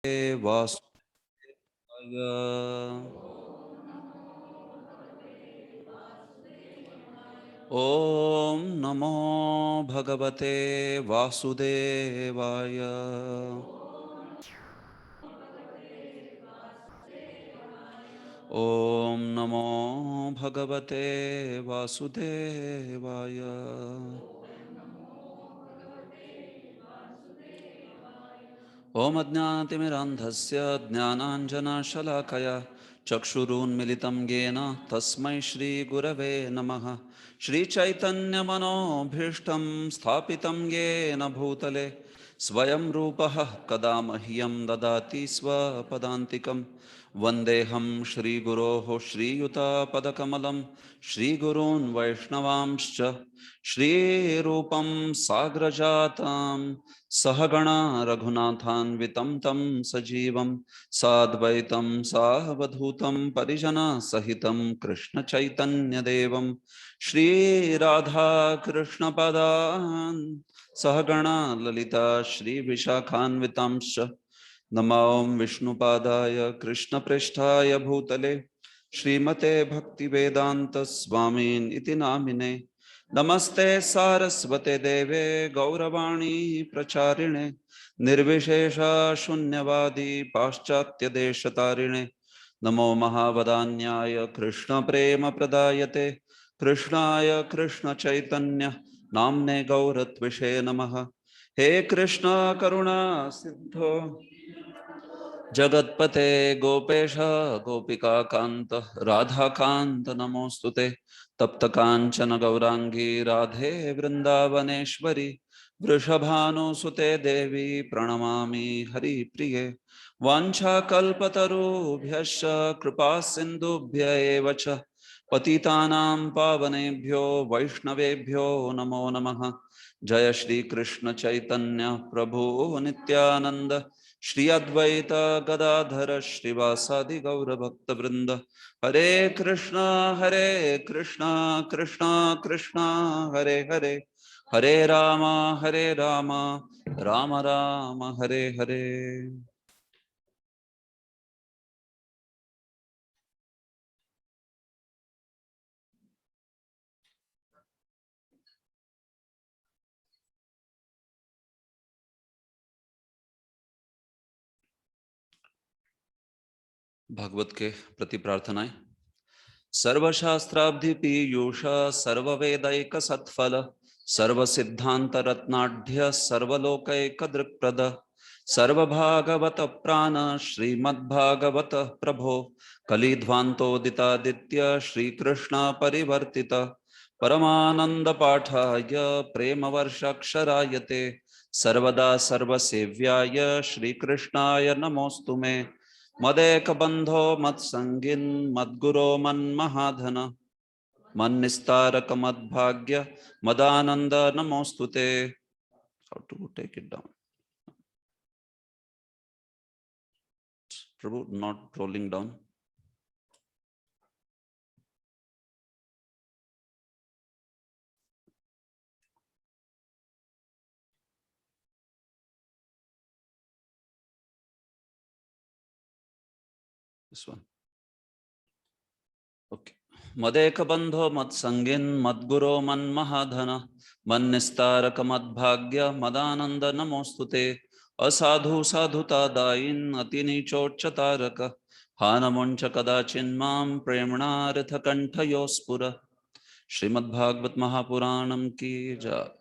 वासुदेवाय। ओम नमो भगवते वासुदेवाय। ओम नमो भगवते वासुदेवाय। ओम अज्ञानतिमिरान्धस्य ज्ञानाञ्जनशलाकया चक्षुरुन्मिलितं येन तस्मै श्रीगुरवे नमः। श्रीचैतन्यमनोभीष्टं स्थापितं येन भूतले स्वयं रूपः कदा मह्यं ददाति स्वपदान्तिकं। वन्देऽहं श्रीगुरोः श्रीयुतापदकमलं श्रीगुरून् वैष्णवांश्च श्रीरूपं साग्रजातं सहगणा रघुनाथान्वितं तं सजीवं साद्वैतं सावधूतं परिजनसहितं कृष्णचैतन्यदेवं श्रीराधाकृष्णपदान् सहगणा ललिता श्रीविशाखान्वितांश्च नमो विष्णुपादाय कृष्णप्रेष्ठाय भूतले श्रीमते भक्तिवेदांत स्वामीन इति नामिने। नमस्ते सारस्वते देवे गौरवाणी प्रचारिणे निर्विशेष शून्यवादी पाश्चात्य देशतारिणे। नमो महावदान्याय कृष्ण प्रेम प्रदायते कृष्णाय कृष्ण चैतन्य नाम्ने गौरत्विषे नमः। हे कृष्ण करुणा सिद्धो जगत्पते गोपेश गोपिका कांत राधा कांत नमोस्तुते। तप्त कांचन गौरांगी राधे वृंदावनेश्वरी वृषभानुसुते देवी प्रणमामि हरिप्रिये। वाञ्छाकल्पतरुभ्यश्च कृपा सिन्धुभ्य एव च पतितानां पावनेभ्यो वैष्णवेभ्यो नमो नमः। जय श्री कृष्ण चैतन्य प्रभु नित्यानंद श्री अद्वैत गदाधर श्रीवासादि गौर भक्त वृंद। हरे कृष्णा कृष्णा कृष्णा हरे हरे हरे राम राम राम हरे हरे। भागवत के प्रति प्रार्थनाएं। सर्वशास्त्राब्धि पीयूष सर्ववेदैक सत्फल सर्वसिद्धांत रत्नाढ्य सर्वलोकैक दृक्प्रद सर्वभागवत प्राण श्रीमद्भागवत प्रभो कलिध्वांतोदितादित्य श्रीकृष्ण परिवर्तित परमानंद पाठाय प्रेमवर्षाक्षरायते सर्वदा सर्वसेव्याय श्रीकृष्णाय नमोस्तु मे। मदेक बंधो मत्संगिन मद्गुरो मन्महाधन मन्निस्तारक मद्भाग्य मदानंद नमोस्तुते। How to take it down? Prabhu, not rolling down. This one. Okay. मदेक बंधो मत्संगिन मद्गुरो मन्महाधन मन्निस्तारक मद्भाग्य मदानंद नमोस्तुते। असाधु साधुता दायिन् अतिनीचोच्चतारक हानमुंच कदाचिन्मां प्रेम्णारथ कंठयोस्फुर। श्रीमद्भागवत महापुराणम की जय।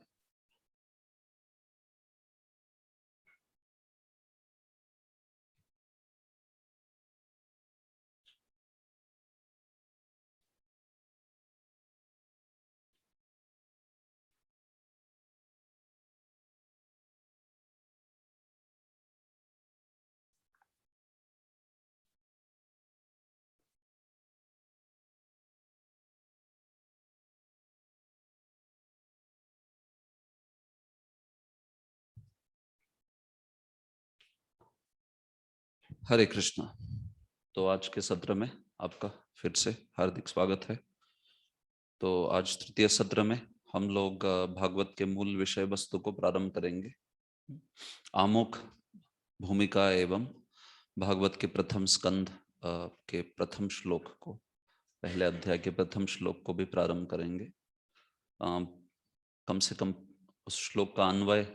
हरे कृष्णा। तो आज के सत्र में आपका फिर से हार्दिक स्वागत है। तो आज तृतीय सत्र में हम लोग भागवत के मूल विषय वस्तु को प्रारंभ करेंगे। आमुख, भूमिका एवं भागवत के प्रथम स्कंद के प्रथम श्लोक को, पहले अध्याय के प्रथम श्लोक को भी प्रारंभ करेंगे। कम से कम उस श्लोक का अन्वय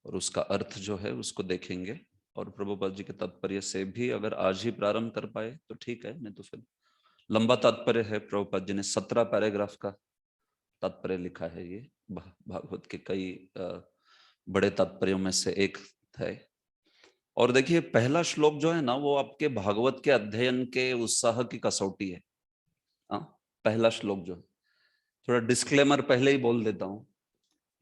और उसका अर्थ जो है उसको देखेंगे, और प्रभुपाद जी के तात्पर्य से भी अगर आज ही प्रारंभ कर पाए तो ठीक है, नहीं तो फिर लंबा तात्पर्य है। प्रभुपाद जी ने 17 पैराग्राफ का तात्पर्य लिखा है। ये भागवत के कई बड़े तात्पर्यों में से एक है। और देखिए, पहला श्लोक जो है ना, वो आपके भागवत के अध्ययन के उत्साह की कसौटी है। हाँ, पहला श्लोक जो है, थोड़ा डिस्क्लेमर पहले ही बोल देता हूं।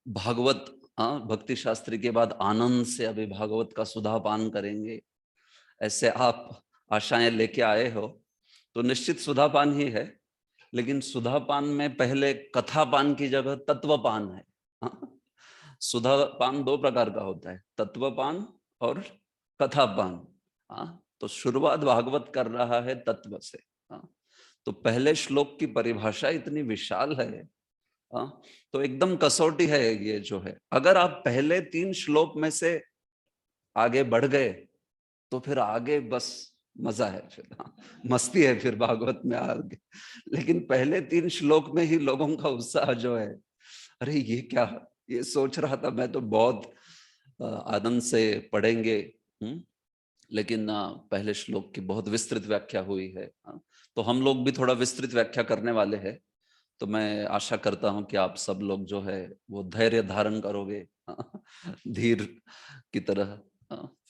भागवत, हाँ, भक्ति शास्त्री के बाद आनंद से अभी भागवत का सुधापान करेंगे, ऐसे आप आशाएं लेके आए हो तो निश्चित सुधापान ही है। लेकिन सुधापान में पहले कथापान की जगह तत्वपान है। हाँ? सुधापान दो प्रकार का होता है, तत्वपान और कथापान। हाँ, तो शुरुआत भागवत कर रहा है तत्व से। हाँ, तो पहले श्लोक की परिभाषा इतनी विशाल है। हाँ, तो एकदम कसौटी है ये जो है। अगर आप पहले 3 श्लोक में से आगे बढ़ गए तो फिर आगे बस मजा है फिर। हाँ, मस्ती है फिर भागवत में आगे। लेकिन पहले 3 श्लोक में ही लोगों का उत्साह जो है, अरे ये क्या, ये सोच रहा था मैं तो बहुत आनंद से पढ़ेंगे। लेकिन पहले श्लोक की बहुत विस्तृत व्याख्या हुई है। तो हम लोग भी थोड़ा विस्तृत व्याख्या करने वाले हैं। तो मैं आशा करता हूं कि आप सब लोग जो है वो धैर्य धारण करोगे, धीर की तरह।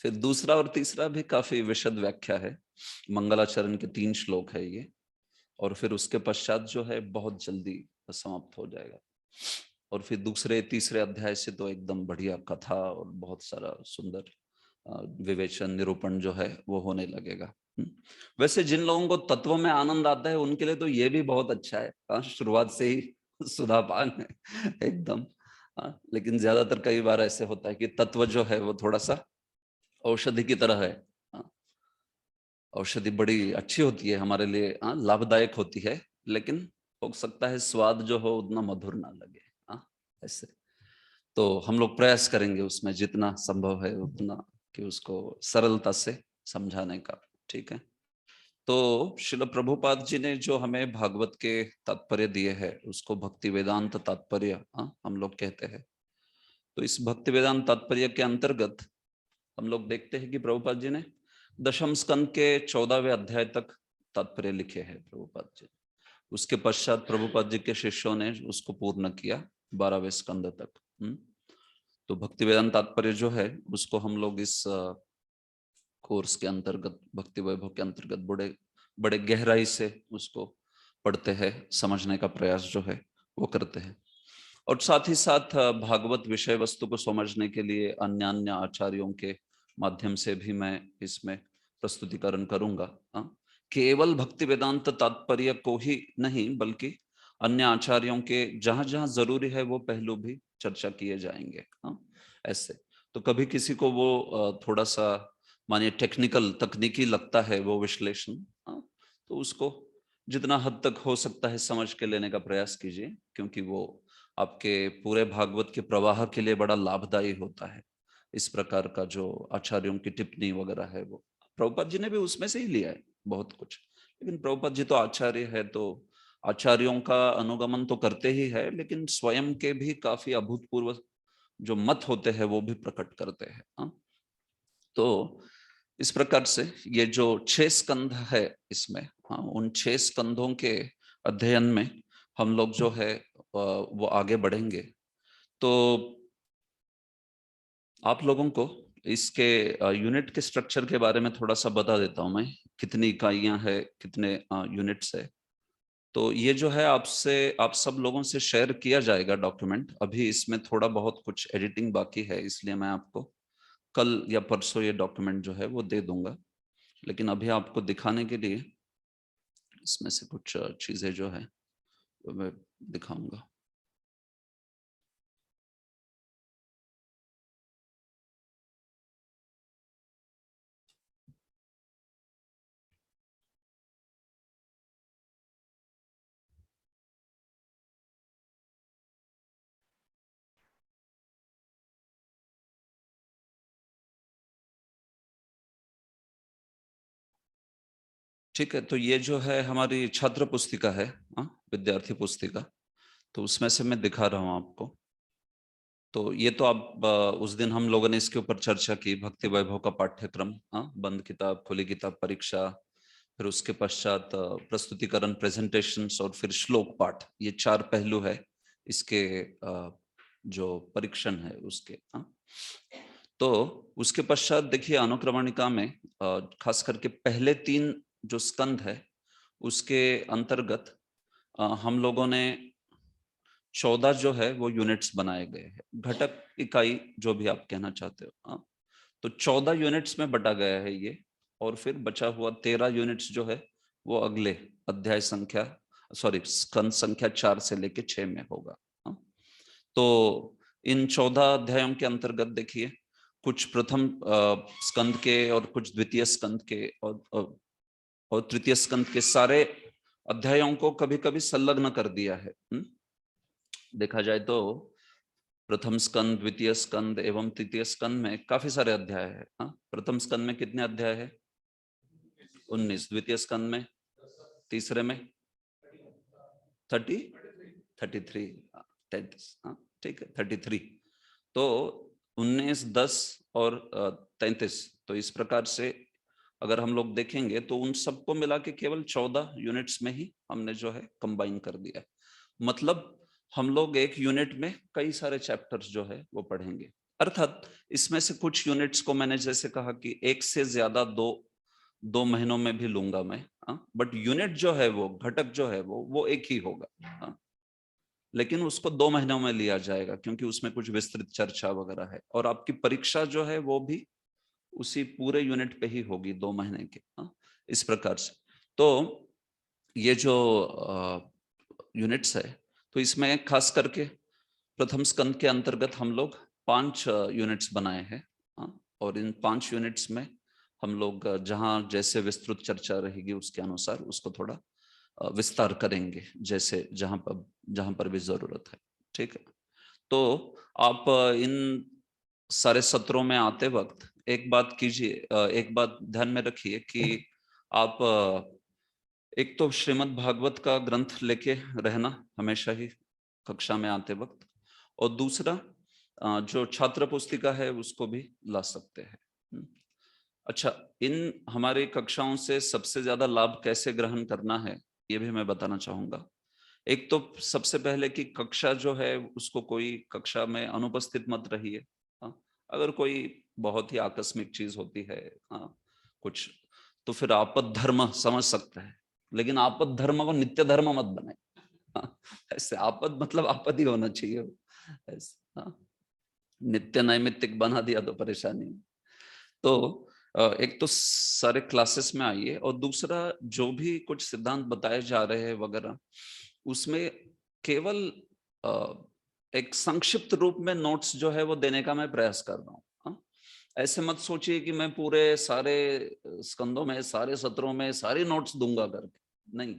फिर दूसरा और तीसरा भी काफी विशद व्याख्या है। मंगलाचरण के 3 श्लोक है ये, और फिर उसके पश्चात जो है बहुत जल्दी समाप्त हो जाएगा। और फिर दूसरे तीसरे अध्याय से तो एकदम बढ़िया कथा और बहुत सारा सुंदर विवेचन निरूपण जो है वो होने लगेगा। वैसे जिन लोगों को तत्व में आनंद आता है उनके लिए तो ये भी बहुत अच्छा है। शुरुआत से ही सुधापान है एकदम। लेकिन ज्यादातर कई बार ऐसे होता है कि तत्व जो है वो थोड़ा सा औषधि की तरह है। औषधि बड़ी अच्छी होती है हमारे लिए, लाभदायक होती है, लेकिन हो सकता है स्वाद जो हो उतना मधुर ना लगे। ऐसे तो हम लोग प्रयास करेंगे उसमें जितना संभव है उतना, कि उसको सरलता से समझाने का। ठीक है। तो श्रील प्रभुपाद जी ने जो हमें भागवत के तात्पर्य दिए हैं उसको भक्ति वेदांत तात्पर्य हम लोग कहते हैं। तो इस भक्ति वेदांत तात्पर्य के अंतर्गत हम लोग देखते हैं कि प्रभुपाद जी ने दशम स्कंद के 14वें अध्याय तक तात्पर्य लिखे हैं प्रभुपाद जी। उसके पश्चात प्रभुपाद जी के शिष्यों ने उसको पूर्ण किया 12वें स्कंद तक। तो भक्ति वेदांत तात्पर्य जो है उसको हम लोग इस कोर्स के अंतर्गत, भक्ति वैभव के अंतर्गत बड़े बड़े गहराई से उसको पढ़ते हैं, समझने का प्रयास जो है वो करते हैं। और साथ ही साथ भागवत विषय वस्तु को समझने के लिए अन्य अन्य आचार्यों के माध्यम से भी मैं इसमें प्रस्तुतिकरण करूंगा। केवल भक्ति वेदांत तात्पर्य को ही नहीं, बल्कि अन्य आचार्यों के जहां जहां जरूरी है वो पहलू भी चर्चा किए जाएंगे। ऐसे तो कभी किसी को वो थोड़ा सा मानिए टेक्निकल तकनीकी लगता है वो विश्लेषण, तो उसको जितना हद तक हो सकता है समझ के लेने का प्रयास कीजिए, क्योंकि वो आपके पूरे भागवत के प्रवाह के लिए बड़ा लाभदायी होता है। इस प्रकार का जो आचार्यों की टिप्पणी वगैरह है वो प्रभुपाद जी ने भी उसमें से ही लिया है बहुत कुछ। लेकिन प्रभुपाद जी तो आचार्य है, तो आचार्यों का अनुगमन तो करते ही है, लेकिन स्वयं के भी काफी अभूतपूर्व जो मत होते हैं वो भी प्रकट करते हैं। तो इस प्रकार से ये जो 6 स्कंध है इसमें, उन 6 स्कंधों के अध्ययन में हम लोग जो है वो आगे बढ़ेंगे। तो आप लोगों को इसके यूनिट के स्ट्रक्चर के बारे में थोड़ा सा बता देता हूं मैं, कितनी इकाइयां है, कितने यूनिट्स है। तो ये जो है आपसे, आप सब लोगों से शेयर किया जाएगा डॉक्यूमेंट। अभी इसमें थोड़ा बहुत कुछ एडिटिंग बाकी है, इसलिए मैं आपको कल या परसों ये डॉक्यूमेंट जो है वो दे दूंगा। लेकिन अभी आपको दिखाने के लिए इसमें से कुछ चीजें जो है वो मैं दिखाऊंगा। ठीक है, तो ये जो है हमारी छात्र पुस्तिका है, विद्यार्थी पुस्तिका। तो उसमें से मैं दिखा रहा हूँ आपको। तो ये तो आप उस दिन हम लोगों ने इसके ऊपर चर्चा की, भक्ति वैभव का पाठ्यक्रम, बंद किताब, खुली किताब, परीक्षा, फिर उसके पश्चात प्रस्तुतिकरण, प्रेजेंटेशंस, और फिर श्लोक पाठ। ये 4 पहलू है इसके जो परीक्षण है उसके। तो उसके पश्चात देखिए अनुक्रमणिका में खास करके पहले 3 जो स्कंद है उसके अंतर्गत हम लोगों ने 14 जो है वो यूनिट्स बनाए गए हैं, घटक, इकाई, जो भी आप कहना चाहते हो। तो 14 यूनिट्स में बटा गया है ये, और फिर बचा हुआ 13 यूनिट्स जो है वो अगले अध्याय संख्या, सॉरी, स्कंद संख्या 4 से लेके 6 में होगा। तो इन 14 अध्यायों के अंतर्गत देखिए कुछ प्रथम स्कंद के और कुछ द्वितीय स्कंद के और तृतीय स्कंद के सारे अध्यायों को कभी कभी संलग्न कर दिया है। देखा जाए तो प्रथम स्कंद, द्वितीय स्कंद एवं तृतीय स्कंद में काफी सारे अध्याय है। प्रथम स्कंद में कितने अध्याय है? 19। द्वितीय स्कंद में, तीसरे में 33, 33, ठीक है, 33। तो 19, 10 और 33। तो इस प्रकार से अगर हम लोग देखेंगे तो उन सबको मिला के केवल 14 यूनिट्स में ही हमने जो है कंबाइन कर दिया। मतलब हम लोग एक यूनिट में कई सारे चैप्टर्स जो है वो पढ़ेंगे। अर्थात इसमें से कुछ यूनिट्स को मैंने जैसे कहा कि एक से ज्यादा दो महीनों में भी लूंगा मैं, बट यूनिट जो है वो, घटक जो है वो एक ही होगा। लेकिन उसको 2 महीनों में लिया जाएगा क्योंकि उसमें कुछ विस्तृत चर्चा वगैरह है, और आपकी परीक्षा जो है वो भी उसी पूरे यूनिट पे ही होगी 2 महीने के। इस प्रकार से तो ये जो यूनिट्स है, तो इसमें खास करके प्रथम स्कंद के अंतर्गत हम लोग 5 यूनिट्स बनाए हैं। और इन 5 यूनिट्स में हम लोग जहां जैसे विस्तृत चर्चा रहेगी उसके अनुसार उसको थोड़ा विस्तार करेंगे, जैसे जहां पर भी जरूरत है। ठीक है, तो आप इन सारे सत्रों में आते वक्त एक बात कीजिए, एक बात ध्यान में रखिए कि आप एक तो श्रीमद् भागवत का ग्रंथ लेके रहना हमेशा ही कक्षा में आते वक्त, और दूसरा जो छात्र पुस्तिका है उसको भी ला सकते हैं। अच्छा, इन हमारी कक्षाओं से सबसे ज्यादा लाभ कैसे ग्रहण करना है ये भी मैं बताना चाहूंगा। एक तो सबसे पहले कि कक्षा जो है उसको कोई कक्षा में अनुपस्थित मत रहिए। अगर कोई बहुत ही आकस्मिक चीज होती है, कुछ, तो फिर आपद धर्म समझ सकता है, लेकिन आपद धर्म को नित्य धर्म मत बनाए। ऐसे आपद मतलब आपद ही होना चाहिए ऐसे। नित्य नैमित्तिक बना दिया तो परेशानी। तो एक तो सारे क्लासेस में आइए, और दूसरा जो भी कुछ सिद्धांत बताए जा रहे हैं वगैरह उसमें केवल एक संक्षिप्त रूप में नोट्स जो है वो देने का मैं प्रयास कर रहा हूँ। ऐसे मत सोचिए कि मैं पूरे सारे स्कंदों में, सारे सत्रों में सारी नोट्स दूंगा करके, नहीं।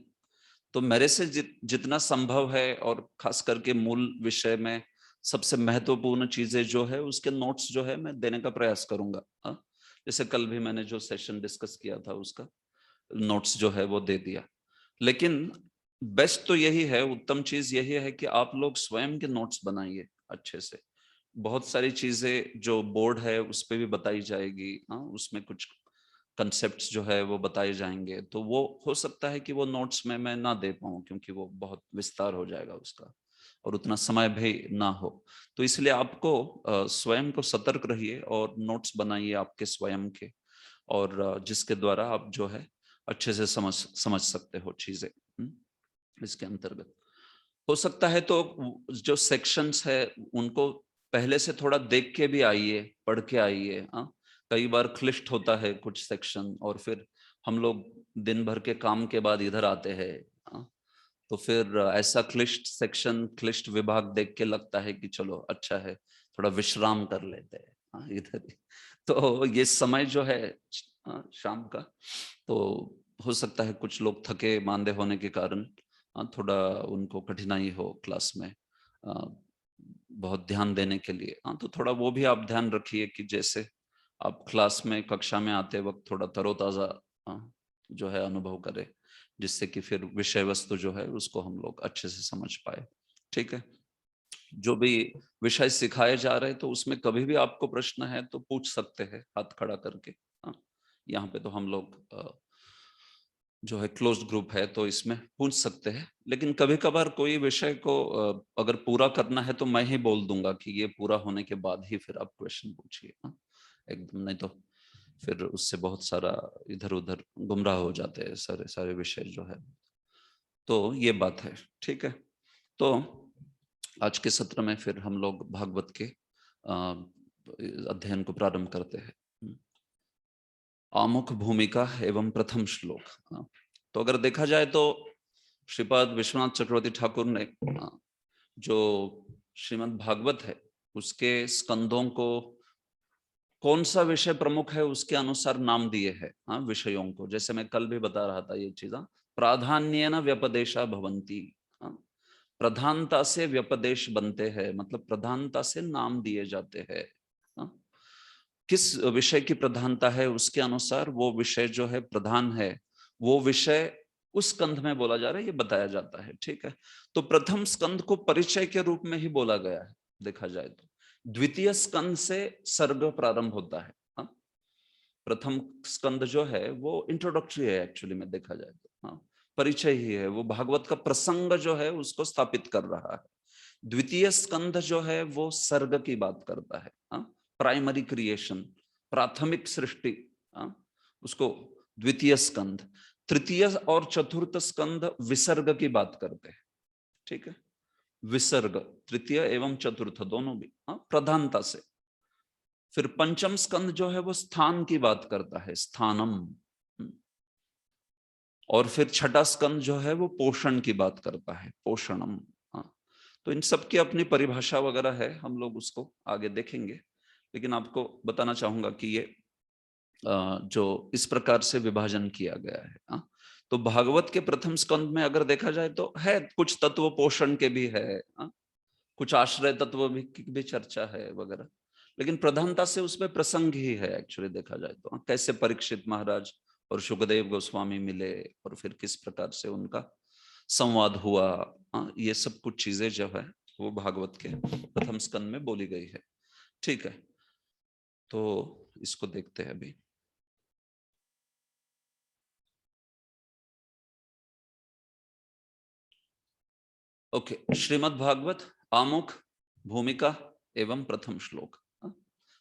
तो मेरे से जितना संभव है, और खास करके मूल विषय में सबसे महत्वपूर्ण चीजें जो है उसके नोट्स जो है मैं देने का प्रयास करूंगा। जैसे कल भी मैंने जो सेशन डिस्कस किया था उसका नोट्स जो है वो दे दिया। लेकिन बेस्ट तो यही है, उत्तम चीज यही है कि आप लोग स्वयं के नोट्स बनाइए अच्छे से। बहुत सारी चीजें जो बोर्ड है उस पर भी बताई जाएगी, उसमें कुछ कंसेप्ट्स जो है वो बताए जाएंगे, तो वो हो सकता है कि वो नोट्स में मैं ना दे पाऊँ क्योंकि वो बहुत विस्तार हो जाएगा उसका, और उतना समय भी ना हो। तो इसलिए आपको स्वयं को सतर्क रहिए और नोट्स बनाइए आपके स्वयं के, और जिसके द्वारा आप जो है अच्छे से समझ सकते हो चीजें। इसके अंतर्गत हो सकता है तो जो सेक्शंस है उनको पहले से थोड़ा देख के भी आइए, पढ़ के आइए। कई बार क्लिष्ट होता है कुछ सेक्शन, और फिर हम लोग दिन भर के काम के बाद इधर आते हैं, तो फिर ऐसा क्लिष्ट सेक्शन, क्लिष्ट विभाग देख के लगता है कि चलो अच्छा है थोड़ा विश्राम कर लेते हैं इधर ही। तो ये समय जो है शाम का, तो हो सकता है कुछ लोग थके मांदे होने के कारण थोड़ा उनको कठिनाई हो क्लास में बहुत ध्यान देने के लिए। तो थोड़ा वो भी आप ध्यान रखिए कि जैसे आप क्लास में, कक्षा में आते वक्त थोड़ा तरोताजा जो है अनुभव करे, जिससे कि फिर विषय वस्तु जो है उसको हम लोग अच्छे से समझ पाए। ठीक है, जो भी विषय सिखाए जा रहे हैं तो उसमें कभी भी आपको प्रश्न है तो पूछ सकते हैं हाथ खड़ा करके। हाँ, यहाँ पे तो हम लोग जो है क्लोज्ड ग्रुप है तो इसमें पूछ सकते हैं, लेकिन कभी कभार कोई विषय को अगर पूरा करना है तो मैं ही बोल दूंगा कि ये पूरा होने के बाद ही फिर आप क्वेश्चन पूछिए। हाँ, एकदम नहीं तो फिर उससे बहुत सारा इधर उधर गुमराह हो जाते हैं सारे सारे विषय जो है। तो ये बात है। ठीक है, तो आज के सत्र में फिर हम लोग भागवत के अध्ययन को प्रारंभ करते हैं। आमुख भूमिका एवं प्रथम श्लोक। तो अगर देखा जाए तो श्रीपाद विश्वनाथ चक्रवर्ती ठाकुर ने जो श्रीमद् भागवत है उसके स्कंदों को कौन सा विषय प्रमुख है उसके अनुसार नाम दिए हैं। हाँ, विषयों को जैसे मैं कल भी बता रहा था ये चीज़, प्राधान्येन व्यपदेशा भवन्ति। प्रधानता से व्यपदेश बनते हैं, मतलब प्रधानता से नाम दिए जाते हैं। किस विषय की प्रधानता है उसके अनुसार वो विषय जो है प्रधान है, वो विषय उस स्कंध में बोला जा रहा है, ये बताया जाता है। ठीक है, तो प्रथम स्कंध को परिचय के रूप में ही बोला गया है देखा जाए तो। द्वितीय स्कंध से सर्ग प्रारंभ होता है। हाँ? प्रथम स्कंद जो है वो इंट्रोडक्टरी है एक्चुअली में देखा जाए तो। हाँ, परिचय ही है, वो भागवत का प्रसंग जो है उसको स्थापित कर रहा है। द्वितीय स्कंध जो है वो सर्ग की बात करता है। हाँ, प्राइमरी क्रिएशन, प्राथमिक सृष्टि, उसको द्वितीय स्कंध। तृतीय और चतुर्थ स्कंध विसर्ग की बात करते हैं। ठीक है, विसर्ग तृतीय एवं चतुर्थ दोनों भी प्रधानता से। फिर पंचम स्कंद जो है वो स्थान की बात करता है, स्थानम। और फिर छठा स्कंद जो है वो पोषण की बात करता है, पोषणम। तो इन सब की अपनी परिभाषा वगैरह है, हम लोग उसको आगे देखेंगे। लेकिन आपको बताना चाहूंगा कि ये जो इस प्रकार से विभाजन किया गया है। तो भागवत के प्रथम स्कंद में अगर देखा जाए तो है कुछ तत्व पोषण के भी है, कुछ आश्रय तत्व भी की भी चर्चा है वगैरह, लेकिन प्रधानता से उसमें प्रसंग ही है एक्चुअली देखा जाए तो। कैसे परीक्षित महाराज और सुखदेव गोस्वामी मिले और फिर किस प्रकार से उनका संवाद हुआ, ये सब कुछ चीजें जो है वो भागवत के प्रथम स्कंद में बोली गई है। ठीक है, तो इसको देखते हैं अभी। ओके, श्रीमद् भागवत आमुख भूमिका एवं प्रथम श्लोक।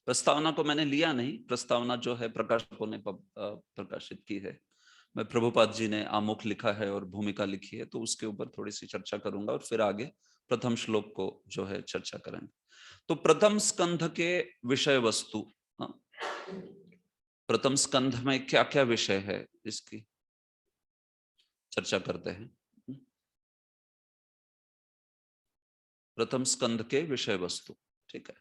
प्रस्तावना को मैंने लिया नहीं, प्रस्तावना जो है प्रकाशकों ने प्रकाशित की है। मैं प्रभुपाद जी ने आमुख लिखा है और भूमिका लिखी है, तो उसके ऊपर थोड़ी सी चर्चा करूंगा और फिर आगे प्रथम श्लोक को जो है चर्चा करेंगे। तो प्रथम स्कंध के विषय वस्तु, प्रथम स्कंध में क्या क्या विषय है इसकी चर्चा करते हैं। प्रथम स्कंध के विषय वस्तु। ठीक है,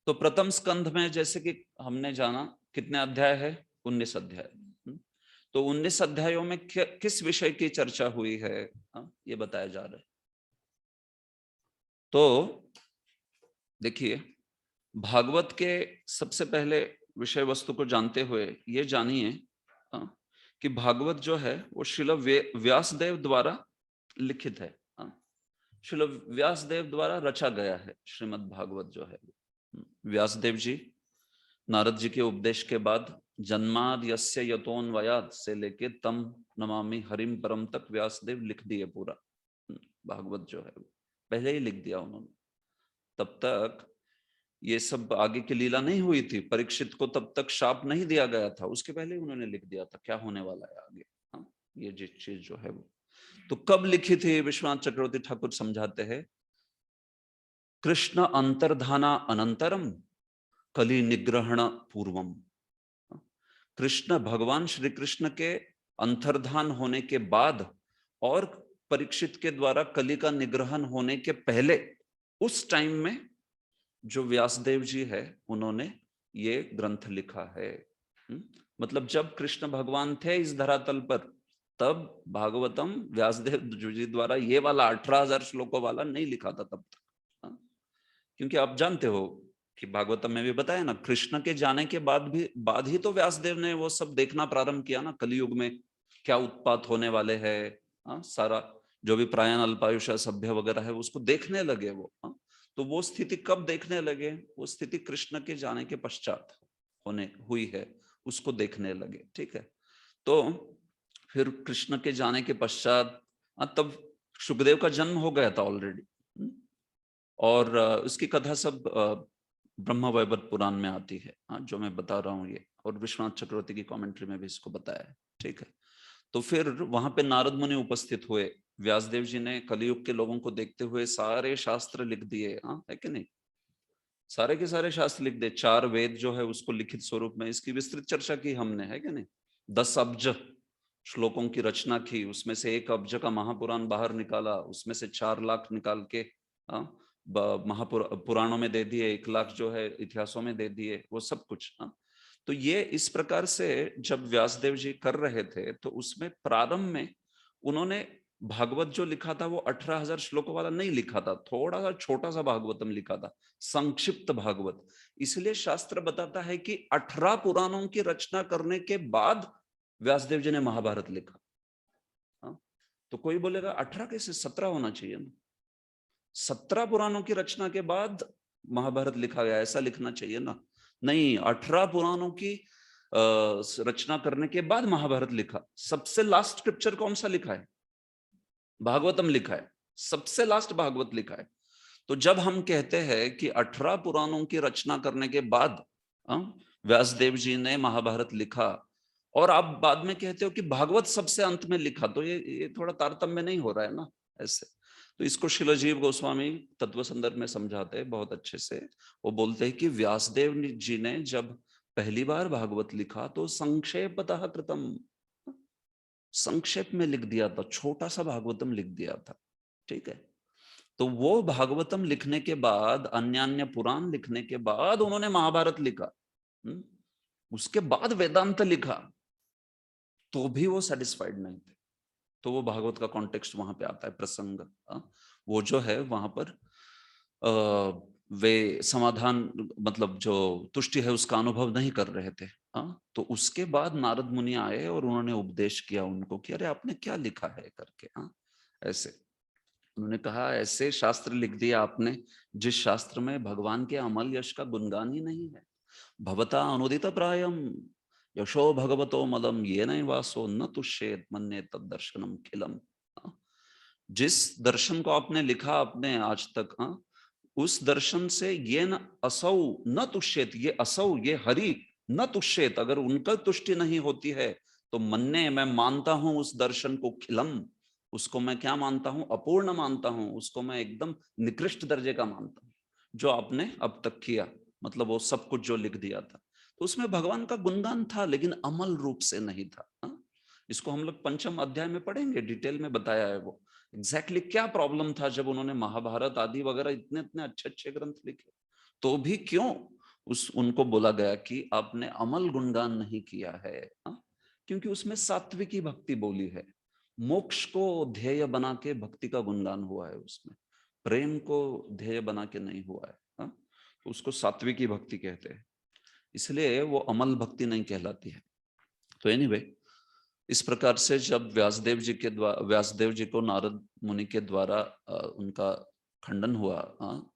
तो प्रथम स्कंध में जैसे कि हमने जाना कितने अध्याय है, 19 अध्याय। तो 19 अध्यायों में किस विषय की चर्चा हुई है, ये बताया जा रहा है। तो देखिए, भागवत के सबसे पहले विषय वस्तु को जानते हुए ये जानिए कि भागवत जो है वो श्रील व्यासदेव द्वारा लिखित है। श्रील व्यासदेव द्वारा रचा गया है श्रीमद् भागवत जो है। व्यासदेव जी नारद जी के उपदेश के बाद जन्माद यस्य यतोन्वयात से लेके तम नमामि हरिम परम तक व्यासदेव लिख दिए पूरा भागवत जो है, पहले ही लिख दिया उन्होंने। तब तक ये सब आगे की लीला नहीं हुई थी, परीक्षित को तब तक शाप नहीं दिया गया था, उसके पहले ही उन्होंने लिख दिया था क्या होने वाला है आगे। ये चीज जो है वो तो कब लिखी थी, विश्वनाथ चक्रवर्ती ठाकुर समझाते हैं, कृष्ण अंतर्धाना अनंतरम कलि निग्रहण पूर्वम। कृष्ण भगवान श्री कृष्ण के अंतर्धान होने के बाद और परीक्षित के द्वारा कलि का निग्रहण होने के पहले, उस टाइम में जो व्यासदेव जी है उन्होंने ये ग्रंथ लिखा है। मतलब जब कृष्ण भगवान थे इस धरातल पर, तब भागवतम व्यासदेव जी द्वारा ये वाला 18,000 श्लोकों वाला नहीं लिखा था तब तक। क्योंकि आप जानते हो कि भागवतम में भी बताया ना, कृष्ण के जाने के बाद ही तो व्यासदेव ने वो सब देखना प्रारंभ किया ना कलयुग में, क्या उत्पात होने वाले हैं, सारा जो भी प्रायण अल्पायुष सभ्य वगैरह है उसको देखने लगे वो। तो वो स्थिति कब देखने लगे? वो स्थिति कृष्ण के जाने के पश्चात होने हुई है, उसको देखने लगे। ठीक है, तो फिर कृष्ण के जाने के पश्चात तब सुखदेव का जन्म हो गया था ऑलरेडी, और उसकी कथा सब ब्रह्म वैवर्त पुराण में आती है, जो मैं बता रहा हूँ ये, और विश्वनाथ चक्रवर्ती की कमेंट्री में भी इसको बताया है। ठीक है, तो फिर वहां पे नारद मुनि उपस्थित हुए। व्यासदेव जी ने कलयुग के लोगों को देखते हुए सारे शास्त्र लिख दिए, है कि नहीं, सारे के सारे शास्त्र लिख दिए। 4 वेद जो है उसको लिखित स्वरूप में, इसकी विस्तृत चर्चा की हमने, है कि नहीं। 10 अब्ज श्लोकों की रचना की, उसमें से 1 अब्ज का महापुराण बाहर निकाला, उसमें से 4 लाख निकाल के महापुराणों में दे दिए, 1 लाख जो है इतिहासों में दे दिए, वो सब कुछ। तो ये इस प्रकार से जब व्यासदेव जी कर रहे थे, तो उसमें प्रारंभ में उन्होंने भागवत जो लिखा था वो 18,000 श्लोकों वाला नहीं लिखा था, थोड़ा सा छोटा सा भागवतम लिखा था, संक्षिप्त भागवत। इसलिए शास्त्र बताता है कि 18 पुराणों की रचना करने के बाद व्यासदेव जी ने महाभारत लिखा। तो कोई बोलेगा 18 कैसे, 17 होना चाहिए ना, 17 पुराणों की रचना के बाद महाभारत लिखा गया, ऐसा लिखना चाहिए ना। नहीं, 18 पुराणों की रचना करने के बाद महाभारत लिखा। सबसे लास्ट स्क्रिप्चर कौन सा लिखा है? भागवतम लिखा है, सबसे लास्ट भागवत लिखा है। तो जब हम कहते हैं कि 18 पुराणों की रचना करने के बाद व्यासदेव जी ने महाभारत लिखा, और आप बाद में कहते हो कि भागवत सबसे अंत में लिखा, तो ये थोड़ा तारतम्य नहीं हो रहा है ना ऐसे। तो इसको शिलाजीव गोस्वामी तत्व संदर्भ में समझाते हैं बहुत अच्छे से। वो बोलते हैं कि व्यासदेव जी ने जब पहली बार भागवत लिखा तो संक्षेपतः कृतम, संक्षेप में लिख दिया था, छोटा सा भागवतम लिख दिया था। ठीक है, तो वो भागवतम लिखने के बाद, अन्य अन्य पुराण लिखने के बाद उन्होंने महाभारत लिखा। उसके बाद वेदांत लिखा, तो भी वो सेटिस्फाइड नहीं थे। तो वो भागवत का कॉन्टेक्स्ट वहां पे आता है, प्रसंग। वो जो है वहां पर वे समाधान, मतलब जो तुष्टि है उसका अनुभव नहीं कर रहे थे। तो उसके बाद नारद मुनि आए और उन्होंने उपदेश किया उनको कि अरे आपने क्या लिखा है करके। ऐसे उन्होंने कहा, ऐसे शास्त्र लिख दिया आपने जिस शास्त्र में भगवान के अमल यश का गुणगान ही नहीं है। भवता अनुदित प्रायम यशो भगवतो मदम ये नहीं वासो न तुष्येत मन्ये तद दर्शनम खिलम। जिस दर्शन को आपने लिखा आपने आज तक, उस दर्शन से ये न असौ न तुष्येत, ये असौ ये हरि न तुष्येत, अगर उनका तुष्टि नहीं होती है तो मन्ने मैं मानता हूं उस दर्शन को खिलम, उसको मैं क्या मानता हूं, अपूर्ण मानता हूं, उसको मैं एकदम निकृष्ट दर्जे का मानता हूं जो आपने अब तक किया, मतलब वो सब कुछ जो लिख दिया था। तो उसमें भगवान का गुणगान था लेकिन अमल रूप से नहीं था। इसको हम लोग पंचम अध्याय में पढ़ेंगे, डिटेल में बताया है वो एग्जैक्टली क्या प्रॉब्लम था जब उन्होंने महाभारत आदि वगैरह इतने इतने अच्छे अच्छे ग्रंथ लिखे, तो भी क्यों उनको बोला गया कि आपने अमल गुणगान नहीं किया है। क्योंकि उसमें सात्विकी भक्ति बोली है, मोक्ष को ध्येय बना के भक्ति का गुणगान हुआ है, उसमें प्रेम को ध्येय बना के नहीं हुआ है। तो उसको सात्विकी भक्ति कहते हैं, इसलिए वो अमल भक्ति नहीं कहलाती है। तो एनीवे, इस प्रकार से जब व्यासदेव जी को नारद मुनि के द्वारा उनका खंडन हुआ,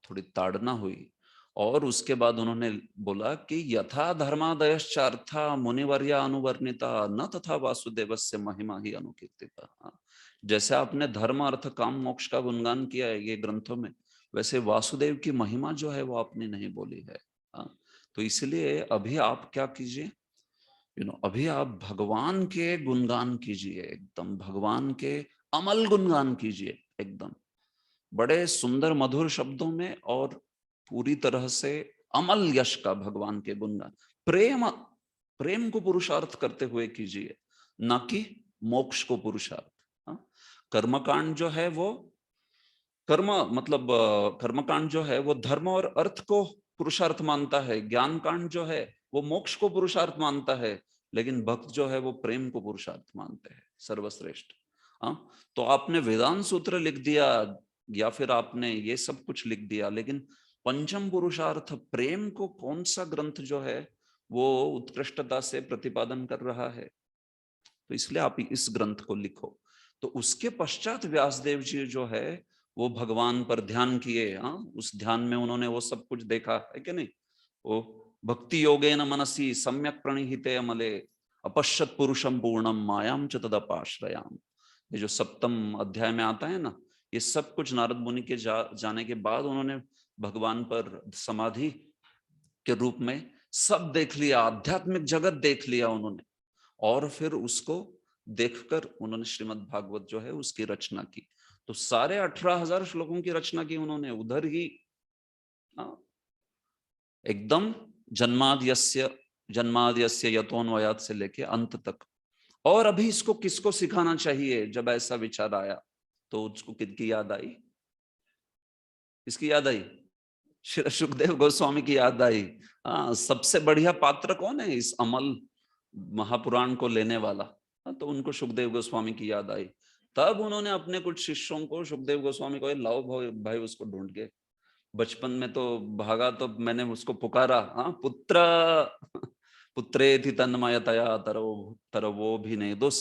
थोड़ी ताड़ना हुई, और उसके बाद उन्होंने बोला कि यथा धर्मादयश्चार्था मुनिवर्या अनुवर्णिता न तथा वासुदेवस्य महिमा ही अनुकीर्तिता। जैसे आपने धर्म अर्थ काम मोक्ष का गुणगान किया है ये ग्रंथों में, वैसे वासुदेव की महिमा जो है वो आपने नहीं बोली है। तो इसलिए अभी आप क्या कीजिए, अभी आप भगवान के गुणगान कीजिए, एकदम भगवान के अमल गुणगान कीजिए, एकदम बड़े सुंदर मधुर शब्दों में और पूरी तरह से अमल यश का भगवान के गुणगान, प्रेम प्रेम को पुरुषार्थ करते हुए कीजिए, ना कि मोक्ष को पुरुषार्थ। कर्मकांड जो है वो कर्मकांड जो है वो धर्म और अर्थ को पुरुषार्थ मानता है, ज्ञान कांड जो है वो मोक्ष को पुरुषार्थ मानता है, लेकिन भक्त जो है वो प्रेम को पुरुषार्थ मानते हैं सर्वश्रेष्ठ। तो आपने वेदांत सूत्र लिख दिया या फिर आपने ये सब कुछ लिख दिया, लेकिन पंचम पुरुषार्थ प्रेम को कौन सा ग्रंथ जो है वो उत्कृष्टता से प्रतिपादन कर रहा है? तो इसलिए आप इस ग्रंथ को लिखो। तो उसके पश्चात व्यासदेव जी जो है वो भगवान पर ध्यान किए। हाँ, उस ध्यान में उन्होंने वो सब कुछ देखा है कि नहीं। वो भक्ति योगेन मनसी सम्यक प्रणिहिते अमले अपश्यत पुरुषम पूर्णम मायाम च तदपाश्रयाम। ये जो सप्तम अध्याय में आता है ना, ये सब कुछ नारद मुनि के जाने के बाद उन्होंने भगवान पर समाधि के रूप में सब देख लिया, आध्यात्मिक जगत देख लिया उन्होंने, और फिर उसको देखकर उन्होंने श्रीमद् भागवत जो है उसकी रचना की। तो सारे 18,000 श्लोकों की रचना की उन्होंने उधर ही। एकदम जन्माद्यस्य यतोन्वयात से लेके अंत तक। और अभी इसको किसको सिखाना चाहिए, जब ऐसा विचार आया तो उसको किसकी याद आई? किसकी याद आई? श्री सुखदेव गोस्वामी की याद आई। सबसे बढ़िया पात्र कौन है इस अमल महापुराण को लेने वाला? तो उनको सुखदेव गोस्वामी की याद आई। तब उन्होंने अपने कुछ शिष्यों को सुखदेव गोस्वामी को, लाओ भाई उसको ढूंढ के। बचपन में तो भागा तो मैंने उसको पुकारा, पुत्र पुत्रेति तन्मयतया तरवो भी नेदुस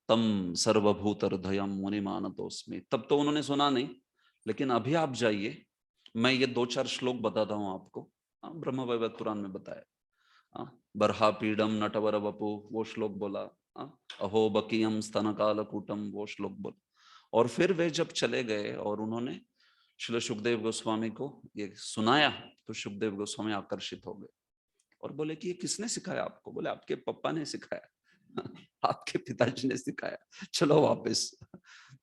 तम सर्वभूत हृदयम मुनि मानतोस्मि। तब तो उन्होंने सुना नहीं, लेकिन अभी आप जाइए, मैं ये 2-4 श्लोक बताता हूँ आपको। ब्रह्म वैवर्त पुराण में बताया। बरहा पीडम नटवर वपु, वो श्लोक बोला। अहो बकीयम स्तन काल कूटम, वो श्लोक बोला। और फिर वे जब चले गए और उन्होंने श्री सुखदेव गोस्वामी को ये सुनाया, तो सुखदेव गोस्वामी आकर्षित हो गए और बोले कि ये किसने सिखाया आपको? बोले आपके पापा ने सिखाया आपके पिताजी ने सिखाया, चलो वापस।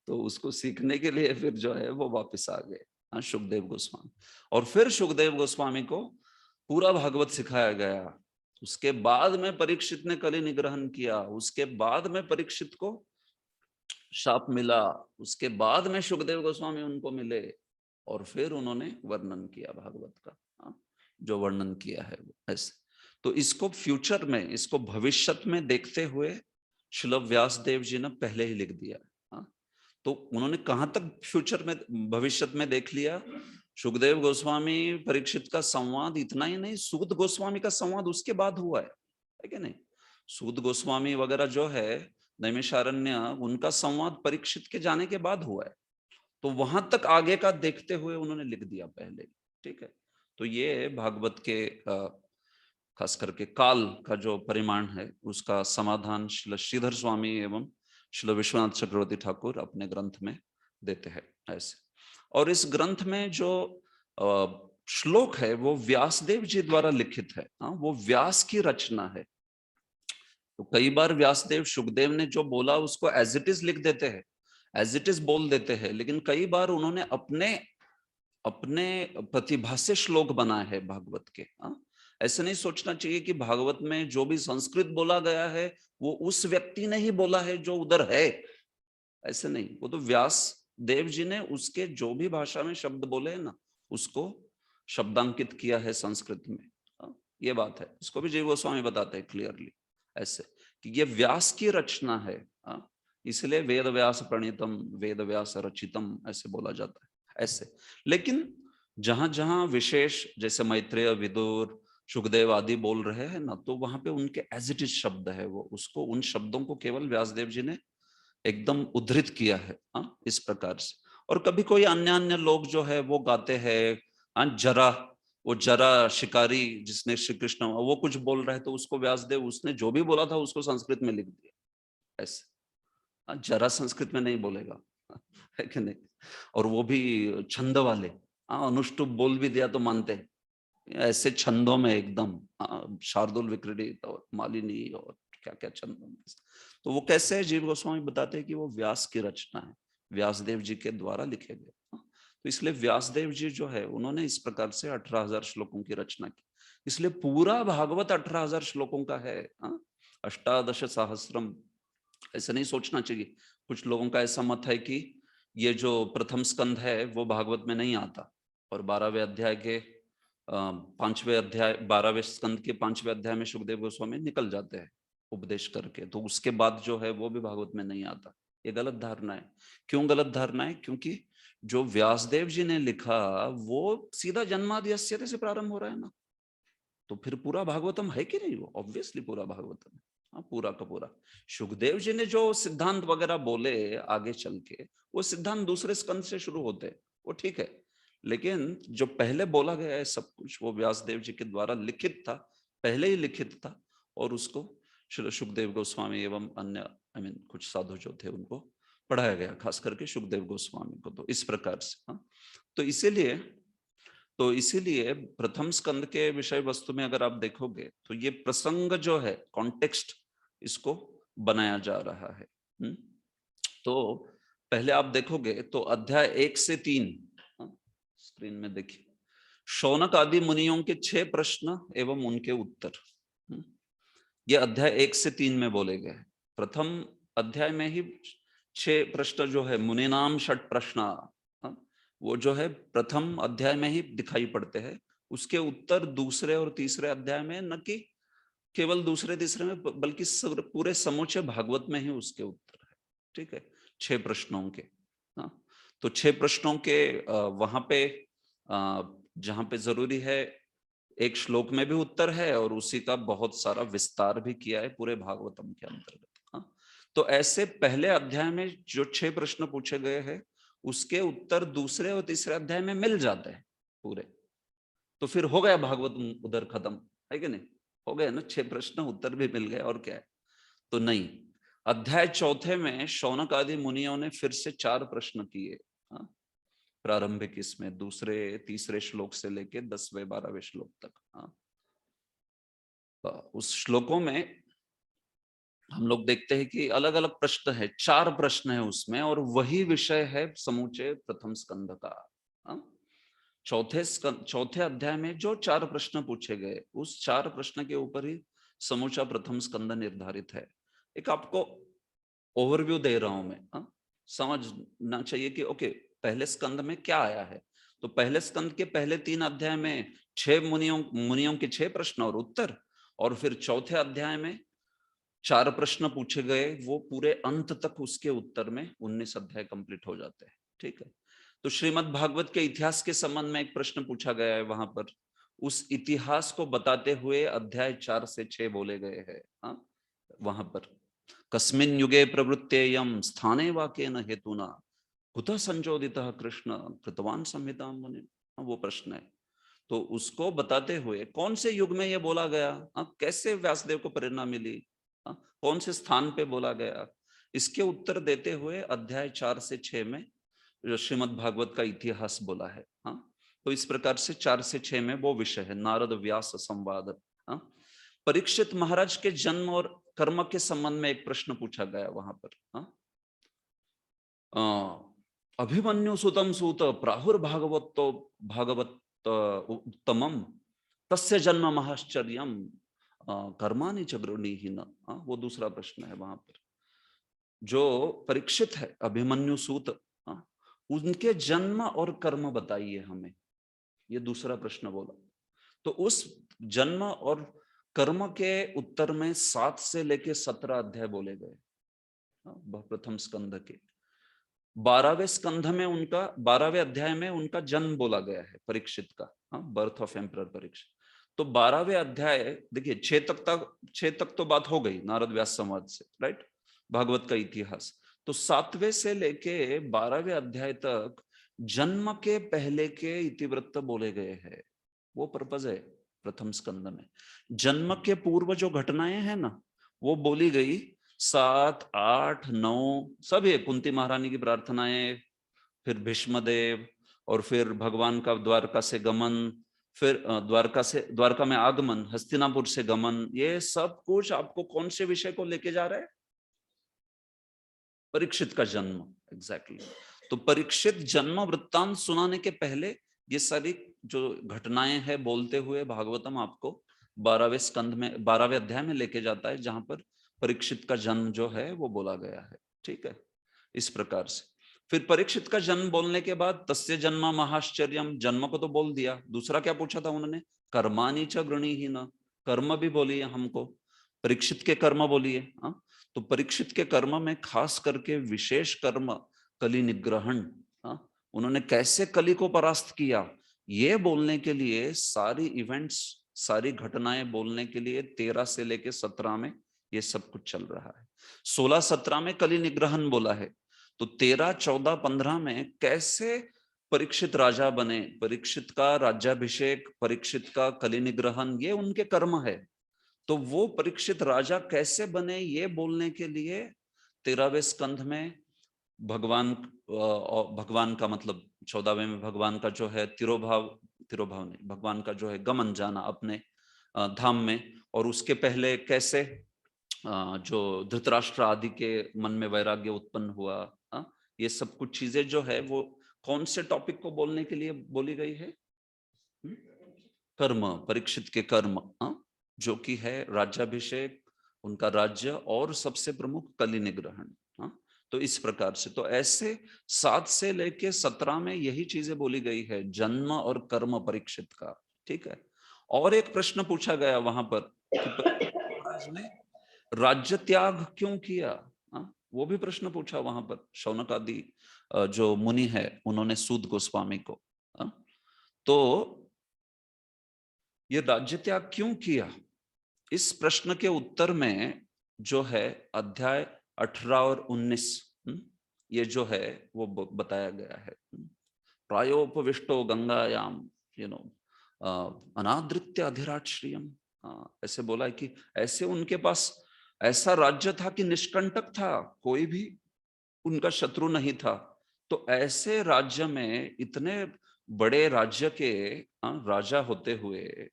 तो उसको सीखने के लिए फिर जो है वो वापस आ गए सुखदेव गोस्वामी। और फिर सुखदेव गोस्वामी को पूरा भागवत सिखाया गया। उसके बाद में परीक्षित ने कली निग्रहण किया, उसके बाद में परीक्षित को शाप मिला, उसके बाद में सुखदेव गोस्वामी उनको मिले, और फिर उन्होंने वर्णन किया भागवत का। जो वर्णन किया है वो ऐसे। तो इसको फ्यूचर में, इसको भविष्य में देखते हुए श्रील व्यासदेव जी ने पहले ही लिख दिया। तो उन्होंने कहां तक फ्यूचर में, भविष्य में देख लिया? सुखदेव गोस्वामी परीक्षित का संवाद इतना ही नहीं, सूत गोस्वामी का संवाद उसके बाद हुआ है कि नहीं? सूत गोस्वामी वगैरह जो है नैमिषारण्य, उनका संवाद परीक्षित के जाने के बाद हुआ है। तो वहां तक आगे का देखते हुए उन्होंने लिख दिया पहले। ठीक है। तो ये भागवत के खास करके काल का जो परिमाण है उसका समाधान श्री श्रीधर स्वामी एवं श्री विश्वनाथ चक्रवर्ती ठाकुर अपने ग्रंथ में देते हैं ऐसे। और इस ग्रंथ में जो श्लोक है वो व्यासदेव जी द्वारा लिखित है। वो व्यास की रचना है। तो कई बार व्यासदेव सुखदेव ने जो बोला उसको एज इट इज लिख देते हैं, एज इट इज बोल देते हैं, लेकिन कई बार उन्होंने अपने अपने प्रतिभा से श्लोक बनाए हैं भागवत के। ऐसे नहीं सोचना चाहिए कि भागवत में जो भी संस्कृत बोला गया है वो उस व्यक्ति ने ही बोला है जो उधर है, ऐसे नहीं। वो तो व्यास देव जी ने उसके जो भी भाषा में शब्द बोले हैं ना, उसको शब्दांकित किया है संस्कृत में। ये बात है, इसको भी जीव गोस्वामी बताते हैं क्लियरली ऐसे कि ये व्यास की रचना है। इसलिए वेद व्यास प्रणीतम वेद व्यास रचितम ऐसे बोला जाता है ऐसे। लेकिन जहां जहां विशेष, जैसे मैत्रेय, विदुर, सुखदेव आदि बोल रहे हैं ना, तो वहां पे उनके एज इट इज शब्द है, वो उसको, उन शब्दों को केवल व्यासदेव जी ने एकदम उद्धृत किया है इस प्रकार से। और कभी कोई अन्य अन्य लोग जो है वो गाते हैं जरा, वो जरा शिकारी जिसने श्री कृष्ण, वो कुछ बोल रहा है तो उसको व्यासदेव उसने जो भी बोला था उसको संस्कृत में लिख दिया ऐसे। जरा संस्कृत में नहीं बोलेगा है कि नहीं? और वो भी छंद वाले, अनुष्टुप बोल भी दिया तो मानते ऐसे छंदों में एकदम, शार्दुल विक्रीडित और मालिनी और क्या क्या छंदों में। तो वो कैसे है, जीव गोस्वामी बताते हैं कि वो व्यास की रचना है, व्यासदेव जी के द्वारा लिखे गए। तो इसलिए व्यासदेव जी जो है उन्होंने इस प्रकार से 18,000 श्लोकों की रचना की। इसलिए पूरा भागवत 18,000 श्लोकों का है। अष्टादश सहस्रम, ऐसा नहीं सोचना चाहिए। कुछ लोगों का ऐसा मत है कि ये जो प्रथम स्कंद है वो भागवत में नहीं आता, और 12वें अध्याय के 5वें अध्याय, 12वें स्कंद के 5वें अध्याय में सुखदेव गोस्वामी निकल जाते हैं उपदेश करके, तो उसके बाद जो है वो भी भागवत में नहीं आता। ये गलत धारणा है। क्यों गलत धारणा है? क्योंकि जो व्यासदेव जी ने लिखा वो सीधा जन्माद्यस्य से प्रारंभ हो रहा है ना, तो फिर पूरा भागवतम है कि नहीं? वो ऑब्वियसली पूरा भागवतम है। हाँ, पूरा का पूरा। सुखदेव जी ने जो सिद्धांत वगैरह बोले आगे चल के, वो सिद्धांत दूसरे स्कंद से शुरू होते हैं, वो ठीक है, लेकिन जो पहले बोला गया है सब कुछ वो व्यासदेव जी के द्वारा लिखित था, पहले ही लिखित था, और उसको श्री सुखदेव गोस्वामी एवं अन्य कुछ साधु जो थे उनको पढ़ाया गया, खास करके सुखदेव गोस्वामी को। तो इस प्रकार से हाँ, तो इसीलिए प्रथम स्कंद के विषय वस्तु में अगर आप देखोगे तो ये प्रसंग जो है, कॉन्टेक्स्ट, इसको बनाया जा रहा है। तो पहले आप देखोगे तो अध्याय 1 से 3, स्क्रीन में देखिए, शौनक आदि मुनियों के 6 प्रश्न एवं उनके उत्तर, ये अध्याय 1 से 3 में बोले गए। प्रथम अध्याय में ही 6 प्रश्न जो है, मुनि नाम षट प्रश्न, वो जो है प्रथम अध्याय में ही दिखाई पड़ते हैं। उसके उत्तर दूसरे और तीसरे अध्याय में, न कि केवल दूसरे तीसरे में, बल्कि पूरे समूचे भागवत में ही उसके उत्तर है। ठीक है, 6 प्रश्नों के। हाँ, तो 6 प्रश्नों के वहां पे जहां पे जरूरी है, एक श्लोक में भी उत्तर है और उसी का बहुत सारा विस्तार भी किया है पूरे भागवतम के अंतर्गत। हाँ, तो ऐसे पहले अध्याय में जो 6 प्रश्न पूछे गए हैं, उसके उत्तर दूसरे और तीसरे अध्याय में मिल जाते हैं पूरे। तो फिर हो गया भागवत उधर खत्म, है कि नहीं? हो गया ना, 6 प्रश्न उत्तर भी मिल गए, और क्या है। तो नहीं, अध्याय 4 में शौनक आदि मुनियों ने फिर से 4 प्रश्न किए। हाँ, प्रारंभिक इसमें दूसरे तीसरे श्लोक से लेके 10वें 12वें श्लोक तक। हाँ, उस श्लोकों में हम लोग देखते हैं कि अलग अलग प्रश्न है, 4 प्रश्न है उसमें, और वही विषय है समूचे प्रथम स्कंद का। चौथे अध्याय में जो 4 प्रश्न पूछे गए, उस 4 प्रश्न के ऊपर ही समूचा प्रथम स्कंद निर्धारित है। एक आपको ओवरव्यू दे रहा हूं मैं, समझना चाहिए कि ओके, पहले स्कंद में क्या आया है। तो पहले स्कंद के पहले 3 अध्याय में 6 मुनियों के 6 प्रश्न और उत्तर, और फिर चौथे अध्याय में 4 प्रश्न पूछे गए, वो पूरे अंत तक उसके उत्तर में 19 अध्याय कंप्लीट हो जाते हैं। ठीक है, तो श्रीमद् भागवत के इतिहास के संबंध में एक प्रश्न पूछा गया है वहां पर, उस इतिहास को बताते हुए अध्याय 4 से 6 बोले गए हैं। हाँ, वहां पर कस्मिन् युगे प्रवृत्तेयं स्थाने वाक्येन हेतुना कुतः संचोदितः कृष्ण कृतवान संहितां मुनि, वो प्रश्न है। तो उसको बताते हुए कौन से युग में ये बोला गया, कैसे व्यासदेव को प्रेरणा मिली, कौन से स्थान पे बोला गया, इसके उत्तर देते हुए अध्याय 4 से 6 में श्रीमद् भागवत का इतिहास बोला है। हाँ, तो इस प्रकार से 4 से 6 में वो विषय है, नारद व्यास संवाद। हाँ, परीक्षित महाराज के जन्म और कर्म के संबंध में एक प्रश्न पूछा गया वहां पर। हाँ, अभिमन्यु सुतम सूत प्राहुर भागवत उत्तमम तस्य जन्म महाश्चर्यम कर्माणि च गृह्णीहि न। वो दूसरा प्रश्न है वहां पर। जो परीक्षित है अभिमन्यु सूत, उनके जन्म और कर्म बताइए हमें, ये दूसरा प्रश्न बोला। तो उस जन्म और कर्म के उत्तर में 7 से लेके 17 अध्याय बोले गए प्रथम स्कंध के। 12वें स्कंध में उनका 12वें अध्याय में उनका जन्म बोला गया है परीक्षित का, बर्थ ऑफ एम्परर परीक्षित। तो 12वें अध्याय देखिए, 6 तक तो बात हो गई नारद व्यास संवाद से, राइट, भागवत का इतिहास। तो 7वें से लेके 12वें अध्याय तक जन्म के पहले के इतिवृत्त बोले गए हैं। वो पर्पज है प्रथम स्कंद में। जन्म के पूर्व जो घटनाएं हैं ना, वो बोली गई 7, 8, 9 सब है। कुंती महारानी की प्रार्थनाएं, फिर भीष्मदेव, और फिर भगवान का द्वारका से गमन, फिर द्वारका में आगमन, हस्तिनापुर से गमन, ये सब कुछ आपको कौन से विषय को लेके जा रहा है? परीक्षित का जन्म, एग्जैक्टली। तो परीक्षित जन्म वृत्तांत सुनाने के पहले ये सारी जो घटनाएं हैं बोलते हुए भागवतम आपको 12वें स्कंध में 12वें अध्याय में लेके जाता है, जहां पर परीक्षित का जन्म जो है वो बोला गया है। ठीक है, इस प्रकार से फिर परीक्षित का जन्म बोलने के बाद तस्य जन्म महाश्चर्यम, जन्म को तो बोल दिया, दूसरा क्या पूछा था उन्होंने? कर्माणि च गृह्णीहि न, कर्म भी बोलिए हमको, परीक्षित के कर्म बोलिए। तो परीक्षित के कर्म में खास करके विशेष कर्म कली निग्रहण, उन्होंने कैसे कली को परास्त किया, ये बोलने के लिए सारी इवेंट्स, सारी घटनाएं बोलने के लिए 13 से लेके 17 में ये सब कुछ चल रहा है। 16-17 में कली निग्रहण बोला है, तो 13, 14, 15 में कैसे परीक्षित राजा बने, परीक्षित का राज्याभिषेक, परीक्षित का कली निग्रहण, ये उनके कर्म है। तो वो परीक्षित राजा कैसे बने ये बोलने के लिए 13वें स्कंध में भगवान, भगवान का मतलब 14वें में भगवान का जो है तिरोभाव नहीं, भगवान का जो है गमन, जाना अपने धाम में, और उसके पहले कैसे जो धृतराष्ट्र आदि के मन में वैराग्य उत्पन्न हुआ, ये सब कुछ चीजें जो है वो कौन से टॉपिक को बोलने के लिए बोली गई है? कर्म, परीक्षित के कर्म, जो कि है राज्याभिषेक, उनका राज्य, और सबसे प्रमुख कली निग्रहण। तो इस प्रकार से, तो ऐसे 7 से लेके 17 में यही चीजें बोली गई है, जन्म और कर्म परीक्षित का। ठीक है। और एक प्रश्न पूछा गया वहां पर कि महाराज ने राज्य त्याग क्यों किया? वो भी प्रश्न पूछा वहां पर शौनक आदि जो मुनि है उन्होंने सूत गोस्वामी को। तो ये राज्य त्याग क्यों किया, इस प्रश्न के उत्तर में जो है अध्याय 18 और 19 ये जो है वो बताया गया है। प्रायोपविष्टो गंगायाम, अनादृत्य अधिराट श्रियम, ऐसे बोला है कि ऐसे उनके पास ऐसा राज्य था कि निष्कंटक था, कोई भी उनका शत्रु नहीं था। तो ऐसे राज्य में, इतने बड़े राज्य के राजा होते हुए,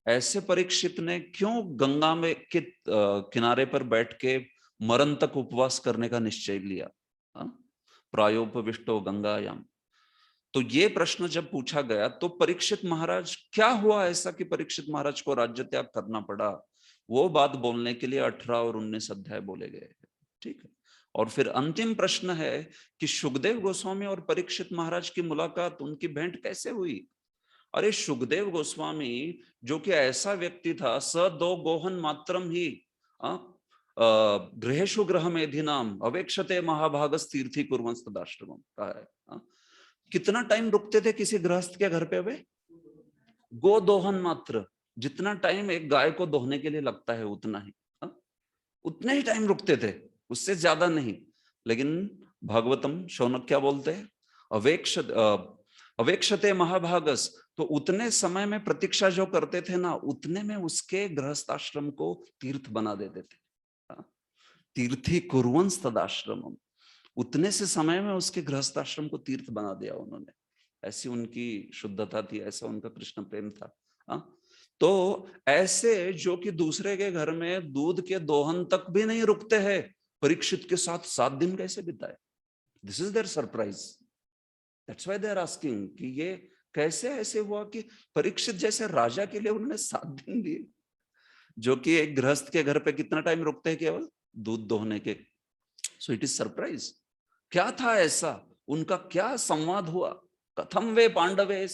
ऐसे परीक्षित ने क्यों गंगा में के किनारे पर बैठ के मरण तक उपवास करने का निश्चय लिया? प्रायोपविष्टो गंगायाम। तो ये प्रश्न जब पूछा गया तो परीक्षित महाराज, क्या हुआ ऐसा कि परीक्षित महाराज को राज्य त्याग करना पड़ा, वो बात बोलने के लिए 18 और 19 अध्याय बोले गए हैं। ठीक है। और फिर अंतिम प्रश्न है कि सुखदेव गोस्वामी और परीक्षित महाराज की मुलाकात, उनकी भेंट कैसे हुई? अरे सुखदेव गोस्वामी जो कि ऐसा व्यक्ति था, स 2 गोहन मात्रम ही गृहेशु ग्रह मेधिनाम अवेक्षते महाभागस तीर्थी कुर्वंस तदाश्रमम कहा है। कितना टाइम रुकते थे किसी गृहस्थ के घर पे? वे गो दोहन मात्र, जितना टाइम एक गाय को दोहने के लिए लगता है उतना ही, उतने ही टाइम रुकते थे, उससे ज्यादा नहीं। लेकिन भागवतम शौनक क्या बोलते हैं? अवेक्षते महाभागस, तो उतने समय में प्रतीक्षा जो करते थे ना, उतने में उसके गृहस्थाश्रम को तीर्थ बना देते थे। तीर्थी कुर्वंस तदाश्रमम, उतने से समय में उसके गृहस्थाश्रम को तीर्थ बना दिया उन्होंने। ऐसी उनकी शुद्धता थी, ऐसा उनका कृष्ण प्रेम था। तो ऐसे जो कि दूसरे के घर में दूध के दोहन तक भी नहीं रुकते हैं, परीक्षित के साथ 7 दिन कैसे बिताए? This is their surprise. That's why they are asking कि ये कैसे ऐसे हुआ कि परीक्षित जैसे राजा के लिए उन्होंने 7 दिन दिए, जो कि एक गृहस्थ के घर पे कितना टाइम रुकते हैं केवल दूध दोहने के। So it is surprise. क्या था ऐसा, उनका क्या संवाद हुआ? कथम वे पांडवे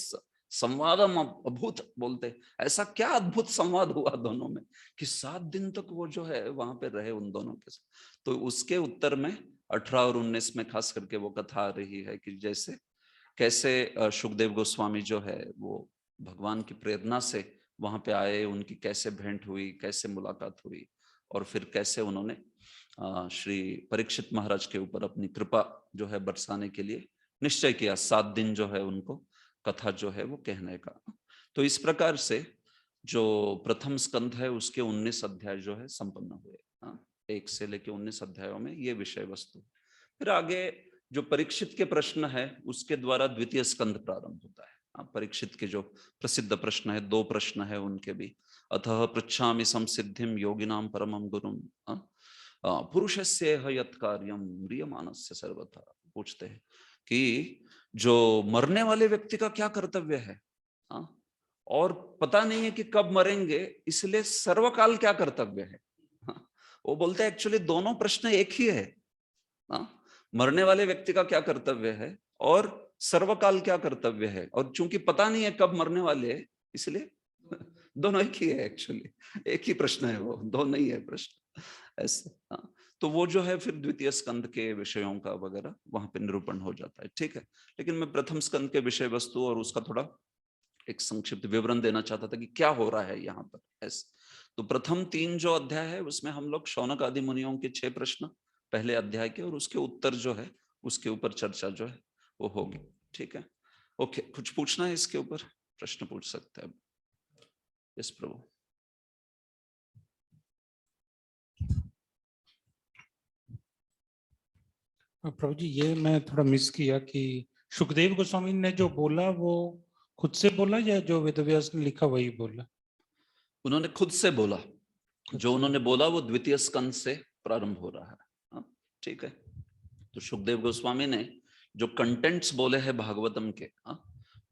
संवादम अभूत बोलते, ऐसा क्या अद्भुत संवाद हुआ दोनों में कि 7 दिन तक वो जो है वहां पे रहे उन दोनों के साथ। तो उसके उत्तर में 18 और 19 में खास करके वो कथा आ रही है कि जैसे कैसे सुखदेव गोस्वामी जो है वो भगवान की प्रेरणा से वहां पे आए, उनकी कैसे भेंट हुई, कैसे मुलाकात हुई, और फिर कैसे उन्होंने श्री परीक्षित महाराज के ऊपर अपनी कृपा जो है बरसाने के लिए निश्चय किया, 7 दिन जो है उनको कथा जो है वो कहने का। तो इस प्रकार से जो प्रथम स्कंध है उसके 19 अध्याय जो है संपन्न हुए। 1 से लेके 19 अध्यायों में ये विषय वस्तु। फिर आगे जो परीक्षित के प्रश्न है उसके द्वारा द्वितीय स्कंध प्रारंभ होता है। परीक्षित के जो प्रसिद्ध प्रश्न है, 2 प्रश्न है उनके भी। अतः पृच्छामि संसिद्धिम योगिनाम परमम गुरुम पुरुषस्य यत् कार्यम म्रियमाणस्य सर्वथा। पूछते हैं कि जो मरने वाले व्यक्ति का क्या कर्तव्य है, और पता नहीं है कि कब मरेंगे, इसलिए सर्वकाल क्या कर्तव्य है। वो बोलते हैं एक्चुअली दोनों प्रश्न एक ही है। मरने वाले व्यक्ति का क्या कर्तव्य है और सर्वकाल क्या कर्तव्य है, और चूंकि पता नहीं है कब मरने वाले है इसलिए दोनों एक ही है। एक्चुअली एक ही प्रश्न है, वो दो नहीं है प्रश्न ऐसे। तो वो जो है फिर द्वितीय स्कंद के विषयों का वगैरह वहां पे निरूपण हो जाता है। ठीक है। लेकिन मैं प्रथम स्कंद के विषय वस्तु और उसका थोड़ा एक संक्षिप्त विवरण देना चाहता था कि क्या हो रहा है यहाँ पर ऐसे। तो प्रथम 3 जो अध्याय है उसमें हम लोग शौनक आदि मुनियों के 6 प्रश्न पहले अध्याय के और उसके उत्तर जो है उसके ऊपर चर्चा जो है वो होगी। ठीक है, ओके। कुछ पूछना है इसके ऊपर, प्रश्न पूछ सकते हैं। यस प्रभु। प्रभु जी, ये मैं थोड़ा मिस किया कि सुखदेव गोस्वामी ने जो बोला वो खुद से बोला या जो वेदव्यास ने लिखा वही बोला? उन्होंने खुद से बोला, जो उन्होंने बोला वो द्वितीय स्कंद से प्रारंभ हो रहा है। ठीक है, तो सुखदेव गोस्वामी ने जो कंटेंट्स बोले हैं भागवतम के,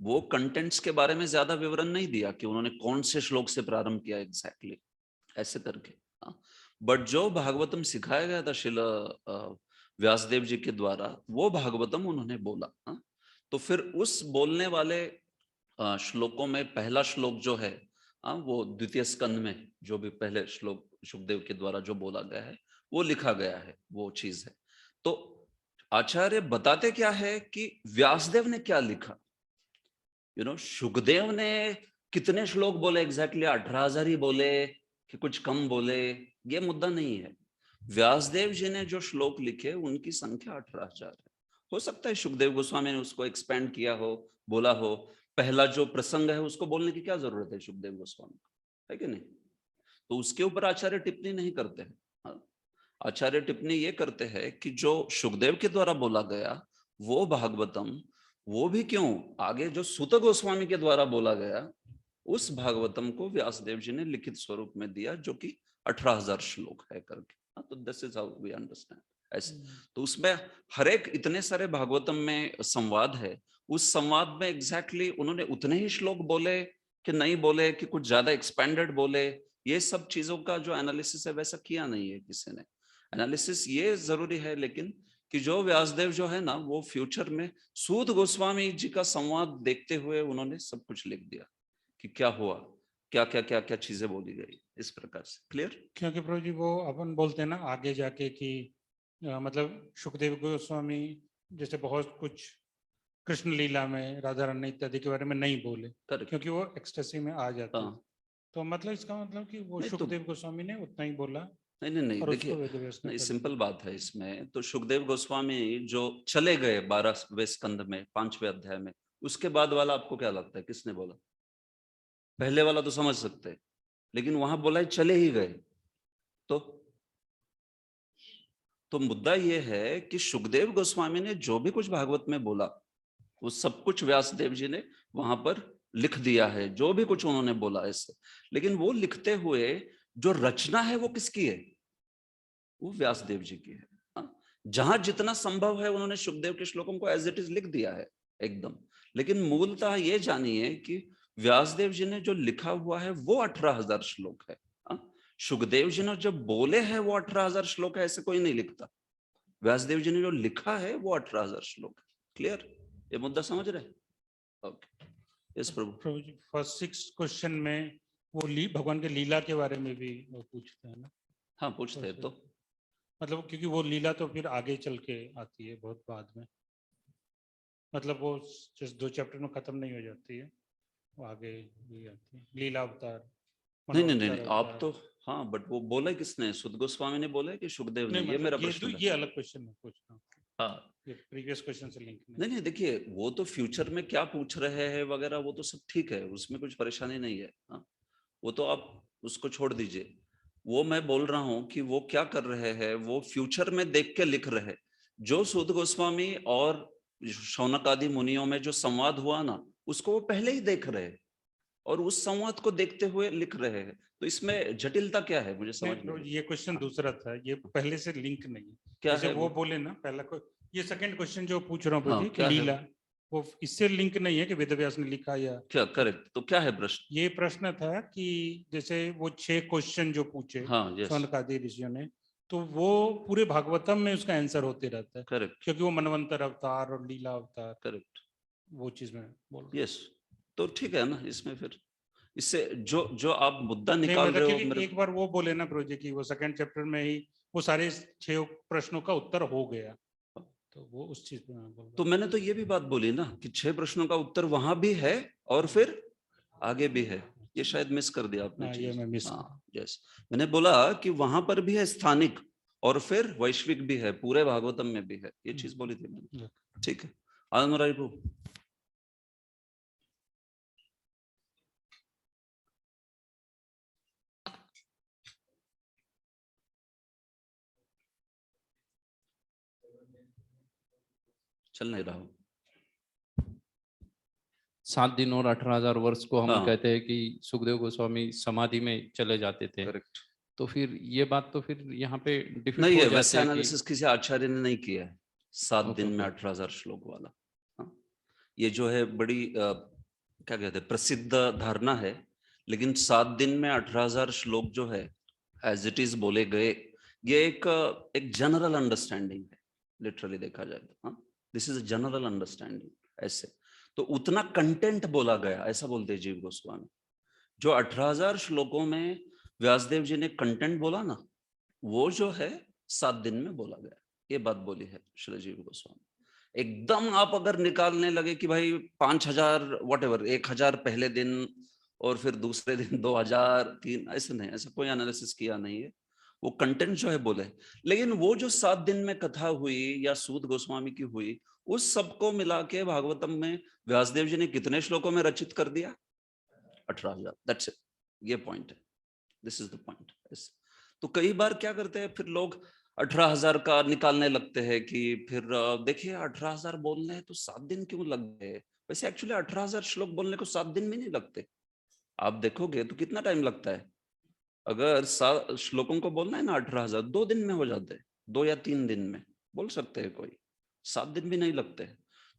वो कंटेंट्स के बारे में ज्यादा विवरण नहीं दिया कि उन्होंने कौन से श्लोक से प्रारंभ किया एग्जैक्टली ऐसे करके। बट जो भागवतम सिखाया गया था शिल व्यासदेव जी के द्वारा, वो भागवतम उन्होंने बोला। तो फिर उस बोलने वाले श्लोकों में पहला श्लोक जो है वो द्वितीय स्कंद में जो भी पहले श्लोक सुखदेव के द्वारा जो बोला गया है वो लिखा गया है, वो चीज है। तो आचार्य बताते क्या है कि व्यासदेव ने क्या लिखा। सुखदेव ने कितने श्लोक बोले एग्जैक्टली, 18,000 ही बोले कि कुछ कम बोले, ये मुद्दा नहीं है। व्यासदेव जी ने जो श्लोक लिखे उनकी संख्या 18,000 है। हो सकता है सुखदेव गोस्वामी ने उसको एक्सपेंड किया हो, बोला हो। पहला जो प्रसंग है उसको बोलने की क्या जरूरत है सुखदेव गोस्वामी को, है कि नहीं? तो उसके ऊपर आचार्य टिप्पणी नहीं करते हैं। आचार्य टिप्पणी ये करते हैं कि जो सुखदेव के द्वारा बोला गया वो भागवतम, वो भी क्यों आगे जो सूत गोस्वामी के द्वारा बोला गया उस भागवतम को व्यासदेव जी ने लिखित स्वरूप में दिया, जो कि 18,000 श्लोक है करके। तो this is how we understand ऐसे। तो उसमें हर एक इतने सारे भागवतम में संवाद है, उस संवाद में एग्जैक्टली उन्होंने उतने ही श्लोक बोले कि नहीं बोले, कि कुछ ज्यादा एक्सपेंडेड बोले, ये सब चीजों का जो एनालिसिस है वैसा किया नहीं है किसी ने। एनालिसिस ये जरूरी है लेकिन कि जो व्यासदेव जो है ना वो फ्यूचर में सूत गोस्वामी जी का संवाद देखते हुए उन्होंने सब कुछ लिख दिया कि क्या हुआ, क्या क्या क्या क्या चीजें बोली गई, इस प्रकार से। क्लियर? क्योंकि प्रभु जी वो अपन बोलते हैं ना आगे जाके कि मतलब सुखदेव गोस्वामी जैसे बहुत कुछ कृष्ण लीला में राधा रानी इत्यादि के बारे में नहीं बोले क्योंकि वो एक्सटेसी में आ जाते हैं। तो मतलब इसका मतलब कि वो सुखदेव गोस्वामी ने उतना ही बोला। नहीं, देखिए नहीं, सिंपल बात है इसमें। तो सुखदेव गोस्वामी जो चले गए 12वें स्कंद में 5वें अध्याय में, उसके बाद वाला आपको क्या लगता है किसने बोला? पहले वाला तो समझ सकते हैं, लेकिन वहां बोला है चले ही गए। तो मुद्दा ये है कि सुखदेव गोस्वामी ने जो भी कुछ भागवत में बोला वो सब कुछ व्यासदेव जी ने वहां पर लिख दिया है, जो भी कुछ उन्होंने बोला ऐसे। लेकिन वो लिखते हुए जो रचना है वो किसकी है? वो व्यासदेव जी की है। जहां जितना संभव है उन्होंने सुखदेव के श्लोकों को एज इट इज लिख दिया है एकदम। लेकिन मूलतः ये जानिए कि व्यासदेव जी ने जो लिखा हुआ है वो 18,000 श्लोक है। सुखदेव जी ने जो बोले हैं वो 18,000 श्लोक है, ऐसे कोई नहीं लिखता। व्यासदेव जी ने जो लिखा है वो 18,000 श्लोक है। क्लियर? ये मुद्दा समझ रहे? ओके, यस प्रभु जी। फर्स्ट 6 क्वेश्चन में वो भगवान के लीला के बारे में भी वो पूछते हैं ना? हाँ पूछते हैं। तो मतलब क्योंकि वो लीला तो फिर आगे चल के आती है बहुत बाद में, मतलब वो जस्ट 2 चैप्टर में खत्म नहीं हो जाती है, वो आगे भी आती है लीला अवतार। नहीं, आप तो हाँ, बट वो बोला किसने? सुद गोस्वामी ने बोला कि सुखदेव ने? ये मेरा प्रश्न है। ये अलग क्वेश्चन में पूछ रहा हूँ। हाँ, ये प्रीवियस क्वेश्चन से लिंक नहीं, देखिए वो तो फ्यूचर में क्या पूछ रहे हैं वगैरह वो तो सब ठीक है, उसमें कुछ परेशानी नहीं है। हाँ, वो तो आप उसको छोड़ दीजिए। वो मैं बोल रहा हूँ कि वो क्या कर रहे हैं, वो फ्यूचर में देख के लिख रहे हैं। जो सूत गोस्वामी और शौनक आदि मुनियों में जो संवाद हुआ ना, उसको वो पहले ही देख रहे हैं और उस संवाद को देखते हुए लिख रहे हैं। तो इसमें जटिलता क्या है मुझे समझ नहीं। ये क्वेश्चन दूसरा था, ये पहले से लिंक नहीं है। क्या जैसे है वो बोले ना पहला को, ये सेकंड क्वेश्चन जो पूछ रहा हूँ क्या लीला है? वो इससे लिंक नहीं है कि वेदव्यास ने लिखा या क्या? करेक्ट। तो क्या है प्रश्न? ये प्रश्न था कि जैसे वो 6 क्वेश्चन जो पूछे शौनक आदि ऋषियों ने, तो वो पूरे भागवतम में उसका आंसर होते रहता है। करेक्ट, क्योंकि वो मनवंतर अवतार और लीला अवतार, करेक्ट, वो चीज में बोल यस। तो ठीक है ना, इसमें फिर इससे जो जो आप मुद्दा नहीं, निकाल रहे हो मेरे एक बार वो बोले ना प्रोजेक्ट की वो सेकंड चैप्टर में ही वो सारे 6 प्रश्नों का उत्तर हो गया, तो वो उस चीज में बोल रहा। तो मैंने तो ये भी बात बोली ना कि 6 प्रश्नों का उत्तर वहां भी है और फिर आगे भी है, ये शायद मिस कर दिया आपने ये चीज। मैं मिस हाँ यस, मैंने बोला कि वहां पर भी है स्थानिक और फिर वैश्विक भी है, पूरे भागवतम में भी है, ये चीज बोली थी मैंने। ठीक है, आनंद मुरारी प्रभु। चल नहीं रहा हूँ। 7 दिन और 18,000 वर्ष को हम हाँ। कहते हैं कि सुखदेव गोस्वामी समाधि में चले जाते थे, करेक्ट। तो फिर ये बात तो फिर यहाँ पे डिफिट नहीं हो है, जाती वैसा है कि एनालिसिस किसी आचार्य ने नहीं किया है 7 ओके, दिन में ओके। 18,000 श्लोक वाला। हाँ? ये जो है बड़ी क्या कहते हैं, प्रसिद्ध धारणा है, लेकिन 7 दिन में 18,000 श्लोक जो है एज इट इज बोले गए, ये एक जनरल अंडरस्टैंडिंग है, लिटरली देखा जाए तो। हाँ, this is a general understanding. ऐसे तो उतना कंटेंट बोला गया, ऐसा बोलते हैं जीव गोस्वामी। जो 18,000 श्लोकों में व्यासदेव जी ने कंटेंट बोला ना, वो जो है 7 दिन में बोला गया, ये बात बोली है श्री जीव गोस्वामी। एकदम आप अगर निकालने लगे कि भाई 5,000 व्हाटएवर, 1,000 पहले दिन और फिर दूसरे दिन 2,000 3, ऐसे नहीं, ऐसा कोई एनालिसिस किया नहीं है। वो कंटेंट जो है बोले, लेकिन वो जो 7 दिन में कथा हुई या सूत गोस्वामी की हुई, उस सबको मिला के भागवतम में व्यासदेव जी ने कितने श्लोकों में रचित कर दिया? 18,000। दैट्स इट, ये पॉइंट है, दिस इज द पॉइंट। तो कई बार क्या करते हैं फिर लोग 18,000 का निकालने लगते हैं कि फिर देखिए 18,000 बोलने हैं तो 7 दिन क्यों लग गए? वैसे एक्चुअली 18,000 श्लोक बोलने को 7 दिन में नहीं लगते। आप देखोगे तो कितना टाइम लगता है? अगर श्लोकों को बोलना है ना 18,000, 2 दिन में हो जाते हैं, 2 या 3 दिन में बोल सकते हैं कोई, 7 दिन भी नहीं लगते।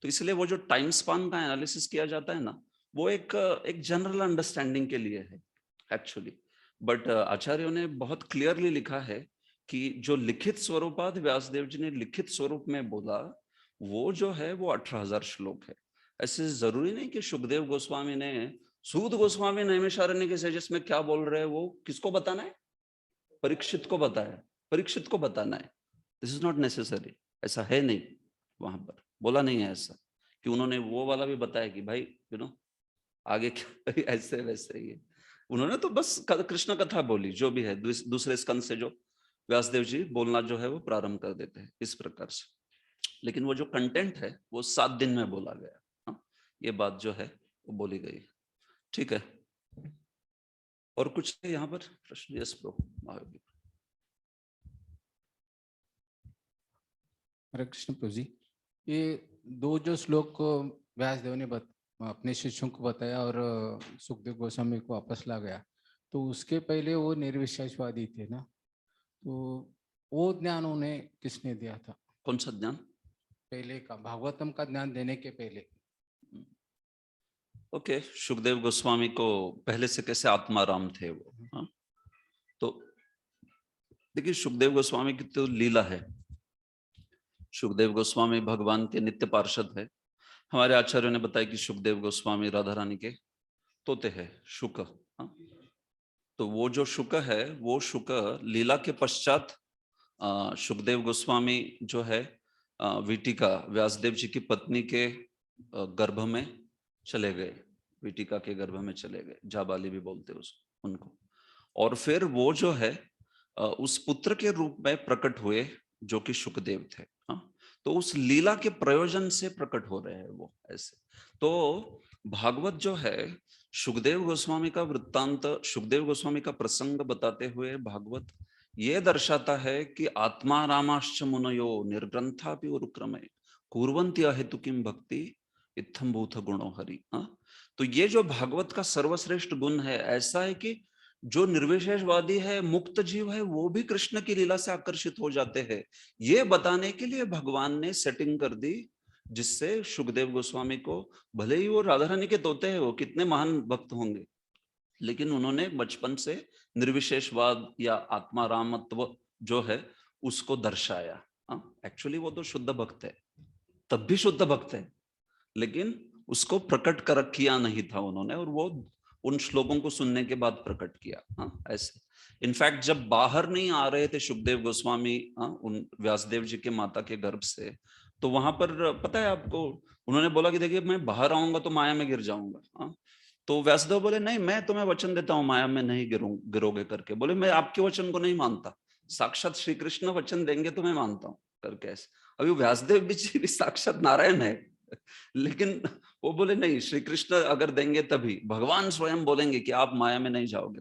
तो इसलिए वो जो टाइम स्पान का एनालिसिस किया जाता है ना, वो एक जनरल अंडरस्टैंडिंग के लिए है एक्चुअली। बट आचार्यों ने बहुत क्लियरली लिखा है कि जो लिखित स्वरूपात व्यासदेव जी ने लिखित स्वरूप में बोला, वो जो है वो 18,000 श्लोक है। ऐसे जरूरी नहीं कि सुखदेव गोस्वामी ने, सूत गोस्वामी नैमिषारण्य के सेजस में क्या बोल रहे हैं वो किसको बताना है? परीक्षित को बताया, परीक्षित को बताना है। दिस इज नॉट नेसेसरी, ऐसा है नहीं, वहां पर बोला नहीं है ऐसा कि उन्होंने वो वाला भी बताया कि भाई आगे क्या ऐसे वैसे ही है। उन्होंने तो बस कृष्ण कथा बोली, जो भी है दूसरे स्कंद से जो व्यासदेव जी बोलना जो है वो प्रारंभ कर देते हैं इस प्रकार से। लेकिन वो जो कंटेंट है वो 7 दिन में बोला गया। हाँ, ये बात जो है वो बोली गई। ठीक है, और कुछ है यहाँ पर प्रश्न? Yes pro. हरे कृष्ण प्रभु जी, ये 2 जो श्लोक व्यासदेव ने अपने शिष्यों को बताया और सुखदेव गोस्वामी को वापस ला गया, तो उसके पहले वो निर्विशेषवादी थे ना, तो वो ज्ञान उन्हें किसने दिया था? कौन सा ज्ञान? पहले का भागवतम का ज्ञान देने के पहले। ओके, सुखदेव गोस्वामी को पहले से कैसे आत्माराम थे वो? हाँ, तो देखिए सुखदेव गोस्वामी की तो लीला है। सुखदेव गोस्वामी भगवान के नित्य पार्षद है। हमारे आचार्यों ने बताया कि सुखदेव गोस्वामी राधा रानी के तोते हैं, शुक। हाँ? तो वो जो शुक है, वो शुक लीला के पश्चात सुखदेव गोस्वामी जो है वीटिका व्यासदेव जी की पत्नी के गर्भ में चले गए, वीटिका के गर्भ में चले गए, जाबाली भी बोलते उसको उनको। और फिर वो जो है उस पुत्र के रूप में प्रकट हुए जो कि सुखदेव थे। हाँ, तो उस लीला के प्रयोजन से प्रकट हो रहे हैं वो ऐसे। तो भागवत जो है, सुखदेव गोस्वामी का वृत्तांत, सुखदेव गोस्वामी का प्रसंग बताते हुए भागवत ये दर्शाता है कि आत्मा रामाश्च मुनयो निर्ग्रंथा भी उरुक्रमे कुर्वन्ति अहेतु किम भक्ति इत्थम भूत गुणो हरि। तो ये जो भागवत का सर्वश्रेष्ठ गुण है, ऐसा है कि जो निर्विशेषवादी है, मुक्त जीव है, वो भी कृष्ण की लीला से आकर्षित हो जाते हैं। ये बताने के लिए भगवान ने सेटिंग कर दी, जिससे सुखदेव गोस्वामी को, भले ही वो राधा रानी के तोते हैं, वो कितने महान भक्त होंगे, लेकिन उन्होंने बचपन से निर्विशेषवाद या आत्मारामत्व जो है उसको दर्शाया। एक्चुअली वो तो शुद्ध भक्त है, तब भी शुद्ध भक्त है, लेकिन उसको प्रकट कर किया नहीं था उन्होंने, और वो उन श्लोकों को सुनने के बाद प्रकट किया। ऐसे इनफैक्ट जब बाहर नहीं आ रहे थे सुखदेव गोस्वामी उन व्यासदेव जी के माता के गर्भ से, तो वहां पर पता है आपको, उन्होंने बोला कि देखिए मैं बाहर आऊंगा तो माया में गिर जाऊंगा। तो व्यासदेव बोले नहीं, मैं तुम्हें वचन देता हूं माया में नहीं गिरोगे करके। बोले मैं आपके वचन को नहीं मानता, साक्षात श्री कृष्ण वचन देंगे तो मैं मानता हूं करके। ऐसे अभी व्यासदेव जी भी साक्षात नारायण है लेकिन वो बोले नहीं, श्री कृष्ण अगर देंगे तभी, भगवान स्वयं बोलेंगे कि आप माया में नहीं जाओगे।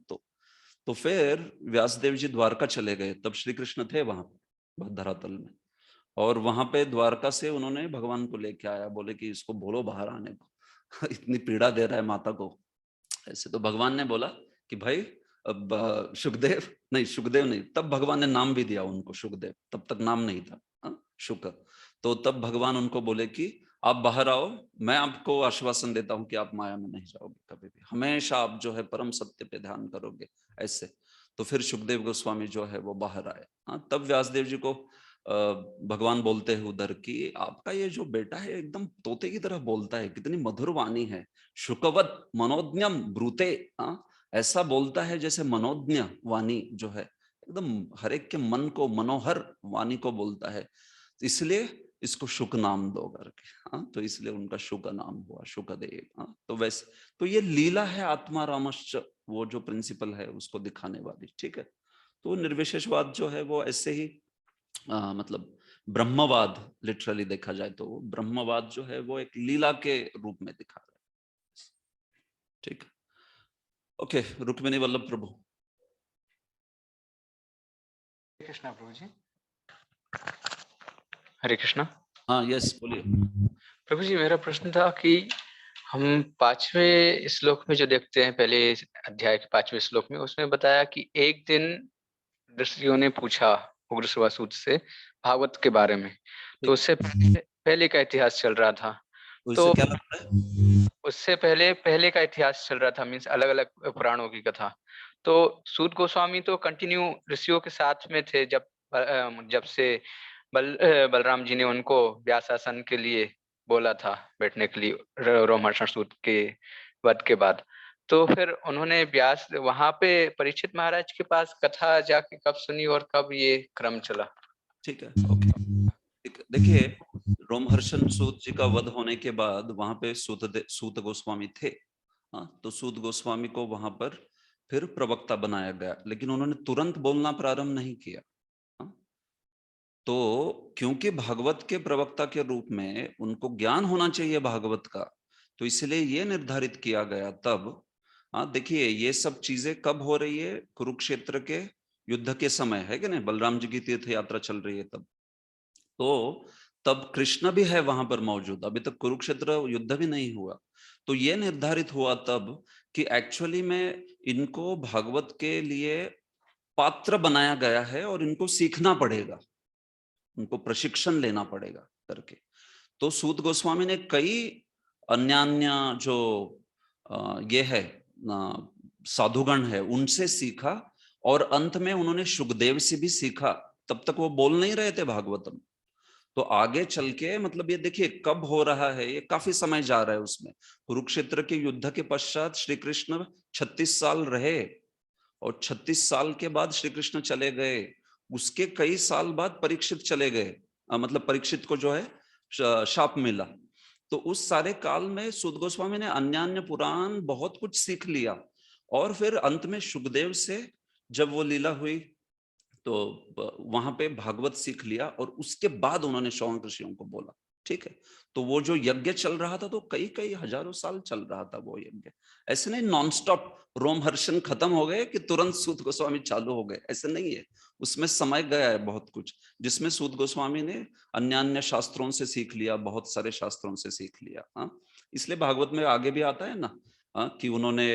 तो फिर व्यासदेव जी द्वारका चले गए, तब श्री कृष्ण थे वहां धरातल में, और वहां पे द्वारका से उन्होंने भगवान को लेके आया। बोले कि इसको बोलो बाहर आने को इतनी पीड़ा दे रहा है माता को। ऐसे तो भगवान ने बोला कि भाई अब सुखदेव नहीं, तब भगवान ने नाम भी दिया उनको शुकदेव, तब तक नाम नहीं था शुक। तो तब भगवान उनको बोले कि आप बाहर आओ, मैं आपको आश्वासन देता हूं कि आप माया में नहीं जाओगे कभी भी, हमेशा आप जो है परम सत्य पे ध्यान करोगे। ऐसे तो फिर सुखदेव गोस्वामी जो है वो बाहर आए। तब व्यासदेव जी को भगवान बोलते हैं उधर कि आपका ये जो बेटा है एकदम तोते की तरह बोलता है, कितनी मधुर वाणी है, शुकवत मनोज्ञम ब्रूते, ऐसा बोलता है जैसे मनोज्ञ वाणी जो है एकदम हर एक के मन को मनोहर वाणी को बोलता है, इसलिए इसको शुक नाम दो करके। तो इसलिए उनका शुक नाम हुआ, शुकदेव। तो वैसे तो ये लीला है आत्मा रामश्च, वो जो प्रिंसिपल है उसको दिखाने वाली, ठीक है। तो निर्विशेषवाद जो है वो ऐसे ही मतलब ब्रह्मवाद लिटरली देखा जाए तो ब्रह्मवाद जो है वो एक लीला के रूप में दिखा रहा है, ठीक है। ओके, रुक्मिणी वल्लभ प्रभु। कृष्णा प्रभु जी, हरे कृष्णा। हाँ यस बोलिए प्रभु जी, मेरा प्रश्न था कि हम 5वें श्लोक में जो देखते हैं, पहले अध्याय के 5वें श्लोक में, उसमें बताया कि एक दिन ऋषियों ने पूछा उग्र श्रवासूत से भागवत के बारे में, तो उससे पहले का इतिहास चल रहा था। तो क्या लगता है? उससे पहले का इतिहास चल रहा था, मीन्स अलग अलग पुराणों की कथा। तो सूत गोस्वामी तो कंटिन्यू ऋषियों के साथ में थे जब से बलराम जी ने उनको व्यासासन के लिए बोला था बैठने के लिए रोमहर्षण सूत के वध के बाद। तो फिर उन्होंने व्यास वहां पे परीक्षित महाराज के पास कथा जाके कब सुनी और कब ये क्रम चला? ठीक है, ओके। देखिए, रोमहर्षण सूत जी का वध होने के बाद वहां पे सूत गोस्वामी थे। तो सूत गोस्वामी को वहां पर फिर प्रवक्ता बनाया गया, लेकिन उन्होंने तुरंत बोलना प्रारंभ नहीं किया। तो क्योंकि भागवत के प्रवक्ता के रूप में उनको ज्ञान होना चाहिए भागवत का, तो इसलिए ये निर्धारित किया गया तब। देखिए ये सब चीजें कब हो रही है? कुरुक्षेत्र के युद्ध के समय, है कि नहीं? बलराम जी की तीर्थ यात्रा चल रही है तब। तो तब कृष्ण भी है वहां पर मौजूद, अभी तक कुरुक्षेत्र युद्ध भी नहीं हुआ। तो ये निर्धारित हुआ तब कि एक्चुअली में इनको भागवत के लिए पात्र बनाया गया है और इनको सीखना पड़ेगा, उनको प्रशिक्षण लेना पड़ेगा करके। तो सूत गोस्वामी ने कई अन्य जो ये है साधुगण है उनसे सीखा, और अंत में उन्होंने शुकदेव से भी सीखा। तब तक वो बोल नहीं रहे थे भागवतम। तो आगे चल के मतलब ये देखिए कब हो रहा है, ये काफी समय जा रहा है उसमें। कुरुक्षेत्र के युद्ध के पश्चात श्री कृष्ण 36 साल रहे, और 36 साल के बाद श्री कृष्ण चले गए। उसके कई साल बाद परीक्षित चले गए, मतलब परीक्षित को जो है शाप मिला। तो उस सारे काल में सूत गोस्वामी ने अन्य पुराण बहुत कुछ सीख लिया, और फिर अंत में शुकदेव से जब वो लीला हुई तो वहां पे भागवत सीख लिया, और उसके बाद उन्होंने शौनक ऋषियों को बोला, ठीक है। तो वो जो यज्ञ चल रहा था तो कई कई हजारों साल चल रहा था वो यज्ञ, ऐसे नहीं नॉनस्टॉप रोमहर्षण खत्म हो गए कि तुरंत सूत गोस्वामी चालू हो गए, ऐसे नहीं है। उसमें समय गया है बहुत कुछ, जिसमें सूत गोस्वामी ने अन्य शास्त्रों से सीख लिया, बहुत सारे शास्त्रों से सीख लिया। इसलिए भागवत में आगे भी आता है ना कि उन्होंने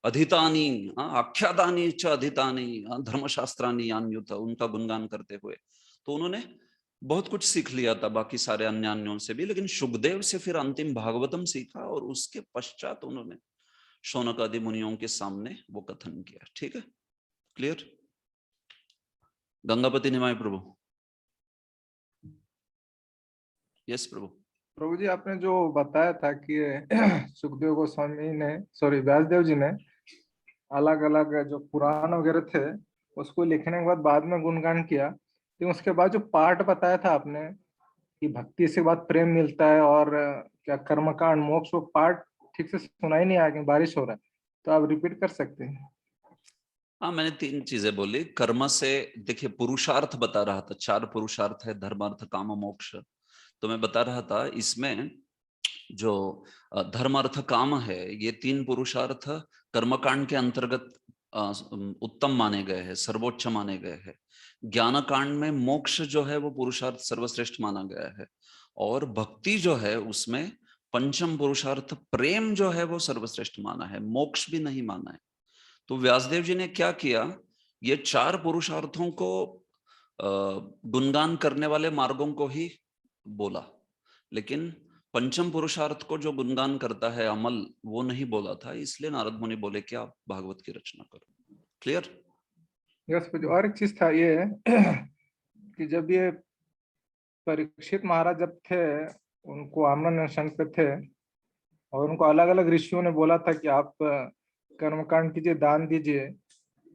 अधितानी आख्यादानी च अधितानी धर्मशास्त्रानी अन्युत, उनका गुणगान करते हुए। तो उन्होंने बहुत कुछ सीख लिया था बाकी सारे अन्यों से भी, लेकिन शुकदेव से फिर अंतिम भागवतम सीखा, और उसके पश्चात उन्होंने शौनक आदि मुनियों के सामने वो कथन किया, ठीक है। क्लियर? गंगापति निमाय प्रभु। यस प्रभु। प्रभु जी, आपने जो बताया था कि सुखदेव गोस्वामी ने व्यासदेव जी ने अलग अलग जो पुराण वगैरह थे उसको लिखने के बाद में गुणगान किया, लेकिन उसके बाद जो पार्ट बताया था आपने कि भक्ति से बाद प्रेम मिलता है और क्या कर्मकांड मोक्ष, वो पार्ट ठीक से सुना ही नहीं आया क्योंकि बारिश हो रहा है, तो आप रिपीट कर सकते हैं। हाँ, मैंने 3 चीजें बोली। कर्म से, देखिए पुरुषार्थ बता रहा था, 4 पुरुषार्थ है, धर्म अर्थ काम मोक्ष। तो मैं बता रहा था इसमें जो धर्म अर्थ काम है, ये 3 पुरुषार्थ कर्मकांड के अंतर्गत उत्तम माने गए हैं, सर्वोच्च माने गए हैं। ज्ञान कांड में मोक्ष जो है वो पुरुषार्थ सर्वश्रेष्ठ माना गया है, और भक्ति जो है उसमें पंचम पुरुषार्थ प्रेम जो है वो सर्वश्रेष्ठ माना है, मोक्ष भी नहीं माना है। तो व्यासदेव जी ने क्या किया, ये 4 पुरुषार्थों को गुणगान करने वाले मार्गों को ही बोला, लेकिन पंचम पुरुषार्थ को जो गुणगान करता है अमल, वो नहीं बोला था। इसलिए नारद मुनि बोले कि आप भागवत की रचना करो। क्लियर? यस, और एक चीज था ये कि जब ये परीक्षित महाराज जब थे, उनको आमरण अनशन पे थे और उनको अलग अलग ऋषियों ने बोला था कि आप कर्मकांड कीजिए, दान दीजिए,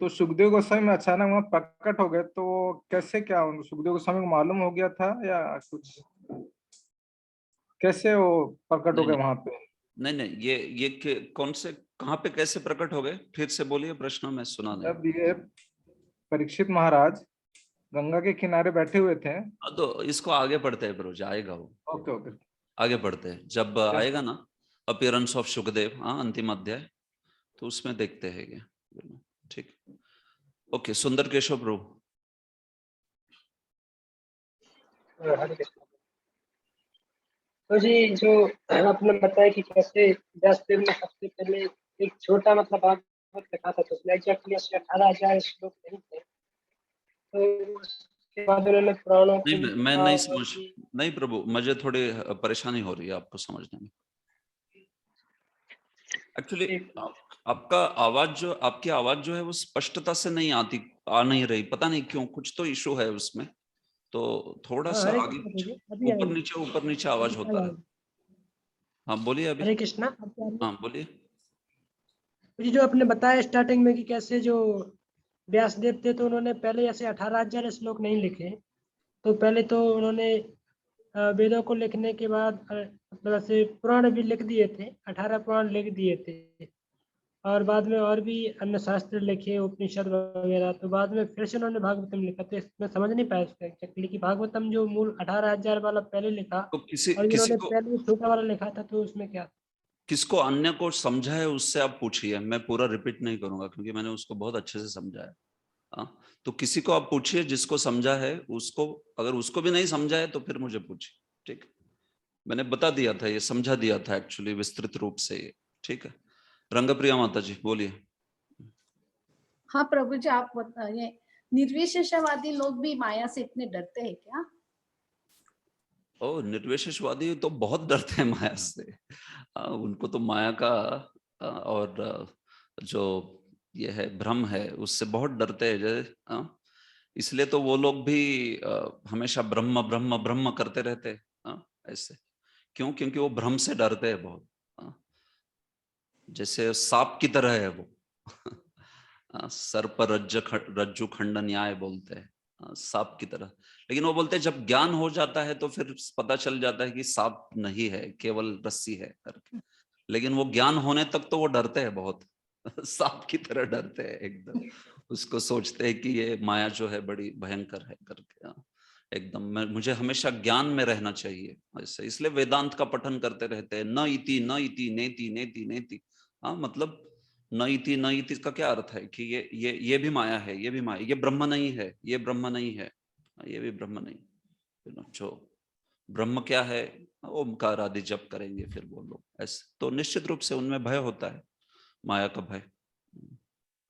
तो सुखदेव गोस्वामी में अचानक वहां प्रकट हो गए। तो कैसे, क्या सुखदेव गोस्वामी को मालूम हो गया था या कुछ, कैसे वो प्रकट हो गए वहां पे? नहीं नहीं, ये कौन से, कहाँ पे, कैसे प्रकट हो गए? फिर से बोलिए प्रश्न, मैं सुना नहीं। जब ये परीक्षित महाराज गंगा के किनारे बैठे हुए थे। तो इसको आगे पढ़ते हैं प्रभु, आएगा वो। ओके ओके, आगे पढ़ते हैं, जब आएगा ना अपीयरेंस ऑफ सुखदेव, हाँ अंतिम अध्याय, तो उसमें देखते हैं ये। ठीक, ओके। सुंदर केशव प्रभु। तो जी, जो आपने बताया कि कैसे व्यासदेव ने सबसे पहले एक छोटा मतलब भागवत लिखा था, तो उसमें एग्जैक्टली 18,000 श्लोक नहीं थे, तो उसके बाद उन्होंने पुराणों को नहीं, मैं लिखा नहीं और समझ, भी। नहीं प्रभु, मुझे थोड़ी परेशानी हो रही है आपको समझने में। एक्चुअली आपकी आवाज जो है वो स्पष्टता से नहीं आ नहीं रही, पता नहीं क्यों, कुछ तो इशू है उसमें। तो थोड़ा हाँ, सा हरे आगे कृष्ण जी, अभी ऊपर नीचे आवाज होता है। हाँ बोलिए अभी। हरे कृष्णा। अभी हाँ बोलिए। जी, जो आपने बताया स्टार्टिंग में कि कैसे जो व्यासदेव थे, तो उन्होंने पहले ऐसे 18,000 श्लोक नहीं लिखे। तो पहले तो उन्होंने वेदों को लिखने के बाद मतलब ऐसे पुराण भी लिख दिए थे, 18 पुराण लिख दिए थे, और बाद में और भी अन्य शास्त्र लिखे, उपनिषद वगैरह। तो बाद में फिर से उन्होंने भागवतम लिखा। तो इसमें समझ नहीं पाया उसका एक्चुअली कि भागवतम जो मूल 18,000 वाला पहले लिखा तो और जिन्होंने पहले छोटा वाला लिखा था, तो उसमें क्या? किसको अन्य को समझा है उससे आप पूछिए, मैं पूरा रिपीट नहीं करूंगा क्योंकि मैंने उसको बहुत अच्छे से समझाया। हाँ, तो किसी को आप पूछिए जिसको समझा है उसको, अगर उसको भी नहीं समझा है तो फिर मुझे पूछिए। ठीक, मैंने बता दिया था, ये समझा दिया था एक्चुअली विस्तृत रूप से ये। ठीक है, रंगप्रिया माता जी बोलिए। हाँ प्रभु जी, आप बताइए, निर्विशेषवादी लोग भी माया से इतने डरते हैं क्या? ओ, निर्विशेषवादी तो बहुत डरते हैं माया से। उनको तो माया का और जो ये है भ्रम है उससे बहुत डरते हैं। इसलिए तो वो लोग भी हमेशा ब्रह्म ब्रह्म ब्रह्म करते रहते हैं। ऐसे क्यों? क्योंकि वो भ्रम से डरते हैं बहुत। जैसे सांप की तरह है वो। सर्प रज्जु खंड न्याय बोलते हैं, सांप की तरह। लेकिन वो बोलते हैं जब ज्ञान हो जाता है तो फिर पता चल जाता है कि सांप नहीं है, केवल रस्सी है करके। लेकिन वो ज्ञान होने तक तो वो डरते हैं बहुत। सांप की तरह डरते हैं एकदम। उसको सोचते हैं कि ये माया जो है बड़ी भयंकर है करके। एकदम मुझे हमेशा ज्ञान में रहना चाहिए ऐसे, इसलिए वेदांत का पठन करते रहते हैं। न इति नेति नेति नेति। हाँ, मतलब न इति का क्या अर्थ है कि ये भी माया है, ये भी माया, ये ब्रह्म नहीं है, ये ब्रह्म नहीं है, ये भी ब्रह्म नहीं। जो ब्रह्म क्या है, ओमकार आदि जप करेंगे फिर वो लोग ऐसे, तो निश्चित रूप से उनमें भय होता है, माया का भय।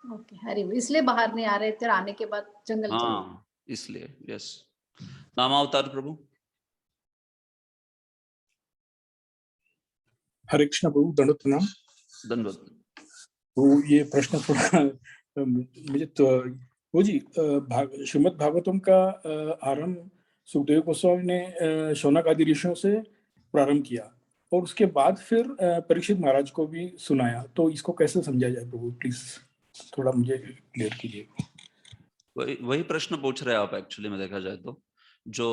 ओके, हरी, इसलिए बाहर नहीं आ रहे थे, आने के बाद जंगल चले। हाँ इसलिए, यस। नामावतार प्रभु। हरे कृष्ण प्रभु, दंडवत प्रणाम। धन्यवाद। तो ये प्रश्न थोड़ा मुझे तो वो जी, श्रीमद् भागवतम का आरंभ सुखदेव गोस्वामी ने शौनक आदि ऋषियों से प्रारंभ किया और उसके बाद फिर परीक्षित महाराज को भी सुनाया। तो इसको कैसे समझा जाए प्रभु, प्लीज थोड़ा मुझे क्लियर कीजिए। वही प्रश्न पूछ रहे हैं आप एक्चुअली में, देखा जाए तो जो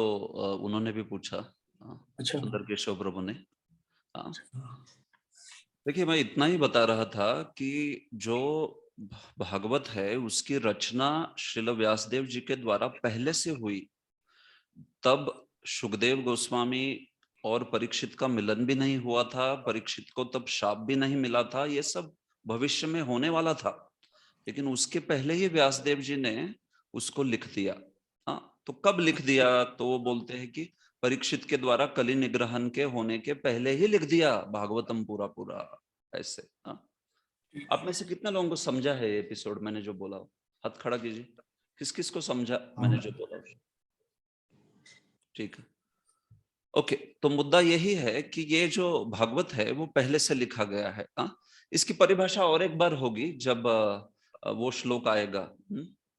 उन्होंने भी पूछा। अच्छा, सुंदर केशव प्रभु ने। देखिए, मैं इतना ही बता रहा था कि जो भागवत है उसकी रचना श्रील व्यासदेव जी के द्वारा पहले से हुई, तब सुखदेव गोस्वामी और परीक्षित का मिलन भी नहीं हुआ था, परीक्षित को तब शाप भी नहीं मिला था, ये सब भविष्य में होने वाला था, लेकिन उसके पहले ही व्यासदेव जी ने उसको लिख दिया। हाँ, तो कब लिख दिया? तो वो बोलते हैं कि परीक्षित के द्वारा कलि निग्रहण के होने के पहले ही लिख दिया भागवतम पूरा पूरा, ऐसे। हाँ, आप में से कितने लोगों को समझा है एपिसोड मैंने जो बोला? हाथ खड़ा कीजिए, किस किस को समझा मैंने जो बोला? ठीक है, ओके। तो मुद्दा यही है कि ये जो भागवत है वो पहले से लिखा गया है। इसकी परिभाषा और एक बार होगी जब वो श्लोक आएगा,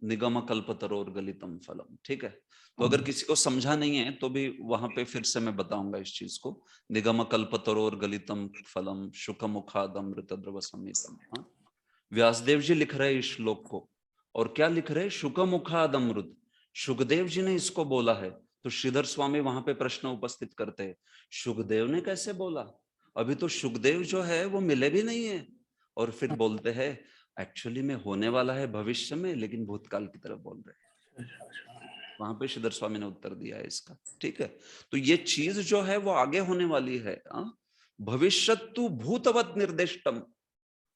निगम कल्पतरोर गलितम फलम। ठीक है, तो अगर किसी को समझा नहीं है तो भी वहां पे फिर से मैं बताऊंगा इस चीज को। निगम कल्पतरोर गलितम फलम शुक मुखाद अमृत द्रव समितम। व्यासदेव जी लिख रहे इस श्लोक को, और क्या लिख रहे? शुक मुखाद अमृत। सुखदेव जी ने इसको बोला है। तो श्रीधर स्वामी वहां पे प्रश्न उपस्थित करते हैं, सुखदेव ने कैसे बोला? अभी तो सुखदेव जो है वो मिले भी नहीं है। और फिर बोलते हैं एक्चुअली में होने वाला है भविष्य में, लेकिन भूतकाल की तरफ बोल रहे हैं। वहां पे श्रीधर स्वामी ने उत्तर दिया है इसका। ठीक है, तो ये चीज जो है वो आगे होने वाली है। भविष्यतु भूतवत निर्दिष्टम,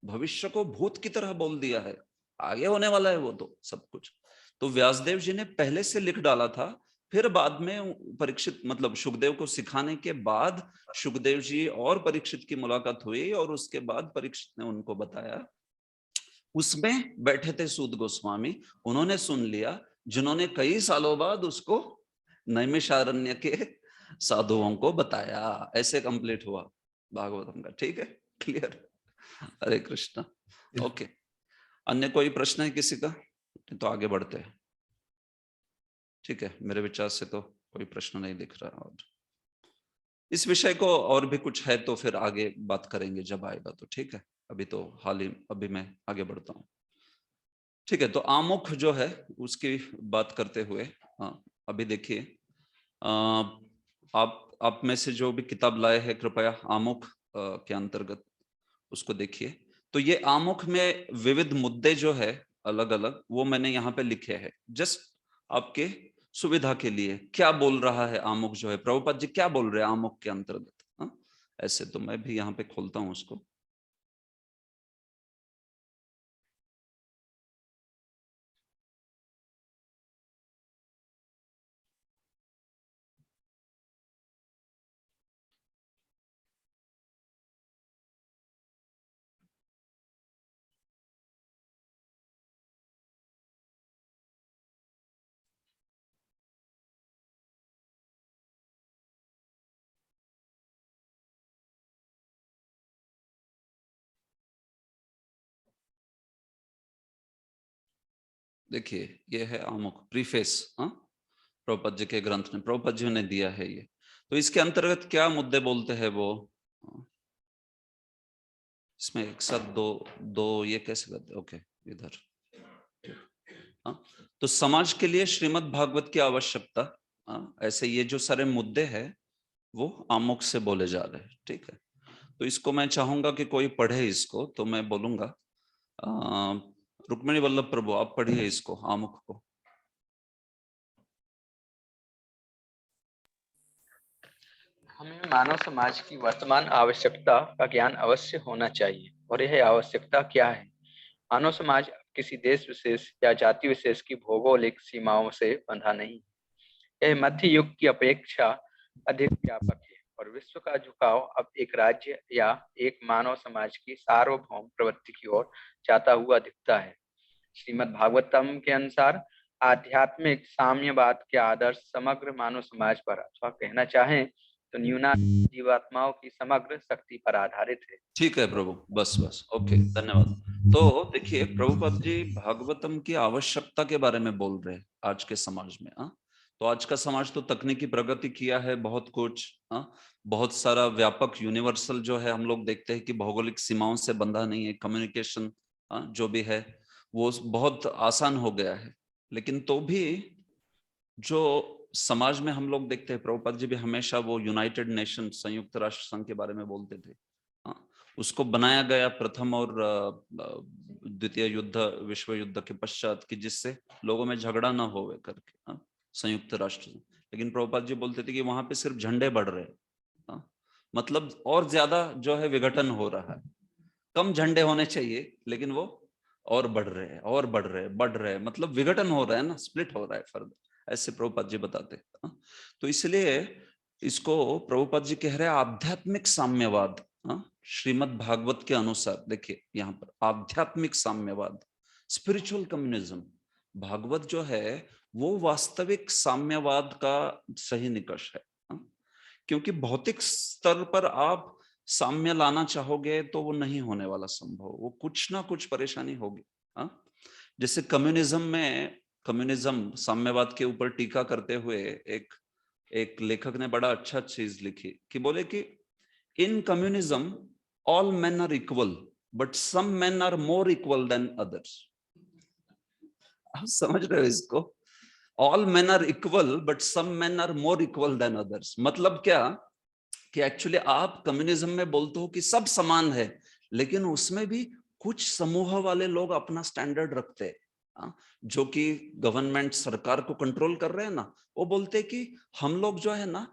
भविष्य को भूत की तरह बोल दिया है, आगे होने वाला है वो तो सब कुछ। तो व्यासदेव जी ने पहले से लिख डाला था, फिर बाद में परीक्षित मतलब सुखदेव को सिखाने के बाद सुखदेव जी और परीक्षित की मुलाकात हुई, और उसके बाद परीक्षित ने उनको बताया। उसमें बैठे थे सूत गोस्वामी, उन्होंने सुन लिया, जिन्होंने कई सालों बाद उसको नैमिषारण्य के साधुओं को बताया। ऐसे कंप्लीट हुआ भागवतम का। ठीक है, क्लियर? हरे कृष्णा। ओके, अन्य कोई प्रश्न है किसी का? तो आगे बढ़ते हैं। ठीक है, मेरे विचार से तो कोई प्रश्न नहीं दिख रहा। और इस विषय को और भी कुछ है तो फिर आगे बात करेंगे जब आएगा तो। ठीक है, अभी तो अभी मैं आगे बढ़ता हूँ। ठीक है, तो आमुख जो है उसकी बात करते हुए, अभी देखिए, आप में से जो भी किताब लाए हैं कृपया आमुख के अंतर्गत उसको देखिए। तो ये आमुख में विविध मुद्दे जो है अलग अलग, वो मैंने यहाँ पे लिखे हैं जस्ट आपके सुविधा के लिए। क्या बोल रहा है आमुख जो है, प्रभुपाद जी क्या बोल रहे हैं आमुख के अंतर्गत? ऐसे तो मैं भी यहाँ पे खोलता हूँ उसको। देखिए, ये है आमुख प्रीफेस, प्रभुपाद जी के ग्रंथ में प्रभुपाद जी ने दिया है ये। तो इसके अंतर्गत क्या मुद्दे बोलते हैं वो, इसमें एक साथ दो ये कैसे करते? ओके, इधर। तो समाज के लिए श्रीमद् भागवत की आवश्यकता, ऐसे ये जो सारे मुद्दे हैं वो आमुख से बोले जा रहे हैं। ठीक है, तो इसको मैं चाहूंगा कि कोई पढ़े इसको, तो मैं बोलूंगा रुक्मिणी वल्लभ प्रभु आप पढ़िए इसको, आमुख को। हमें मानव समाज की वर्तमान आवश्यकता का ज्ञान अवश्य होना चाहिए। और यह आवश्यकता क्या है? मानव समाज किसी देश विशेष या जाति विशेष की भौगोलिक सीमाओं से बंधा नहीं। यह मध्य युग की अपेक्षा अधिक व्यापक है, और विश्व का झुकाव अब एक राज्य या एक मानव समाज की सार्वभौम प्रवृत्ति की ओर जाता हुआ दिखता है। श्रीमद् भागवतम के अनुसार आध्यात्मिक साम्यवाद के आदर्श समग्र मानव समाज पर, अथवा कहना चाहें तो न्यूनाधिक जीवात्माओं की समग्र शक्ति पर आधारित है। ठीक है प्रभु, बस बस, ओके, धन्यवाद। तो देखिए, प्रभुपाद जी भागवतम की आवश्यकता के बारे में बोल रहे हैं आज के समाज में। तो आज का समाज तो तकनीकी प्रगति किया है बहुत कुछ, बहुत सारा व्यापक यूनिवर्सल जो है, हम लोग देखते हैं कि भौगोलिक सीमाओं से बंधा नहीं है, कम्युनिकेशन जो भी है वो बहुत आसान हो गया है। लेकिन तो भी जो समाज में हम लोग देखते हैं, प्रभुपाद जी भी हमेशा वो यूनाइटेड नेशन संयुक्त राष्ट्र संघ के बारे में बोलते थे, उसको बनाया गया प्रथम और द्वितीय युद्ध, विश्व युद्ध के पश्चात, कि जिससे लोगों में झगड़ा ना हो करके, संयुक्त राष्ट्र। लेकिन प्रभुपाद जी बोलते थे कि वहां पे सिर्फ झंडे बढ़ रहे हैं, मतलब और ज्यादा जो है विघटन हो रहा है। कम झंडे होने चाहिए लेकिन वो और बढ़ रहे हैं और बढ़ रहे हैं, मतलब विघटन हो रहा है ना, स्प्लिट हो रहा है फर्दर, ऐसे प्रभुपाद जी बताते हैं। तो इसलिए इसको प्रभुपाद जी कह रहे हैं आध्यात्मिक साम्यवाद। श्रीमद् भागवत के अनुसार देखिए यहाँ पर आध्यात्मिक साम्यवाद, स्पिरिचुअल कम्युनिज्म, भागवत जो है वो वास्तविक साम्यवाद का सही निकष है। क्योंकि भौतिक स्तर पर आप साम्य लाना चाहोगे तो वो नहीं होने वाला संभव, वो कुछ ना कुछ परेशानी होगी। जैसे कम्युनिज्म में, कम्युनिज्म साम्यवाद के ऊपर टीका करते हुए एक लेखक ने बड़ा अच्छा चीज लिखी कि बोले कि in communism all men are equal but some men are more equal than others. आप समझ रहे हो इसको? All men are equal but some men are more equal than others. मतलब क्या कि एक्चुअली आप कम्युनिज्म में बोलते हो कि सब समान है, लेकिन उसमें भी कुछ समूह वाले लोग अपना स्टैंडर्ड रखते हैं, जो कि गवर्नमेंट सरकार को कंट्रोल कर रहे हैं ना, वो बोलते हैं कि हम लोग जो है ना,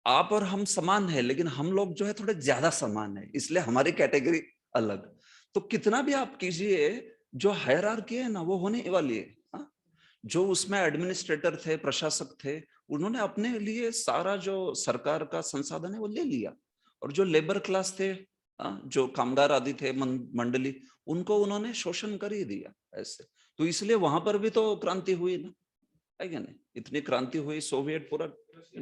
आप और हम समान है, लेकिन हम लोग जो है थोड़े ज्यादा समान है, इसलिए हमारी कैटेगरी अलग। तो कितना भी आप कीजिए, जो हायरार्की है ना वो होने वाली है। जो उसमें एडमिनिस्ट्रेटर थे, प्रशासक थे, उन्होंने अपने लिए सारा जो सरकार का संसाधन है वो ले लिया, और जो लेबर क्लास थे, जो कामगार आदि थे, मंडली, उनको उन्होंने शोषण कर ही दिया ऐसे। तो इसलिए वहां पर भी तो क्रांति हुई ना, है क्या नहीं? इतनी क्रांति हुई, सोवियत पूरा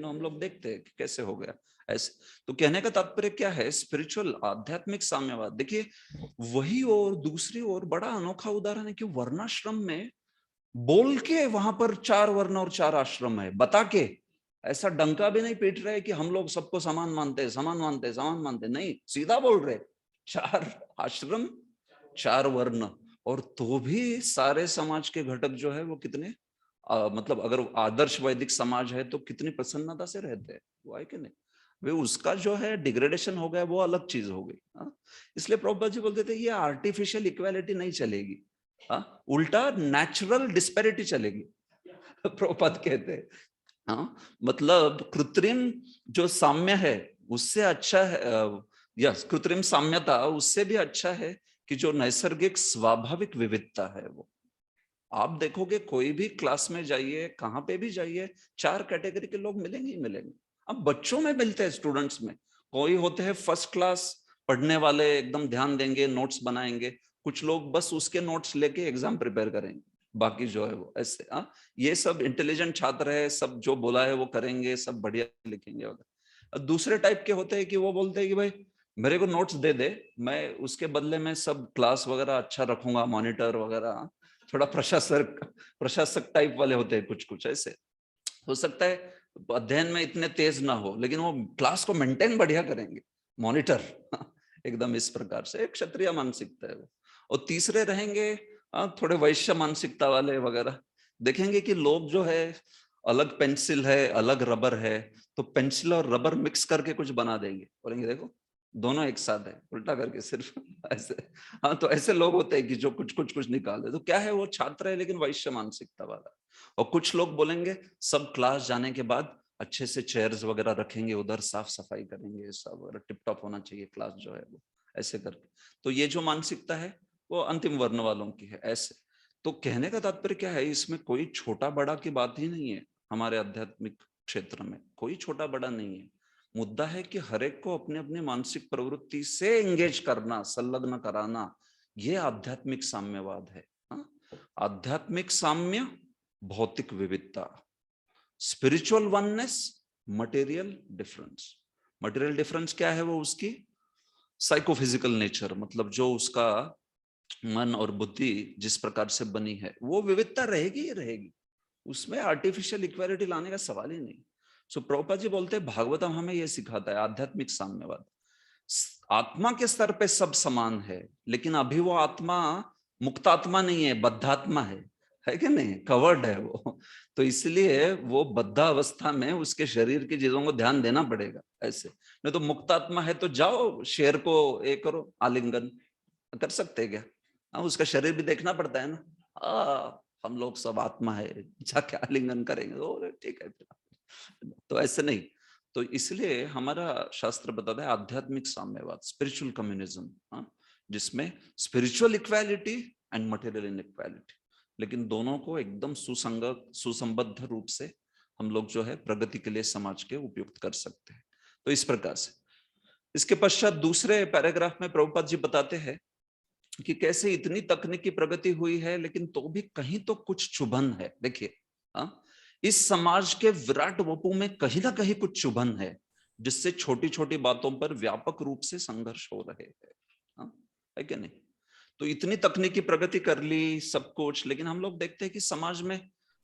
हम लोग देखते हैं कि कैसे हो गया ऐसे। तो कहने का तात्पर्य क्या है? स्पिरिचुअल आध्यात्मिक साम्यवाद। देखिए वही और दूसरी ओर बड़ा अनोखा उदाहरण है कि वर्णाश्रम में बोल के वहां पर 4 वर्ण और 4 आश्रम है, बता के, ऐसा डंका भी नहीं पीट रहे कि हम लोग सबको समान मानते हैं, समान मानते हैं, समान मानते हैं, नहीं, सीधा बोल रहे 4 आश्रम 4 वर्ण। और तो भी सारे समाज के घटक जो है वो कितने मतलब अगर आदर्श वैदिक समाज है तो कितनी प्रसन्नता से रहते हैं वो, है कि नहीं? वे उसका जो है डिग्रेडेशन हो गया वो अलग चीज हो गई। इसलिए प्रभुपाद जी बोलते थे ये आर्टिफिशियल इक्वालिटी नहीं चलेगी, उल्टा नेचुरल डिस्पैरिटी चलेगी। प्रभुपाद कहते हैं मतलब कृत्रिम जो साम्य है उससे अच्छा है, यस, कृत्रिम साम्यता उससे भी अच्छा है कि जो नैसर्गिक स्वाभाविक विविधता है वो। आप देखोगे कोई भी क्लास में जाइए, कहां पे भी जाइए, 4 कैटेगरी के लोग मिलेंगे ही मिलेंगे। अब बच्चों में मिलते हैं, स्टूडेंट्स में कोई होते हैं फर्स्ट क्लास पढ़ने वाले, एकदम ध्यान देंगे, नोट्स बनाएंगे, कुछ लोग बस उसके नोट्स लेके एग्जाम प्रिपेयर करेंगे, बाकी जो है वो ऐसे। ये सब इंटेलिजेंट छात्र है, सब जो बोला है वो करेंगे, सब बढ़िया लिखेंगे वगैरह। दूसरे टाइप के होते हैं कि वो बोलते हैं कि भाई मेरे को नोट्स दे दे, मैं उसके बदले में सब क्लास वगैरह अच्छा रखूंगा, मॉनिटर वगैरह, थोड़ा प्रशासक टाइप वाले होते हैं कुछ कुछ ऐसे। हो सकता है अध्ययन में इतने तेज ना हो, लेकिन वो क्लास को मेंटेन बढ़िया करेंगे, मॉनिटर एकदम इस प्रकार से। एक क्षत्रिय मानसिकता है वो। और तीसरे रहेंगे थोड़े वैश्य मानसिकता वाले वगैरह। देखेंगे कि लोग जो है अलग पेंसिल है, अलग रबर है, तो पेंसिल और रबर मिक्स करके कुछ बना देंगे, बोलेंगे देखो दोनों एक साथ है, उल्टा करके सिर्फ ऐसे। तो ऐसे लोग होते हैं कि जो कुछ निकाल दे। तो क्या है, वो छात्र है लेकिन वैश्य मानसिकता वाला। और कुछ लोग बोलेंगे सब क्लास जाने के बाद अच्छे से चेयर्स वगैरह रखेंगे, उधर साफ सफाई करेंगे, सब वगैरह टिप टॉप होना चाहिए क्लास जो है वो, ऐसे करके। तो ये जो मानसिकता है वो अंतिम वर्ण वालों की है ऐसे। तो कहने का तात्पर्य क्या है, इसमें कोई छोटा बड़ा की बात ही नहीं है। हमारे आध्यात्मिक क्षेत्र में कोई छोटा बड़ा नहीं है। मुद्दा है कि हर एक को अपने अपने मानसिक प्रवृत्ति से एंगेज करना, संलग्न कराना, ये आध्यात्मिक साम्यवाद है। आध्यात्मिक साम्य भौतिक विविधता, spiritual oneness material difference. Material difference क्या है? वो उसकी साइकोफिजिकल नेचर, मतलब जो उसका मन और बुद्धि जिस प्रकार से बनी है वो विविधता रहेगी ही रहेगी, उसमें आर्टिफिशियल इक्वालिटी लाने का सवाल ही नहीं। सो प्रभुपाद जी बोलते हैं भागवतम हमें यह सिखाता है आध्यात्मिक साम्यवाद। आत्मा के स्तर पे सब समान है, लेकिन अभी वो आत्मा मुक्तात्मा नहीं है, बद्धात्मा है। है कि नहीं, कवर्ड है वो। तो इसलिए वो बद्धावस्था में उसके शरीर की चीजों को ध्यान देना पड़ेगा ऐसे। नहीं तो मुक्तात्मा है तो जाओ शेर को ये करो, आलिंगन कर सकते हैं क्या? हाँ, उसका शरीर भी देखना पड़ता है ना। हम लोग सब आत्मा है, जाके आलिंगन करेंगे तो ठीक है फिर। तो ऐसे नहीं। तो इसलिए हमारा शास्त्र बताता है आध्यात्मिक साम्यवाद, स्पिरिचुअल कम्युनिज्म, जिसमें spiritual equality and material inequality, लेकिन दोनों को एकदम सुसंगत सुसंबद्ध रूप से हम लोग जो है प्रगति के लिए समाज के उपयुक्त कर सकते हैं। तो इस प्रकार से इसके पश्चात दूसरे पैराग्राफ में प्रभुपाद जी बताते हैं कि कैसे इतनी तकनीकी प्रगति हुई है लेकिन तो भी कहीं तो कुछ चुभन है। देखिए, इस समाज के विराट वपु में कहीं ना कहीं कुछ चुभन है, जिससे छोटी छोटी बातों पर व्यापक रूप से संघर्ष हो रहे हैं, है कि नहीं? तो इतनी तकनीकी प्रगति कर ली सब कुछ, लेकिन हम लोग देखते हैं कि समाज में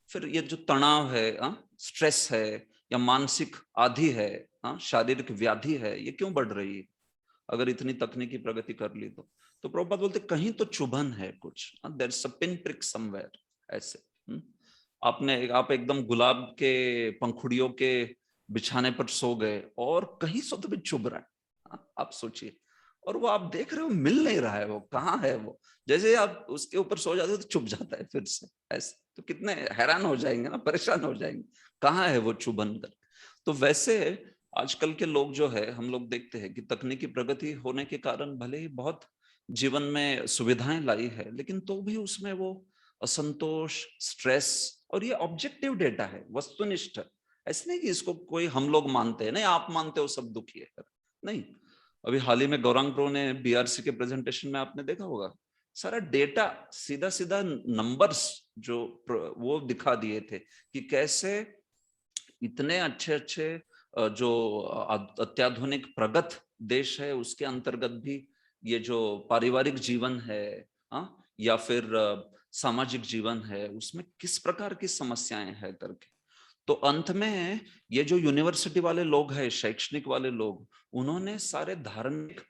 फिर ये जो तनाव है, स्ट्रेस है या मानसिक आदि है, शारीरिक व्याधि है, ये क्यों बढ़ रही है अगर इतनी तकनीकी प्रगति कर ली तो प्रभुपाद बोलते कहीं तो चुभन है कुछ, there is a pin prick somewhere ऐसे। आप एकदम गुलाब के पंखुड़ियों के बिछाने पर सो गए और कहीं से तो भी चुभ रहा है, आप सोचिए, और वो आप देख रहे हो मिल नहीं रहा है, वो कहाँ है वो, जैसे आप उसके ऊपर सो जाते हो तो चुभ जाता है फिर से ऐसे, तो कितने हैरान हो जाएंगे ना, परेशान हो जाएंगे, कहाँ है वो चुभन कर। तो वैसे आजकल के लोग जो है, हम लोग देखते हैं कि तकनीकी प्रगति होने के कारण भले ही बहुत जीवन में सुविधाएं लाई है, लेकिन तो भी उसमें वो असंतोष, स्ट्रेस, और ये ऑब्जेक्टिव डेटा है, वस्तुनिष्ठ, ऐसे नहीं कि इसको कोई हम लोग मानते हैं, नहीं आप मानते हो सब दुखी है, नहीं। अभी हाल ही में गौरांग प्रो ने बीआरसी के प्रेजेंटेशन में आपने देखा होगा, सारा डेटा सीधा सीधा नंबर्स जो वो दिखा दिए थे कि कैसे इतने अच्छे अच्छे जो अत्याधुनिक प्रगत देश है उसके अंतर्गत भी ये जो पारिवारिक जीवन है, या फिर सामाजिक जीवन है, उसमें किस प्रकार की समस्याएं हैं करके। तो अंत में ये जो यूनिवर्सिटी वाले लोग हैं, शैक्षणिक वाले लोग, उन्होंने सारे धार्मिक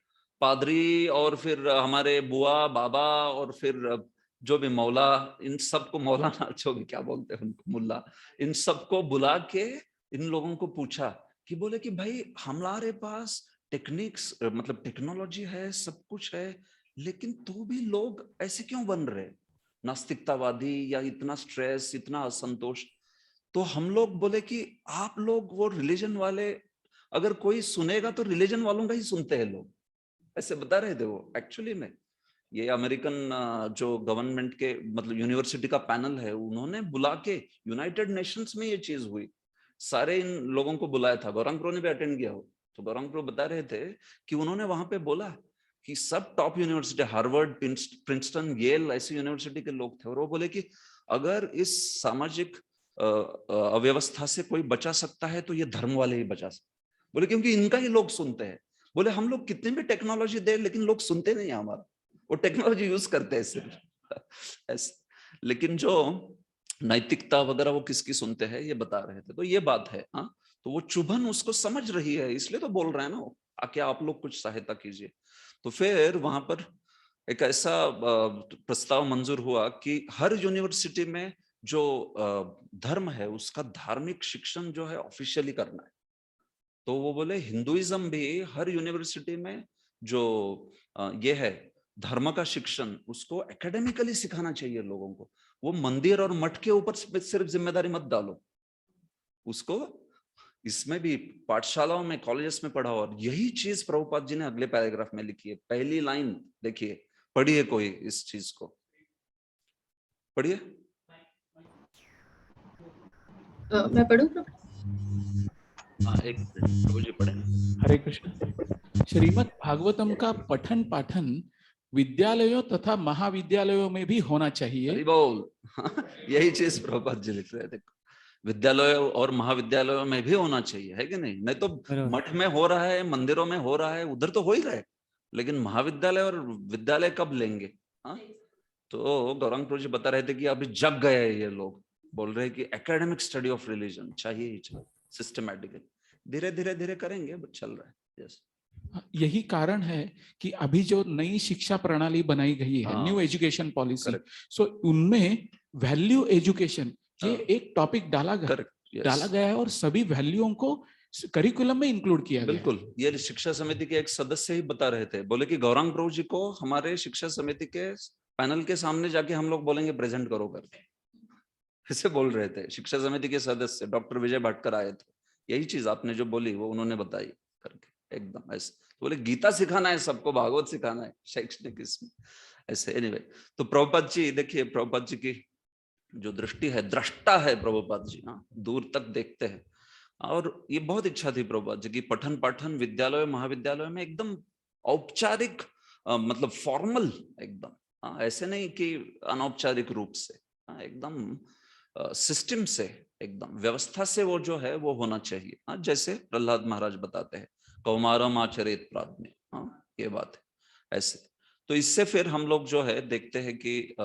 पादरी और फिर हमारे बुआ बाबा और फिर जो भी मौला, इन सबको मौलाना जो भी क्या बोलते हैं उनको, मुल्ला, इन सबको बुला के इन लोगों को पूछा कि बोले कि भाई हमारे पास टेक्निक्स मतलब टेक्नोलॉजी है, सब कुछ है, लेकिन तो भी लोग ऐसे क्यों बन रहे, नास्तिकतावादी, या इतना स्ट्रेस, इतना असंतोष। तो हम लोग बोले कि आप लोग वो रिलीजन वाले, अगर कोई सुनेगा तो रिलीजन वालों का ही सुनते हैं लोग, ऐसे बता रहे थे वो। एक्चुअली में ये अमेरिकन जो गवर्नमेंट के मतलब यूनिवर्सिटी का पैनल है, उन्होंने बुला के, यूनाइटेड नेशंस में ये चीज हुई, सारे इन लोगों को बुलाया था, गौरांग प्रो ने भी अटेंड किया हो। तो गौरांग प्रो बता रहे थे कि उन्होंने वहां पे बोला कि सब top university, Harvard, Princeton, Yale, ऐसी यूनिवर्सिटी के लोग थे, और वो बोले कि अगर इस सामाजिक अव्यवस्था से कोई बचा सकता है तो ये धर्म वाले ही बचा सकते, बोले क्योंकि इनका ही लोग सुनते हैं। बोले हम लोग कितने भी टेक्नोलॉजी दे लेकिन लोग सुनते नहीं हमारा, वो टेक्नोलॉजी यूज करते हैं सिर्फ ऐसे, लेकिन जो नैतिकता वगैरह वो किसकी सुनते हैं, ये बता रहे थे। तो ये बात है, तो वो चुभन उसको समझ रही है, इसलिए तो बोल रहे हैं ना, आके आप लोग कुछ सहायता कीजिए। तो फिर वहां पर एक ऐसा प्रस्ताव मंजूर हुआ कि हर यूनिवर्सिटी में जो धर्म है उसका धार्मिक शिक्षण जो है ऑफिशियली करना है। तो वो बोले हिंदुइज्म भी हर यूनिवर्सिटी में जो ये है धर्म का शिक्षण, उसको एकेडमिकली सिखाना चाहिए लोगों को। वो मंदिर और मठ के ऊपर सिर्फ जिम्मेदारी मत डालो, उसको इसमें भी पाठशालाओं में, कॉलेजेस में पढ़ाओ। और यही चीज प्रभुपाद जी ने अगले पैराग्राफ में लिखी है, पहली लाइन देखिए, पढ़िए कोई इस चीज को, पढ़िए। मैं पढ़ूं? एक प्रभु जी पढ़े। हरे कृष्ण। श्रीमद् भागवतम का पठन पाठन विद्यालयों तथा महाविद्यालयों में भी होना चाहिए। बोल यही चीज प्रभुपाद जी लिख रहे थे, विद्यालयों और महाविद्यालयों में भी होना चाहिए, है कि नहीं? नहीं तो मठ में हो रहा है, मंदिरों में हो रहा है, उधर तो हो ही रहा है, लेकिन महाविद्यालय और विद्यालय कब लेंगे? तो गौरांग प्रभु जी बता रहे थे कि अभी जग गए ये लोग, बोल रहे हैं कि एकेडमिक स्टडी ऑफ रिलीजन चाहिए ही चाहिए, सिस्टमैटिकली, धीरे धीरे धीरे करेंगे, बट चल रहा है। यस यही कारण है कि अभी जो नई शिक्षा प्रणाली बनाई गई है, हाँ, न्यू एजुकेशन पॉलिसी, correct. सो उनमें वैल्यू एजुकेशन ये हाँ, एक टॉपिक डाला correct, yes. गया है और सभी वैल्यूओं को करिकुलम में इंक्लूड किया गया है। बिल्कुल, ये शिक्षा समिति के एक सदस्य ही बता रहे थे, बोले कि गौरांग प्रभु जी को हमारे शिक्षा समिति के पैनल के सामने जाके हम लोग बोलेंगे प्रेजेंट करो करके, ऐसे बोल रहे थे। शिक्षा समिति के सदस्य डॉक्टर विजय भाटकर आए थे, यही चीज आपने जो बोली वो उन्होंने बताई करके एकदम ऐसे। तो बोले गीता सिखाना है सबको, भागवत सिखाना है शैक्षणिक इसमें ऐसे। एनीवे, तो प्रभुपाद जी देखिए, प्रभुपाद जी की जो दृष्टि है, दृष्टा है प्रभुपाद जी, हाँ, दूर तक देखते हैं। और ये बहुत इच्छा थी प्रभुपाद जी की पठन पाठन विद्यालय महाविद्यालय में एकदम औपचारिक, मतलब फॉर्मल एकदम, हाँ, ऐसे नहीं कि अनौपचारिक रूप से, हाँ, एकदम सिस्टम से, एकदम व्यवस्था से वो जो है वो होना चाहिए, हाँ, जैसे प्रहलाद महाराज बताते हैं कौमारम आचरेत प्राज्ञ, हाँ, ये बात है ऐसे। तो इससे फिर हम लोग जो है देखते हैं कि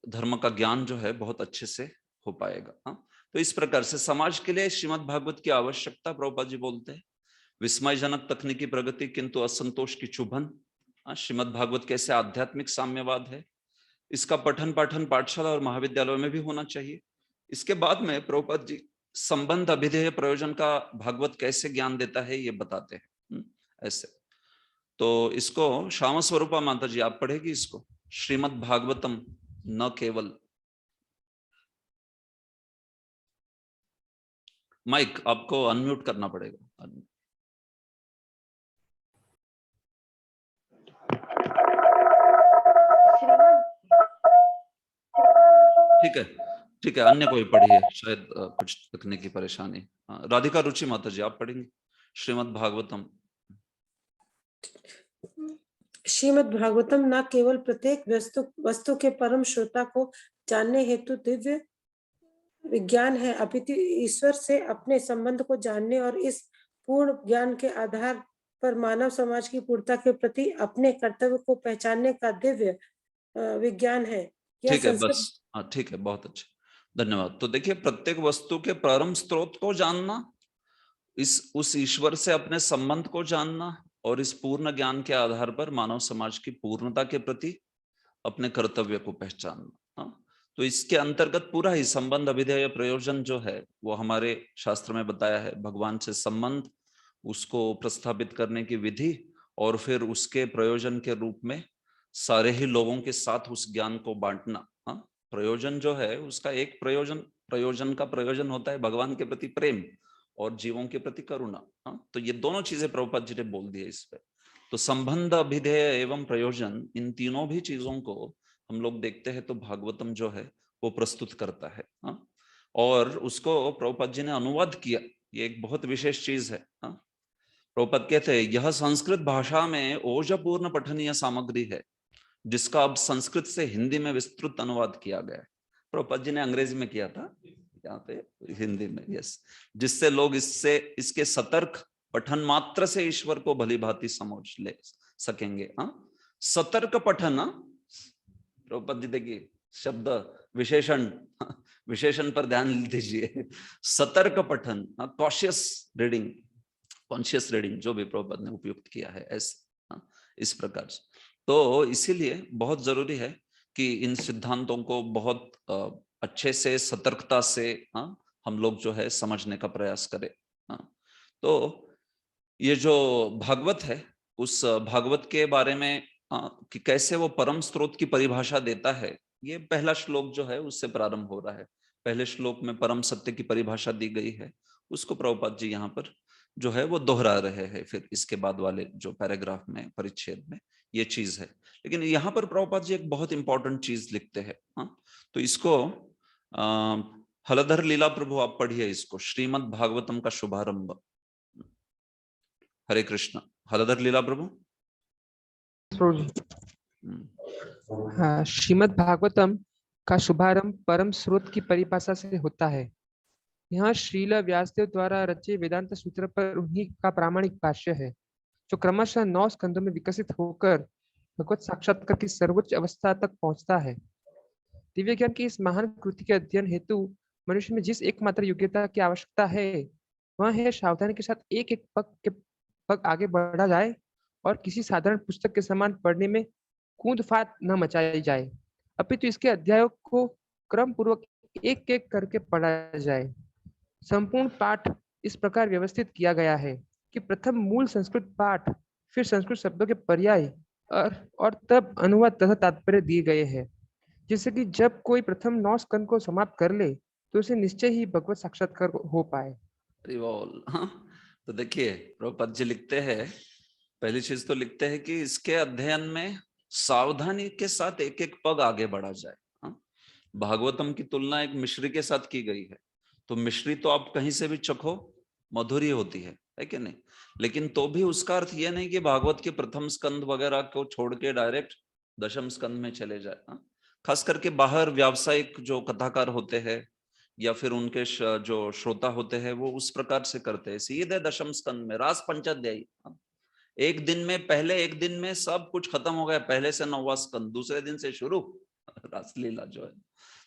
धर्म का ज्ञान जो है बहुत अच्छे से हो पाएगा, हाँ। तो इस प्रकार से समाज के लिए श्रीमद् भागवत की आवश्यकता, प्रभुपाद जी बोलते हैं, विस्मयजनक तकनीकी प्रगति किंतु असंतोष की चुभन, श्रीमद् भागवत कैसे आध्यात्मिक साम्यवाद है, इसका पठन पाठन पाठशाला और महाविद्यालयों में भी होना चाहिए। इसके बाद में प्रभुपाद जी संबंध अभिधेय प्रयोजन का भागवत कैसे ज्ञान देता है ये बताते हैं ऐसे। तो इसको श्याम स्वरूपा माता जी आप पढ़ेगी इसको, श्रीमद् भागवतम न केवल, माइक आपको अनम्यूट करना पड़ेगा। ठीक है, ठीक है, अन्य कोई पढ़िए, शायद कुछ तकनीकी परेशानी। राधिका रुचि माता जी आप पढ़ेंगे श्रीमद् भागवतम। श्रीमद् भागवतम न केवल प्रत्येक वस्तु के परम श्रोता को जानने हेतु दिव्य विज्ञान है, अपितु ईश्वर से अपने संबंध को जानने और इस पूर्ण ज्ञान के आधार पर मानव समाज की पूर्णता के प्रति अपने कर्तव्य को पहचानने का दिव्य विज्ञान है। ठीक है, बस, हाँ, ठीक है, बहुत अच्छा, धन्यवाद। तो देखिए, प्रत्येक वस्तु के प्रारंभ स्रोत को जानना, उस ईश्वर से अपने संबंध को जानना और इस पूर्ण ज्ञान के आधार पर मानव समाज की पूर्णता के प्रति अपने कर्तव्य को पहचानना, हाँ। तो इसके अंतर्गत पूरा ही संबंध अभिधेय प्रयोजन जो है वो हमारे शास्त्र में बताया है, भगवान से संबंध, उसको प्रस्थापित करने की विधि और फिर उसके प्रयोजन के रूप में सारे ही लोगों के साथ उस ज्ञान को बांटना, हाँ। प्रयोजन जो है उसका एक प्रयोजन का प्रयोजन होता है भगवान के प्रति प्रेम और जीवों के प्रति करुणा, हाँ। तो ये दोनों चीजें प्रभुपाद जी ने बोल दी है इस पे। तो संबंध अभिधेय एवं प्रयोजन, इन तीनों भी चीजों को हम लोग देखते हैं तो भागवतम जो है वो प्रस्तुत करता है, हाँ। और उसको प्रभुपाद जी ने अनुवाद किया, ये एक बहुत विशेष चीज है, हाँ। प्रभुपाद कहते हैं यह संस्कृत भाषा में ओजपूर्ण पठनीय सामग्री है जिसका अब संस्कृत से हिंदी में विस्तृत अनुवाद किया गया है। प्रभुपाद जी ने अंग्रेजी में किया था, यहाँ पे हिंदी में, यस, जिससे लोग इसके सतर्क पठन मात्र से ईश्वर को भली भांति समझ ले सकेंगे, हाँ। सतर्क पठन, प्रभुपाद जी देखिए शब्द विशेषण पर ध्यान दीजिए, सतर्क पठन, कॉशियस रीडिंग, कॉन्शियस रीडिंग, जो भी प्रभुपाद ने उपयुक्त किया है ऐसे, हाँ, इस प्रकार से। तो इसीलिए बहुत जरूरी है कि इन सिद्धांतों को बहुत अच्छे से सतर्कता से, हाँ, हम लोग जो है समझने का प्रयास करें, हाँ। तो ये जो भागवत है, उस भागवत के बारे में कि कैसे वो परम स्रोत की परिभाषा देता है, ये पहला श्लोक जो है उससे प्रारंभ हो रहा है। पहले श्लोक में परम सत्य की परिभाषा दी गई है, उसको प्रभुपाद जी यहाँ पर जो है वो दोहरा रहे हैं फिर इसके बाद वाले जो पैराग्राफ में, परिच्छेद में ये चीज है। लेकिन यहाँ पर प्रभुपाद जी एक बहुत इंपॉर्टेंट चीज लिखते हैं, हाँ। तो इसको हलधर लीला प्रभु आप पढ़िए इसको, श्रीमद् भागवतम का शुभारंभ। हरे कृष्ण, हलधर लीला प्रभु। हाँ, श्रीमद् भागवतम का शुभारंभ परम स्रोत की परिभाषा से होता है। यहाँ श्रील व्यासदेव द्वारा रचे वेदांत सूत्र पर उन्हीं का प्रामाणिक भाष्य है, जो क्रमशः 9 स्कंदों में विकसित होकर भगवत साक्षात्कार की सर्वोच्च अवस्था तक पहुंचता है। दिव्य ज्ञान की इस महान कृति के अध्ययन हेतु मनुष्य में जिस एकमात्र योग्यता की आवश्यकता है वह है सावधानी के साथ एक एक पद के पग आगे बढ़ा जाए और किसी साधारण पुस्तक के समान पढ़ने में कूद-फात न मचाई जाए, अपितु इसके अध्यायों को क्रम पूर्वक एक-एक करके पढ़ा जाए। संपूर्ण पाठ इस प्रकार व्यवस्थित किया गया है कि प्रथम मूल संस्कृत पाठ, फिर संस्कृत शब्दों के पर्याय और तब अनुवाद तथा तात्पर्य दिए गए हैं, जिससे कि जब कोई प्रथम 9 स्कंद को समाप्त कर ले तो उसे निश्चय ही भगवत साक्षात्कार हो पाए। हरि बोल। हाँ, तो देखिए प्रभुपाद जी लिखते हैं, पहली चीज तो लिखते हैं कि इसके अध्ययन में सावधानी के साथ एक एक पग आगे बढ़ा जाए। हाँ? भागवतम की तुलना एक मिश्री के साथ की गई है, तो मिश्री तो आप कहीं से भी चखो, मधुरी होती है कि नहीं? लेकिन तो भी उसका अर्थ यह नहीं कि भागवत के प्रथम स्कंद वगैरह को छोड़ के डायरेक्ट दशम स्कंद में चले जाए। हाँ? खास करके बाहर व्यावसायिक जो कथाकार होते हैं या फिर उनके जो श्रोता होते हैं वो उस प्रकार से करते हैं, सीधे दशम स्कंद में रास पंचाध्यायी। एक दिन में, पहले एक दिन में सब कुछ खत्म हो गया, पहले से 9वां स्कंद, दूसरे दिन से शुरू रासलीला जो है।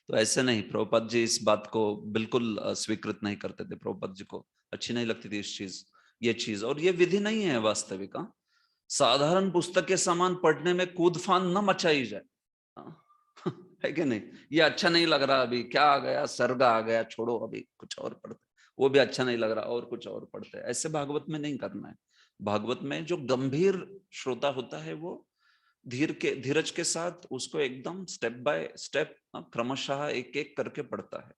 तो ऐसे नहीं, प्रभुपाद जी इस बात को बिल्कुल स्वीकृत नहीं करते थे। प्रभुपाद जी को अच्छी नहीं लगती थी ये चीज, और ये विधि नहीं है वास्तविक। साधारण पुस्तक के समान पढ़ने में कूदफान न मचाई जाए, है कि नहीं? ये अच्छा नहीं लग रहा, अभी क्या आ गया, सर्ग आ गया, छोड़ो अभी कुछ और पढ़ते, वो भी अच्छा नहीं लग रहा और कुछ और पढ़ते, ऐसे भागवत में नहीं करना है। भागवत में जो गंभीर श्रोता होता है वो धीरज के साथ उसको एकदम स्टेप बाय स्टेप क्रमशः एक एक करके पढ़ता है,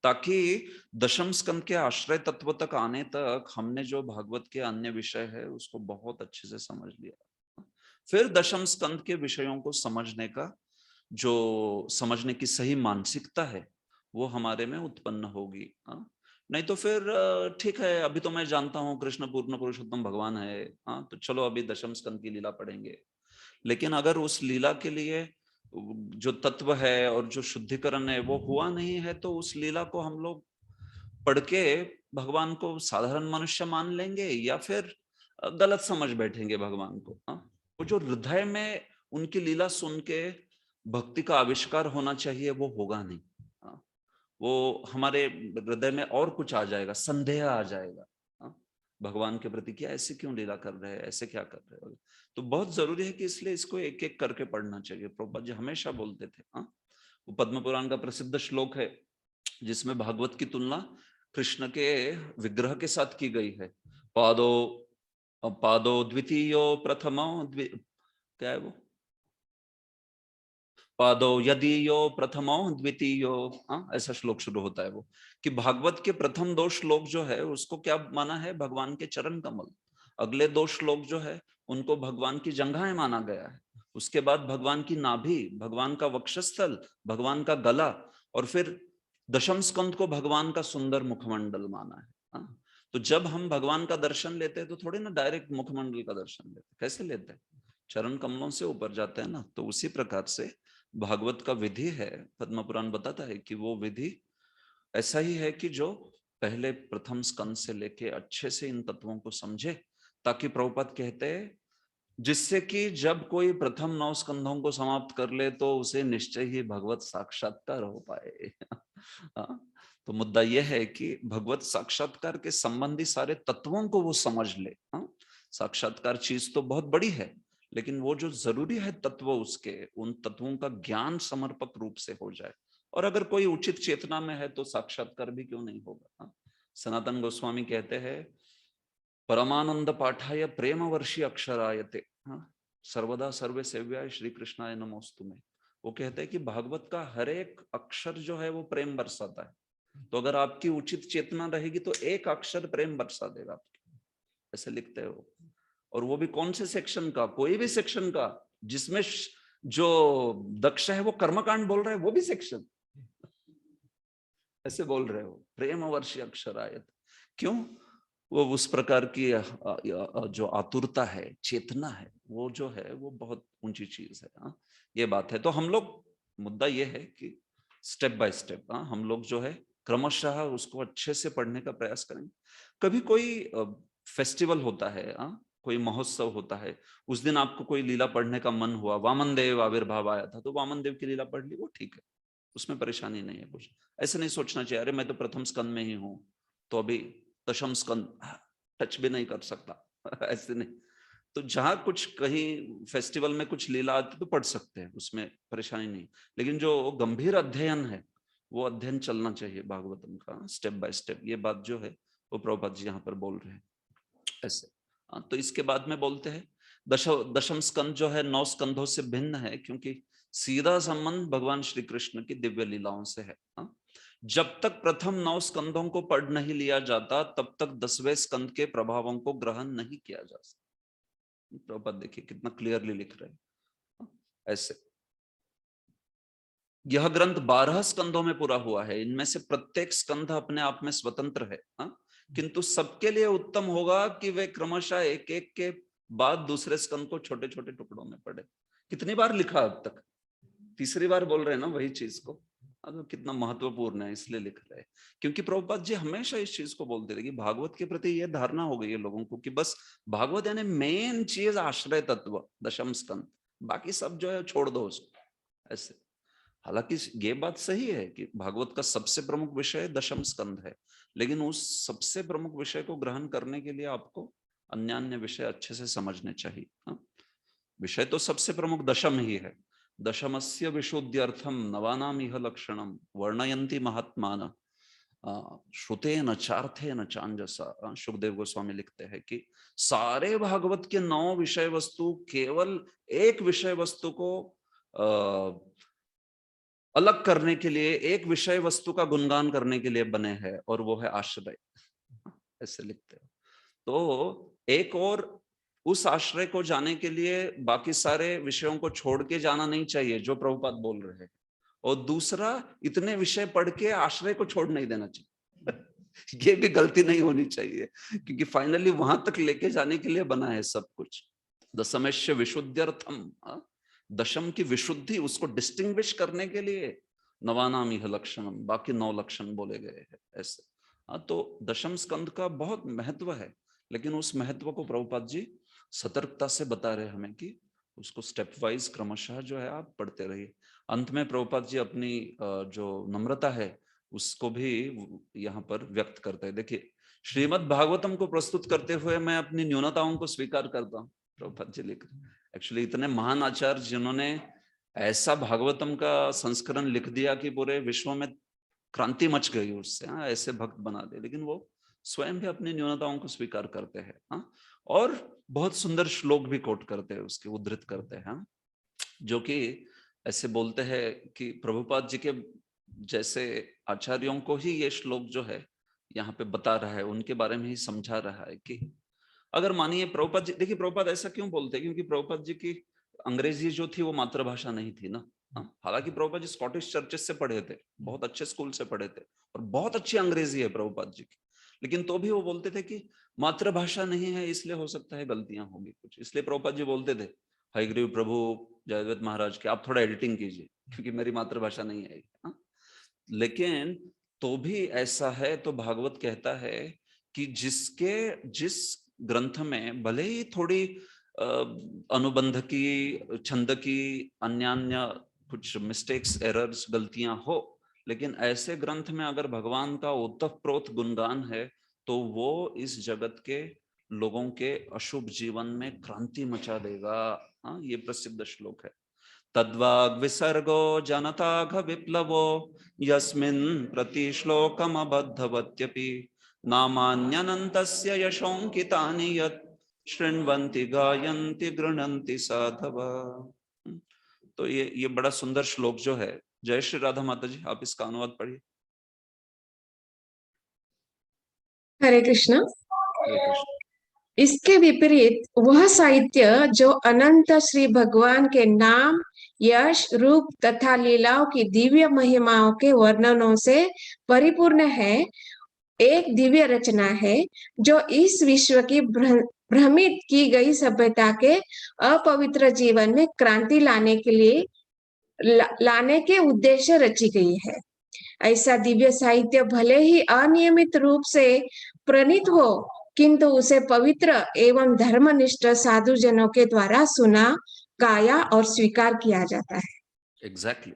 ताकि दशम स्कंद के आश्रय तत्व तक आने तक हमने जो भागवत के अन्य विषय है उसको बहुत अच्छे से समझ लिया। फिर दशम स्कंद के विषयों को समझने का जो समझने की सही मानसिकता है वो हमारे में उत्पन्न होगी। नहीं तो फिर ठीक है, अभी तो मैं जानता हूँ कृष्ण पूर्ण पुरुषोत्तम भगवान है, तो चलो अभी दशम स्कंद की लीला पढ़ेंगे। लेकिन अगर उस लीला के लिए जो तत्व है और जो शुद्धिकरण है वो हुआ नहीं है, तो उस लीला को हम लोग पढ़ के भगवान को साधारण मनुष्य मान लेंगे या फिर गलत समझ बैठेंगे भगवान को। वो जो हृदय में उनकी लीला सुन के भक्ति का आविष्कार होना चाहिए वो होगा नहीं। वो हमारे हृदय में और कुछ आ जाएगा, संदेह आ जाएगा भगवान के प्रति, क्या ऐसे क्यों लीला कर रहे हैं, ऐसे क्या कर रहे हो। तो बहुत जरूरी है कि इसलिए इसको एक एक करके पढ़ना चाहिए। प्रभुपाद जी हमेशा बोलते थे। वो पद्म पुराण का प्रसिद्ध श्लोक है जिसमें भागवत की तुलना कृष्ण के विग्रह के साथ की गई है। पादो द्वितीयो प्रथमो क्या है वो, पादो यदीयो प्रथमो द्वितीयो, ऐसा श्लोक शुरू होता है वो, कि भागवत के प्रथम 2 श्लोक जो है उसको क्या माना है, भगवान के चरण कमल। अगले 2 श्लोक जो है उनको भगवान की जंघाएं माना गया है। उसके बाद भगवान की नाभि, भगवान का वक्षस्थल, भगवान का गला, और फिर दशम स्कंद को भगवान का सुंदर मुखमंडल माना है। तो जब हम भगवान का दर्शन लेते हैं तो थोड़ी ना डायरेक्ट मुखमंडल का दर्शन लेते, कैसे लेते हैं, चरण कमलों से ऊपर जाते हैं ना। तो उसी प्रकार से भागवत का विधि है, पद्म पुराण बताता है कि वो विधि ऐसा ही है कि जो पहले प्रथम स्कंद से लेके अच्छे से इन तत्वों को समझे, ताकि प्रभुपाद कहते हैं जिससे कि जब कोई प्रथम 9 स्कंधों को समाप्त कर ले तो उसे निश्चय ही भगवत साक्षात्कार हो पाए। तो मुद्दा यह है कि भगवत साक्षात्कार के संबंधी सारे तत्वों को वो समझ ले। साक्षात्कार चीज तो बहुत बड़ी है, लेकिन वो जो जरूरी है तत्व, उसके उन तत्वों का ज्ञान समर्पक रूप से हो जाए। और अगर कोई उचित चेतना में है तो साक्षात्कार भी क्यों नहीं होगा। सनातन गोस्वामी कहते हैं परमानंद पाठाय प्रेम वर्षी अक्षरायते सर्वदा सर्वे सेव्याय श्री कृष्णाय नमोस्तु में। वो कहते हैं कि भागवत का हर एक अक्षर जो है वो प्रेम बरसाता है। तो अगर आपकी उचित चेतना रहेगी तो एक अक्षर प्रेम बरसा देगा आपके, ऐसे लिखते हो। और वो भी कौन से सेक्शन का, कोई भी सेक्शन का जिसमें जो दक्ष है वो कर्मकांड बोल रहा है, वो भी सेक्शन ऐसे बोल रहे हो, प्रेम वर्षी अक्षरायत। क्यों? वो उस प्रकार की जो आतुरता है, चेतना है, वो जो है वो बहुत ऊंची चीज है। ये बात है। तो हम लोग, मुद्दा ये है कि स्टेप बाय स्टेप हम लोग जो है क्रमशः उसको अच्छे से पढ़ने का प्रयास करेंगे। कभी कोई फेस्टिवल होता है, कोई महोत्सव होता है, उस दिन आपको कोई लीला पढ़ने का मन हुआ, वामन देव आविर्भाव आया था तो वामन देव की लीला पढ़ ली, वो ठीक है, उसमें परेशानी नहीं है कुछ। ऐसे नहीं सोचना चाहिए अरे मैं तो प्रथम स्कंद में ही हूं तो अभी दशम स्कंद टच भी नहीं कर सकता, ऐसे नहीं। तो जहां कुछ कहीं फेस्टिवल में कुछ लीला आती तो पढ़ सकते हैं, उसमें परेशानी नहीं। लेकिन जो गंभीर अध्ययन है वो अध्ययन चलना चाहिए भागवतम का, स्टेप बाय स्टेप। ये बात जो है वो प्रभुपाद जी यहाँ पर बोल रहे हैं ऐसे। तो इसके बाद में बोलते हैं दशम स्कंद जो है 9 स्कंधों से भिन्न है, क्योंकि सीधा संबंध भगवान श्री कृष्ण की दिव्य लीलाओं से है। जब तक प्रथम 9 स्कंधों को पढ़ नहीं लिया जाता तब तक 10वें स्कंद के प्रभावों को ग्रहण नहीं किया जा सकता। प्रभुपाद देखिए कितना क्लियरली लिख रहे हैं ऐसे। यह ग्रंथ 12 स्कंधों में पूरा हुआ है, इनमें से प्रत्येक स्कंध अपने आप में स्वतंत्र है, किंतु सबके लिए उत्तम होगा कि वे क्रमशः एक एक के बाद दूसरे स्कंद को छोटे छोटे टुकड़ों में पढ़े। कितनी बार लिखा अब तक? तीसरी बार बोल रहे हैं ना वही चीज को। तो कितना महत्वपूर्ण है इसलिए लिख रहे हैं, क्योंकि प्रभुपाद जी हमेशा इस चीज को बोलते रहे कि भागवत के प्रति ये धारणा हो गई है लोगों को कि बस भागवत यानी मेन चीज आश्रय तत्व दशम स्कंद, बाकी सब जो है छोड़ दो उसको ऐसे। हालांकि ये बात सही है कि भागवत का सबसे प्रमुख विषय दशम स्कंद है, लेकिन उस सबसे प्रमुख विषय को ग्रहण करने के लिए आपको अन्य अन्य विषय अच्छे से समझने चाहिए। विषय तो सबसे प्रमुख दशम ही है। दशमस्य विशुद्ध्यर्थम नवानाम इह लक्षणम वर्णयन्ति महात्मान श्रुतेन चार्थेन चांजसा। सुखदेव गोस्वामी लिखते हैं कि सारे भागवत के 9 विषय वस्तु केवल एक विषय वस्तु को अलग करने के लिए, एक विषय वस्तु का गुणगान करने के लिए बने हैं, और वो है आश्रय, ऐसे लिखते हैं। तो एक और उस आश्रय को जाने के लिए बाकी सारे विषयों को छोड़ के जाना नहीं चाहिए जो प्रभुपाद बोल रहे हैं, और दूसरा इतने विषय पढ़ के आश्रय को छोड़ नहीं देना चाहिए। ये भी गलती नहीं होनी चाहिए, क्योंकि फाइनली वहां तक लेके जाने के लिए बना है सब कुछ। दशमस्य विशुद्ध्यर्थम, दशम की विशुद्धि, उसको डिस्टिंग्विश करने के लिए नवानाम इह लक्षणम, बाकी 9 लक्षण बोले गए हैं ऐसे। तो दशम स्कंद का बहुत महत्व है, लेकिन उस महत्व को प्रभुपाद जी सतर्कता से बता रहे हमें कि उसको स्टेप वाइज क्रमशः जो है आप पढ़ते रहिए। अंत में प्रभुपाद जी अपनी जो नम्रता है उसको भी यहाँ पर व्यक्त करते हैं। देखिए, श्रीमद् भागवतम को प्रस्तुत करते हुए मैं अपनी न्यूनताओं को स्वीकार करता हूँ, प्रभुपाद जी लिख रहे। एक्चुअली इतने महान आचार्य जिन्होंने ऐसा भागवतम का संस्करण लिख दिया कि पूरे विश्व में क्रांति मच गई उससे, ऐसे भक्त बना दे, लेकिन वो स्वयं भी अपनी न्यूनताओं को स्वीकार करते हैं, और बहुत सुंदर श्लोक भी कोट करते हैं, उसके उद्धृत करते हैं, जो कि ऐसे बोलते हैं कि प्रभुपाद जी के जैसे आचार्यों को ही ये श्लोक जो है यहाँ पे बता रहा है, उनके बारे में ही समझा रहा है कि अगर मानिए प्रभुपाद जी, देखिए प्रभुपाद ऐसा क्यों बोलते हैं, क्योंकि प्रभुपाद जी की अंग्रेजी जो थी वो मातृभाषा नहीं थी ना। हालांकि प्रभुपाद जी स्कॉटिश चर्चेस से पढ़े थे, बहुत अच्छे स्कूल से पढ़े थे, और बहुत अच्छी अंग्रेजी है प्रभुपाद जी की, लेकिन तो भी वो बोलते थे कि मातृभाषा नहीं है, इसलिए हो सकता है गलतियां होगी कुछ। इसलिए प्रभुपाद जी बोलते थे हयग्रीव प्रभु जयद्रथ महाराज के, आप थोड़ा एडिटिंग कीजिए क्योंकि मेरी मातृभाषा नहीं है। लेकिन तो भी ऐसा है, तो भागवत कहता है कि जिस ग्रंथ में भले ही थोड़ी अनुबंध की, छंद की, अन्य कुछ मिस्टेक्स, एरर्स, गलतियां हो, लेकिन ऐसे ग्रंथ में अगर भगवान का ओतप्रोत गुणगान है तो वो इस जगत के लोगों के अशुभ जीवन में क्रांति मचा देगा। ये प्रसिद्ध श्लोक है। तद्वाग विसर्गो जनताघ विप्लवो यस्मिन् प्रति श्लोकम अबद्धवत्यपि नामान्यनन्तस्य यशोंकितानि यत् शृण्वन्ति गायन्ति गृह्णन्ति साधव। तो ये बड़ा सुंदर श्लोक जो है, जय श्री राधा माता जी, आप इसका अनुवाद पढ़िए। हरे कृष्ण। हरे कृष्ण। इसके विपरीत वह साहित्य जो अनंत श्री भगवान के नाम, यश, रूप तथा लीलाओं की दिव्य महिमाओं के वर्णनों से परिपूर्ण है, एक दिव्य रचना है जो इस विश्व की भ्रमित की गई सभ्यता के अपवित्र जीवन में क्रांति लाने के लिए लाने के उद्देश्य रची गई है। ऐसा दिव्य साहित्य भले ही अनियमित रूप से प्रणीत हो, किंतु उसे पवित्र एवं धर्मनिष्ठ साधुजनों के द्वारा सुना, गाया और स्वीकार किया जाता है। एग्जैक्टली।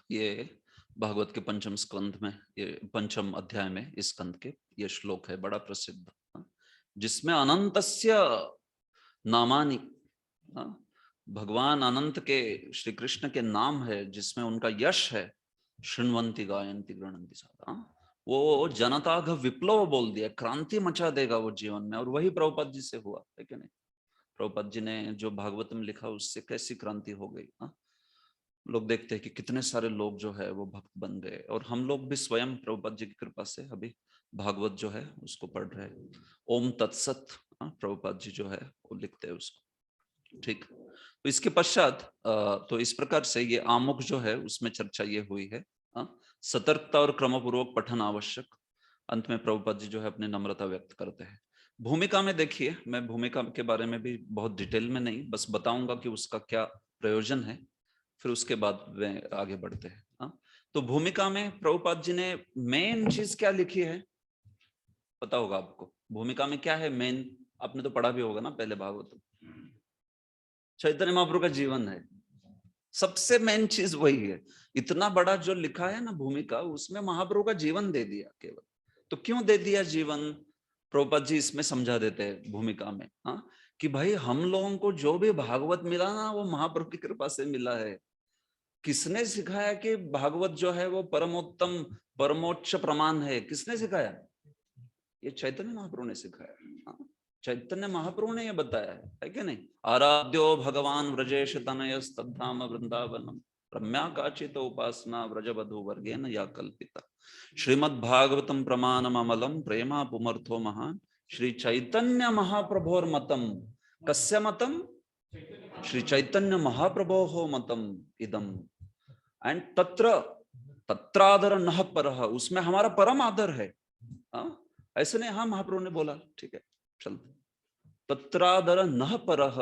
ये भागवत के पंचम स्कंध में, ये पंचम अध्याय में इस स्कंध के ये श्लोक है, बड़ा प्रसिद्ध। जिसमें अनंतस्य नामानि, भगवान अनंत के श्री कृष्ण के नाम है, जिसमें उनका यश है, शृण्वन्ति गायन्ति गृह्णन्ति साधा, वो जनता का विप्लव बोल दिया, क्रांति मचा देगा वो जीवन में। और वही प्रभुपाद जी से हुआ है कि नहीं? प्रभुपाद जी ने जो भागवतम लिखा उससे कैसी क्रांति हो गई। लोग देखते हैं कि कितने सारे लोग जो है वो भक्त बन गए, और हम लोग भी स्वयं प्रभुपाद जी की कृपा से अभी भागवत जो है उसको पढ़ रहे हैं। ओम तत्सत प्रभुपाद जी जो है वो लिखते हैं उसको। ठीक, तो इसके पश्चात तो इस प्रकार से ये आमुख जो है उसमें चर्चा ये हुई है, सतर्कता और क्रमपूर्वक पठन आवश्यक। अंत में प्रभुपाद जी जो है अपनी नम्रता व्यक्त करते हैं। भूमिका में देखिए, मैं भूमिका के बारे में भी बहुत डिटेल में नहीं, बस बताऊंगा कि उसका क्या प्रयोजन है, फिर उसके बाद में आगे बढ़ते हैं। तो भूमिका में प्रभुपाद जी ने मेन चीज क्या लिखी है पता होगा आपको? भूमिका में क्या है मेन? आपने तो पढ़ा भी होगा ना पहले भागवत। चैतन्य महाप्रभु का जीवन है, सबसे मेन चीज वही है। इतना बड़ा जो लिखा है ना भूमिका, उसमें महाप्रभु का जीवन दे दिया केवल। तो क्यों दे दिया जीवन? प्रभुपाद जी इसमें समझा देते हैं भूमिका में, कि भाई हम लोगों को जो भी भागवत मिला ना वो महाप्रभु की कृपा से मिला है। किसने सिखाया कि भागवत जो है वो परमोत्तम परमोच्च प्रमाण है? किसने सिखाया? ये चैतन्य महाप्रभु ने सिखाया। चैतन्य महाप्रभु ने ये बताया है कि नहीं? आराध्यो भगवान व्रजेश तनयस तद्धाम वृंदावनम रम्या काचित उपासना व्रजवधु वर्गेन या कल्पिता। श्रीमद् भागवतम प्रमाणम अमलम प्रेमा पुमर्थो महान श्री चैतन्य महाप्रभोर मतम। कस्य मतम? श्री चैतन्य महाप्रभो मतम इदम। एंड तत्रादर नह परह, उसमें हमारा परम आदर है। ऐसे नहीं, हाँ महाप्रभु ने बोला, ठीक है चलते। तत्रादर नह परह,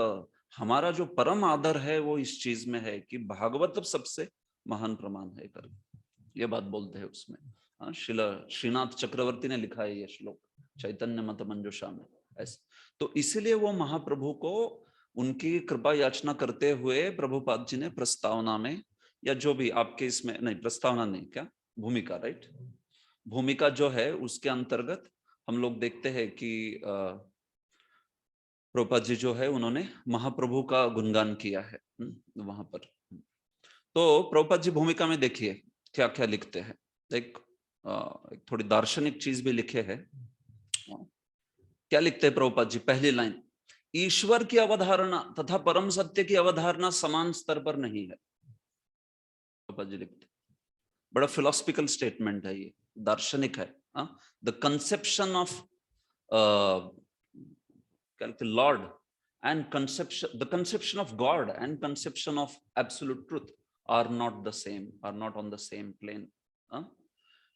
हमारा जो परम आदर है वो इस चीज में है कि भागवत सबसे महान प्रमाण है कर, ये बात बोलते हैं उसमें। श्रीनाथ चक्रवर्ती ने लिखा है ये श्लोक चैतन्य मत मंजूषा में ऐसे। तो इसीलिए वो महाप्रभु को उनकी कृपा याचना करते हुए प्रभुपाद जी ने प्रस्तावना में, या जो भी आपके इसमें नहीं, प्रस्तावना नहीं, क्या भूमिका, राइट, भूमिका जो है उसके अंतर्गत हम लोग देखते हैं कि प्रभुपाद जी जो है उन्होंने महाप्रभु का गुणगान किया है वहां पर। तो प्रभुपाद जी भूमिका में देखिए क्या क्या लिखते हैं। एक थोड़ी दार्शनिक चीज भी लिखे है। क्या लिखते हैं प्रभुपाद जी? पहली लाइन, ईश्वर की अवधारणा तथा परम सत्य की अवधारणा समान स्तर पर नहीं है। प्रभुपाद जी लिखते, बड़ा फिलोसफिकल स्टेटमेंट है ये, दार्शनिक है। The conception of Lord and the conception of God and conception of absolute truth are not the same, are not on the same plane.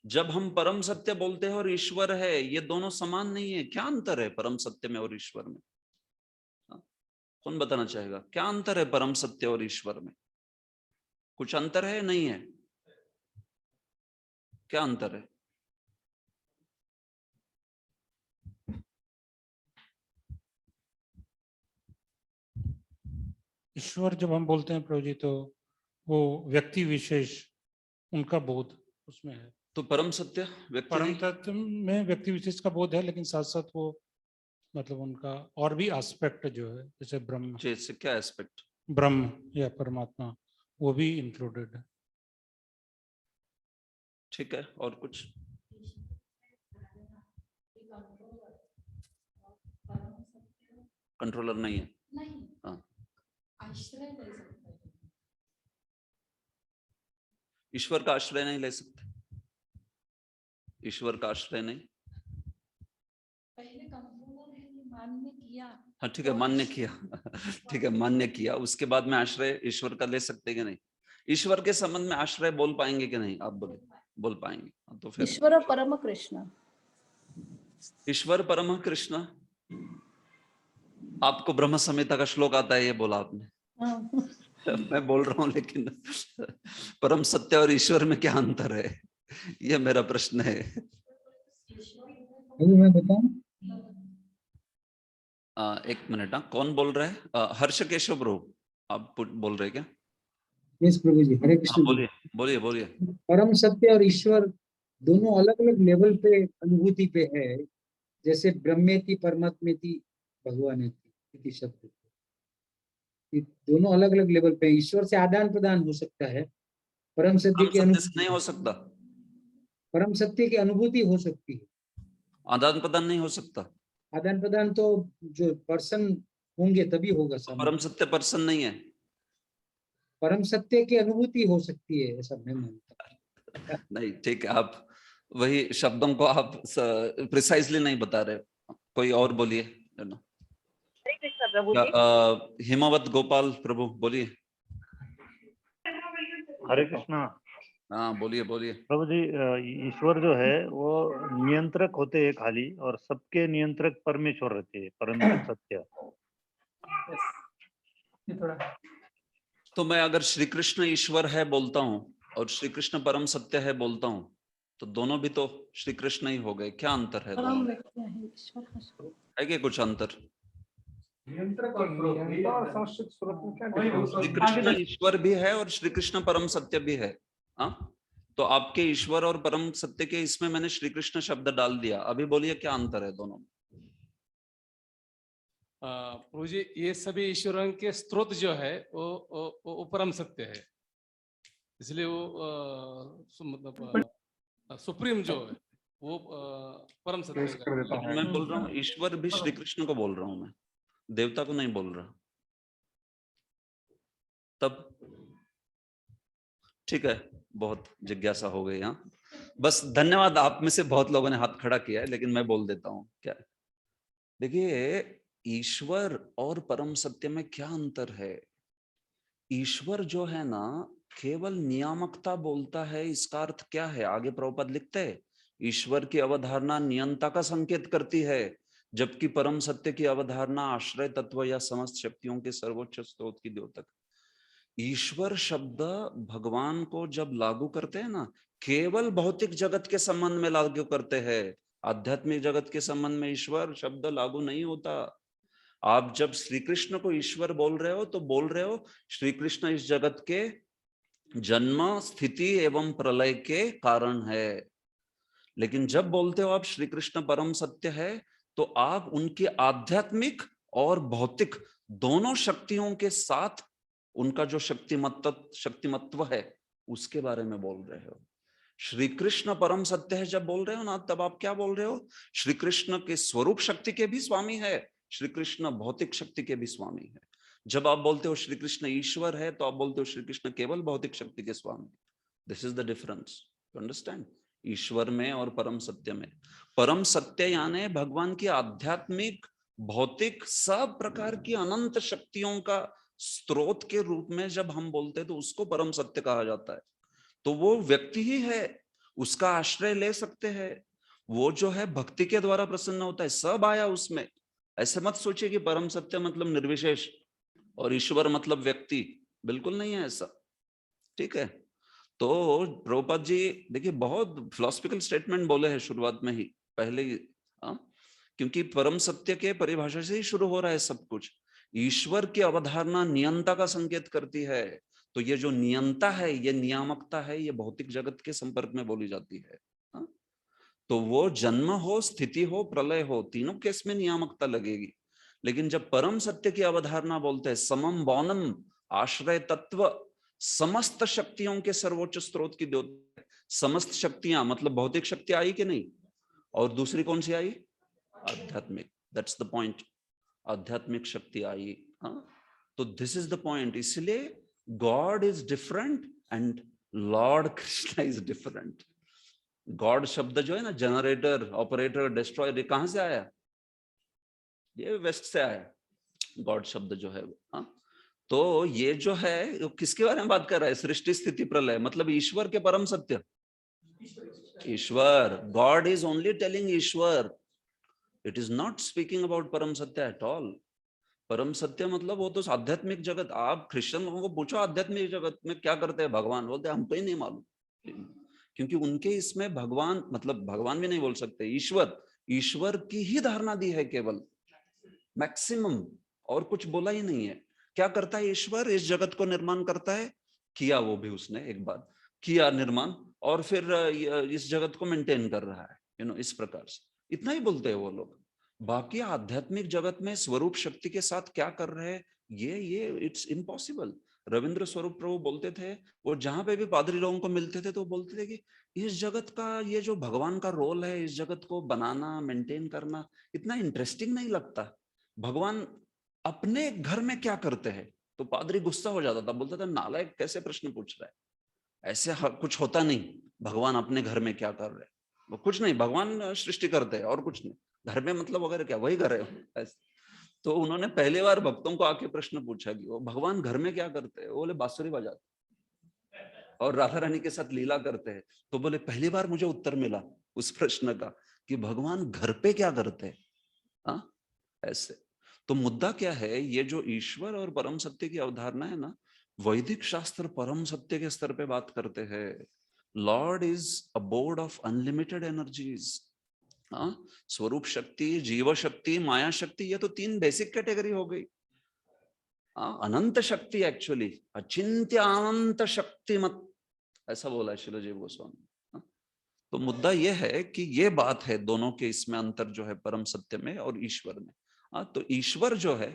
जब हम परम सत्य बोलते हैं और ईश्वर है, ये दोनों समान नहीं है। क्या अंतर है परम सत्य में और ईश्वर में? कौन बताना चाहेगा क्या अंतर है परम सत्य और ईश्वर में? कुछ अंतर है? नहीं है? क्या अंतर है? ईश्वर जब हम बोलते हैं प्रभु जी, तो वो व्यक्ति विशेष उनका बोध उसमें है। तो परम सत्य व्यक्ति, परम तत्व में व्यक्ति विशेष का बोध है, लेकिन साथ साथ वो मतलब उनका और भी एस्पेक्ट जो है, जैसे ब्रह्म, जैसे क्या एस्पेक्ट? ब्रह्म या परमात्मा, वो भी इंक्लूडेड है। ठीक है, और कुछ? कंट्रोलर नहीं है? हाँ, ईश्वर का आश्रय नहीं ले सकते। ईश्वर का आश्रय नहीं, पहले कंट्रोलर है ये मान्य किया। हाँ ठीक है, मान्य किया ठीक है, मान्य किया, उसके बाद में आश्रय ईश्वर का ले सकते कि नहीं? ईश्वर के संबंध में आश्रय बोल पाएंगे कि नहीं? आप बोले बोल पाएंगे। तो फिर ईश्वर परम कृष्ण, ईश्वर परम कृष्ण, आपको ब्रह्म संहिता का श्लोक आता है ये बोला आपने। मैं बोल रहा हूँ, लेकिन परम सत्य और ईश्वर में क्या अंतर है, ये मेरा प्रश्न है। मैं बताऊं? एक मिनट, कौन बोल रहा है? हर्ष केशव प्रभु आप बोल रहे क्या? यस प्रभु जी, हरे कृष्ण। बोलिए बोलिए बोलिए। परम सत्य और ईश्वर दोनों अलग अलग लेवल पे अनुभूति पे है। जैसे ब्रह्मेति परमात्मेति भगवानेति इति शब्द, ये दोनों अलग अलग लेवल पे ईश्वर से आदान प्रदान हो सकता है, परम सत्य की अनुभूति नहीं हो सकता, परम सत्य की अनुभूति हो सकती है, आदान प्रदान नहीं हो सकता। आदान प्रदान तो जो पर्सन होंगे तभी होगा सामने। परम सत्य पर्सन नहीं है, परम सत्य की अनुभूति हो सकती है, ऐसा मैं मानता हूं। नहीं ठीक है, आप वही शब्दों को आप प्रिसाइजली नहीं बता रहे। कोई और बोलिए। हरे कृष्ण प्रभु जी। हिमावत गोपाल प्रभु बोलिए। हरे कृष्णा। हाँ बोलिए बोलिए। प्रभु जी, ईश्वर जो है वो नियंत्रक होते हैं खाली, और सबके नियंत्रक परमेश्वर रहते हैं, परम सत्य। तो मैं अगर श्री कृष्ण ईश्वर है बोलता हूँ और श्री कृष्ण परम सत्य है बोलता हूँ, तो दोनों भी तो श्री कृष्ण ही हो गए। क्या अंतर है दोनों में? है क्या कुछ अंतर? श्री कृष्ण ईश्वर भी है और श्री कृष्ण परम सत्य भी है। हाँ, तो आपके ईश्वर और परम सत्य के इसमें मैंने श्री कृष्ण शब्द डाल दिया। अभी बोलिए क्या अंतर है दोनों में? प्रभु जी, ये सभी ईश्वरों के स्रोत जो है वो परम सत्य है, इसलिए वो मतलब सुप्रीम जो है वो परम सत्य है। मैं बोल रहा हूँ ईश्वर भी श्री कृष्ण को बोल रहा हूँ, मैं देवता को नहीं बोल रहा। तब ठीक है, बहुत जिज्ञासा हो गई। यहाँ बस धन्यवाद, आप में से बहुत लोगों ने हाथ खड़ा किया है, लेकिन मैं बोल देता हूँ क्या। देखिए, ईश्वर और परम सत्य में क्या अंतर है? ईश्वर जो है ना केवल नियामकता बोलता है। इसका अर्थ क्या है? आगे प्रभुपाद लिखते हैं, ईश्वर की अवधारणा नियंता का संकेत करती है, जबकि परम सत्य की अवधारणा आश्रय तत्व या समस्त शक्तियों के सर्वोच्च स्रोत की द्योतक। ईश्वर शब्द भगवान को जब लागू करते हैं ना, केवल भौतिक जगत के संबंध में लागू करते हैं। आध्यात्मिक जगत के संबंध में ईश्वर शब्द लागू नहीं होता। आप जब श्री कृष्ण को ईश्वर बोल रहे हो तो बोल रहे हो श्री कृष्ण इस जगत के जन्म, स्थिति एवं प्रलय के कारण है। लेकिन जब बोलते हो आप श्री कृष्ण परम सत्य है, तो आप उनकी आध्यात्मिक और भौतिक दोनों शक्तियों के साथ उनका जो शक्तिमत्व है उसके बारे में बोल रहे हो। श्री कृष्ण परम सत्य है जब बोल रहे हो ना, तब आप क्या बोल रहे हो? श्री कृष्ण के स्वरूप शक्ति के भी स्वामी है, श्री कृष्ण भौतिक शक्ति के भी स्वामी है। जब आप बोलते हो श्री कृष्ण ईश्वर है, तो आप बोलते हो श्री कृष्ण केवल भौतिक शक्ति के स्वामी। This is the difference, you understand? ईश्वर में और परम सत्य में। परम सत्य यानी भगवान की आध्यात्मिक, भौतिक, सब प्रकार की अनंत शक्तियों का स्रोत के रूप में जब हम बोलते हैं तो उसको परम सत्य कहा जाता है। तो वो व्यक्ति ही है, उसका आश्रय ले सकते हैं। वो जो है भक्ति के द्वारा प्रसन्न होता है, सब आया उसमें। ऐसे मत सोचिए कि परम सत्य मतलब निर्विशेष और ईश्वर मतलब व्यक्ति, बिल्कुल नहीं है ऐसा। ठीक है, तो प्रभुपाद जी देखिए बहुत फिलोसफिकल स्टेटमेंट बोले हैं शुरुआत में ही, पहले ही, क्योंकि परम सत्य के परिभाषा से ही शुरू हो रहा है सब कुछ। ईश्वर की अवधारणा नियंता का संकेत करती है, तो ये जो नियंता है, ये नियामकता है, ये भौतिक जगत के संपर्क में बोली जाती है। तो वो जन्म हो, स्थिति हो, प्रलय हो, तीनों केस में नियामकता लगेगी। लेकिन जब परम सत्य की अवधारणा बोलते हैं, समम बौनम आश्रय तत्व, समस्त शक्तियों के सर्वोच्च स्रोत की द्योतक। समस्त शक्तियां मतलब भौतिक शक्ति आई कि नहीं, और दूसरी कौन सी आई? आध्यात्मिक। दैट्स द पॉइंट, आध्यात्मिक शक्ति आई। तो दिस इज द पॉइंट। इसलिए God is different and Lord Krishna is different. God शब्द जो है ना, जनरेटर, ऑपरेटर, डिस्ट्रॉयर, ये कहां से आया? ये वेस्ट से आया गॉड शब्द जो है। तो ये जो है किसके बारे में बात कर रहा है? सृष्टि, स्थिति, प्रलय, मतलब ईश्वर के परम सत्य। ईश्वर, गॉड इज ओनली टेलिंग ईश्वर, it is not speaking about परम सत्य एट ऑल। परम सत्य मतलब वो तो आध्यात्मिक जगत। आप क्रिश्चियन लोगों को पूछो आध्यात्मिक जगत में क्या करते हैं भगवान, बोलते हैं हमको ही नहीं मालूम, क्योंकि उनके इसमें भगवान मतलब भगवान भी नहीं बोल सकते, ईश्वर की ही धारणा दी है केवल, मैक्सिमम, और कुछ बोला ही नहीं है। क्या करता है ईश्वर? इस जगत को निर्माण करता है, किया वो भी उसने एक बार किया निर्माण, और फिर इस जगत को मेंटेन कर रहा है, इस प्रकार से। इतना ही बोलते हैं वो लोग। बाकी आध्यात्मिक जगत में स्वरूप शक्ति के साथ क्या कर रहे हैं, ये इट्स इम्पॉसिबल। रविंद्र स्वरूप प्रभु बोलते थे, वो जहां पे भी पादरी लोगों को मिलते थे तो बोलते थे कि इस जगत का ये जो भगवान का रोल है, इस जगत को बनाना मेंटेन करना इतना इंटरेस्टिंग नहीं लगता। भगवान अपने घर में क्या करते हैं? तो पादरी गुस्सा हो जाता था, बोलता था नालायक कैसे प्रश्न पूछ रहा है, ऐसे कुछ होता नहीं। भगवान अपने घर में क्या कर रहे हैं? वो कुछ नहीं, भगवान सृष्टि करते हैं और कुछ नहीं। घर में मतलब वगैरह क्या, वही कर रहे हो। तो उन्होंने पहली बार भक्तों को आके प्रश्न पूछा कि वो भगवान घर में क्या करते हैं? वो बोले बांसुरी बजाते और राधा रानी के साथ लीला करते हैं। तो बोले पहली बार मुझे उत्तर मिला उस प्रश्न का कि भगवान घर पे क्या करते हैं। हाँ, ऐसे। तो मुद्दा क्या है, ये जो ईश्वर और परम सत्य की अवधारणा है ना, वैदिक शास्त्र परम सत्य के स्तर पे बात करते हैं। Lord is abode of unlimited energies. स्वरूप शक्ति, जीव शक्ति, माया शक्ति, ये तो 3 बेसिक कैटेगरी हो गई। अनंत शक्ति एक्चुअली अचिंत्य अनंत शक्तिमत, ऐसा बोला है श्रील जीव गोस्वामी। तो मुद्दा ये है कि ये बात है दोनों के इसमें अंतर जो है परम सत्य में और ईश्वर में। तो ईश्वर जो है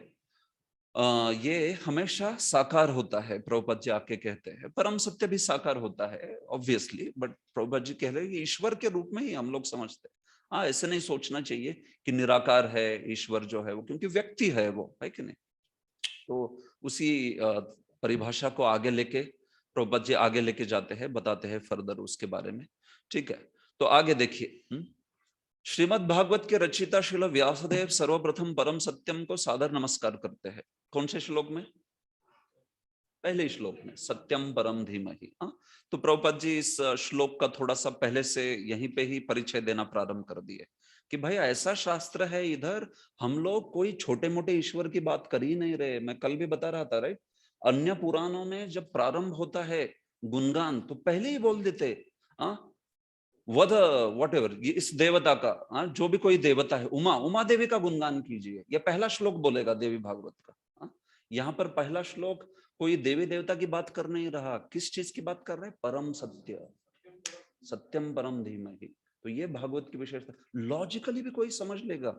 ये हमेशा साकार होता है, प्रभुपाद जी आके कहते हैं। परम सत्य भी साकार होता है ऑब्वियसली, बट प्रभुपाद जी कह रहे हैं कि ईश्वर के रूप में ही हम लोग समझते हैं। ऐसे नहीं सोचना चाहिए कि निराकार है ईश्वर जो है वो, क्योंकि व्यक्ति है वो, है कि नहीं। तो उसी परिभाषा को आगे लेके प्रभुपाद जी आगे लेके जाते हैं, बताते हैं फर्दर उसके बारे में। ठीक है, तो आगे देखिए। श्रीमद् भागवत के रचयिता श्रील व्यासदेव सर्वप्रथम परम सत्यम को सादर नमस्कार करते हैं। कौन से श्लोक में? पहले श्लोक में, सत्यम परम धीमहि। तो प्रभुपाद जी इस श्लोक का थोड़ा सा पहले से यहीं पे ही परिचय देना प्रारंभ कर दिए कि भाई ऐसा शास्त्र है, इधर हम लोग कोई छोटे मोटे ईश्वर की बात कर ही नहीं रहे। मैं कल भी बता रहा था, राइट, अन्य पुराणों में जब प्रारंभ होता है गुणगान तो पहले ही बोल देते वध व्हाटएवर, इस देवता का, जो भी कोई देवता है, उमा देवी का गुणगान कीजिए। ये पहला श्लोक बोलेगा देवी भागवत का। यहाँ पर पहला श्लोक कोई देवी देवता की बात कर नहीं रहा, किस चीज की बात कर रहे हैं? परम सत्य, सत्यम परम धीमहि। तो ये भागवत की विशेषता। लॉजिकली भी कोई समझ लेगा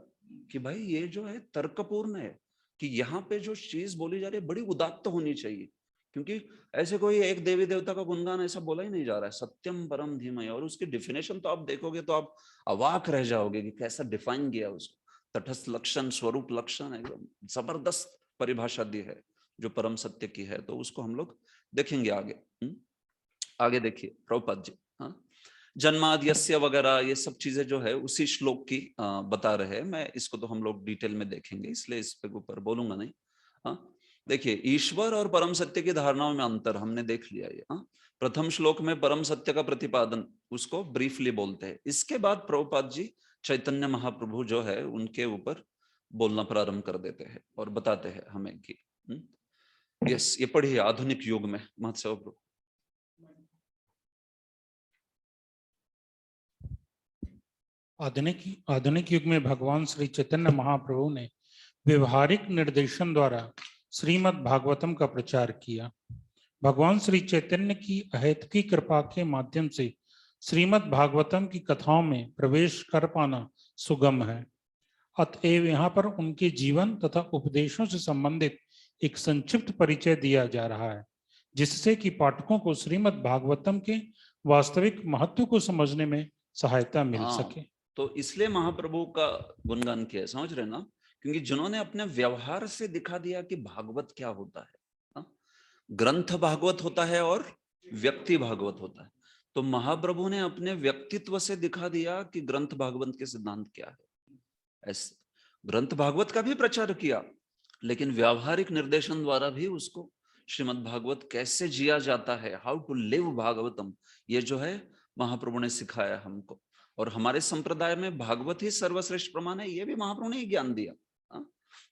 कि भाई ये जो है तर्कपूर्ण है, कि यहाँ पे जो चीज बोली जा रही है बड़ी उदात्त होनी चाहिए, क्योंकि ऐसे कोई एक देवी देवता का गुणगान ऐसा बोला ही नहीं जा रहा है, सत्यम परम धीमहि। और उसकी डिफिनेशन तो आप देखोगे तो आप अवाक रह जाओगे कि कैसा डिफाइन किया उसको। तटस्थ लक्षण, स्वरूप लक्षण, एकदम जबरदस्त परिभाषा दी है जो परम सत्य की है। तो उसको हम लोग देखेंगे आगे। आगे देखिए प्रभुपाद जी। जन्माद्यस्य वगैरह ये सब चीजें जो है उसी श्लोक की बता रहे हैं। मैं इसको तो हम लोग डिटेल में देखेंगे, इसलिए इस पे ऊपर बोलूंगा नहीं। देखिए, ईश्वर और परम सत्य की धारणाओं में अंतर हमने देख लिया ये। प्रथम श्लोक में परम सत्य का प्रतिपादन, उसको ब्रीफली बोलते हैं। इसके बाद प्रभुपाद जी चैतन्य महाप्रभु जो है उनके ऊपर बोलना प्रारंभ कर देते हैं और बताते हैं हमें कि यस, ये पढ़िए आधुनिक युग में महत्सव प्रभु। आधुनिक युग में भगवान श्री चैतन्य महाप्रभु ने व्यवहारिक निर्देशन द्वारा श्रीमद् भागवतम का प्रचार किया। भगवान श्री चैतन्य की अहेतुकी कृपा के माध्यम से श्रीमद् भागवतम की कथाओं में प्रवेश कर पाना सुगम है। अतएव यहाँ पर उनके जीवन तथा उपदेशों से संबंधित एक संक्षिप्त परिचय दिया जा रहा है, जिससे कि पाठकों को श्रीमद् भागवतम के वास्तविक महत्व को समझने में सहायता मिल सके। तो इसलिए महाप्रभु का गुणगान किया है, समझ रहे ना, क्योंकि जिन्होंने अपने व्यवहार से दिखा दिया कि भागवत क्या होता है। ग्रंथ भागवत होता है और व्यक्ति भागवत होता है। तो महाप्रभु ने अपने व्यक्तित्व से दिखा दिया कि ग्रंथ भागवत के सिद्धांत क्या है। ऐसे ग्रंथ भागवत का भी प्रचार किया, लेकिन व्यावहारिक निर्देशन द्वारा भी उसको श्रीमद् भागवत कैसे जिया जाता है, हाउ टू लिव भागवतम, ये जो है महाप्रभु ने सिखाया हमको। और हमारे संप्रदाय में भागवत ही सर्वश्रेष्ठ प्रमाण है, ये भी महाप्रभु ने ही ज्ञान दिया।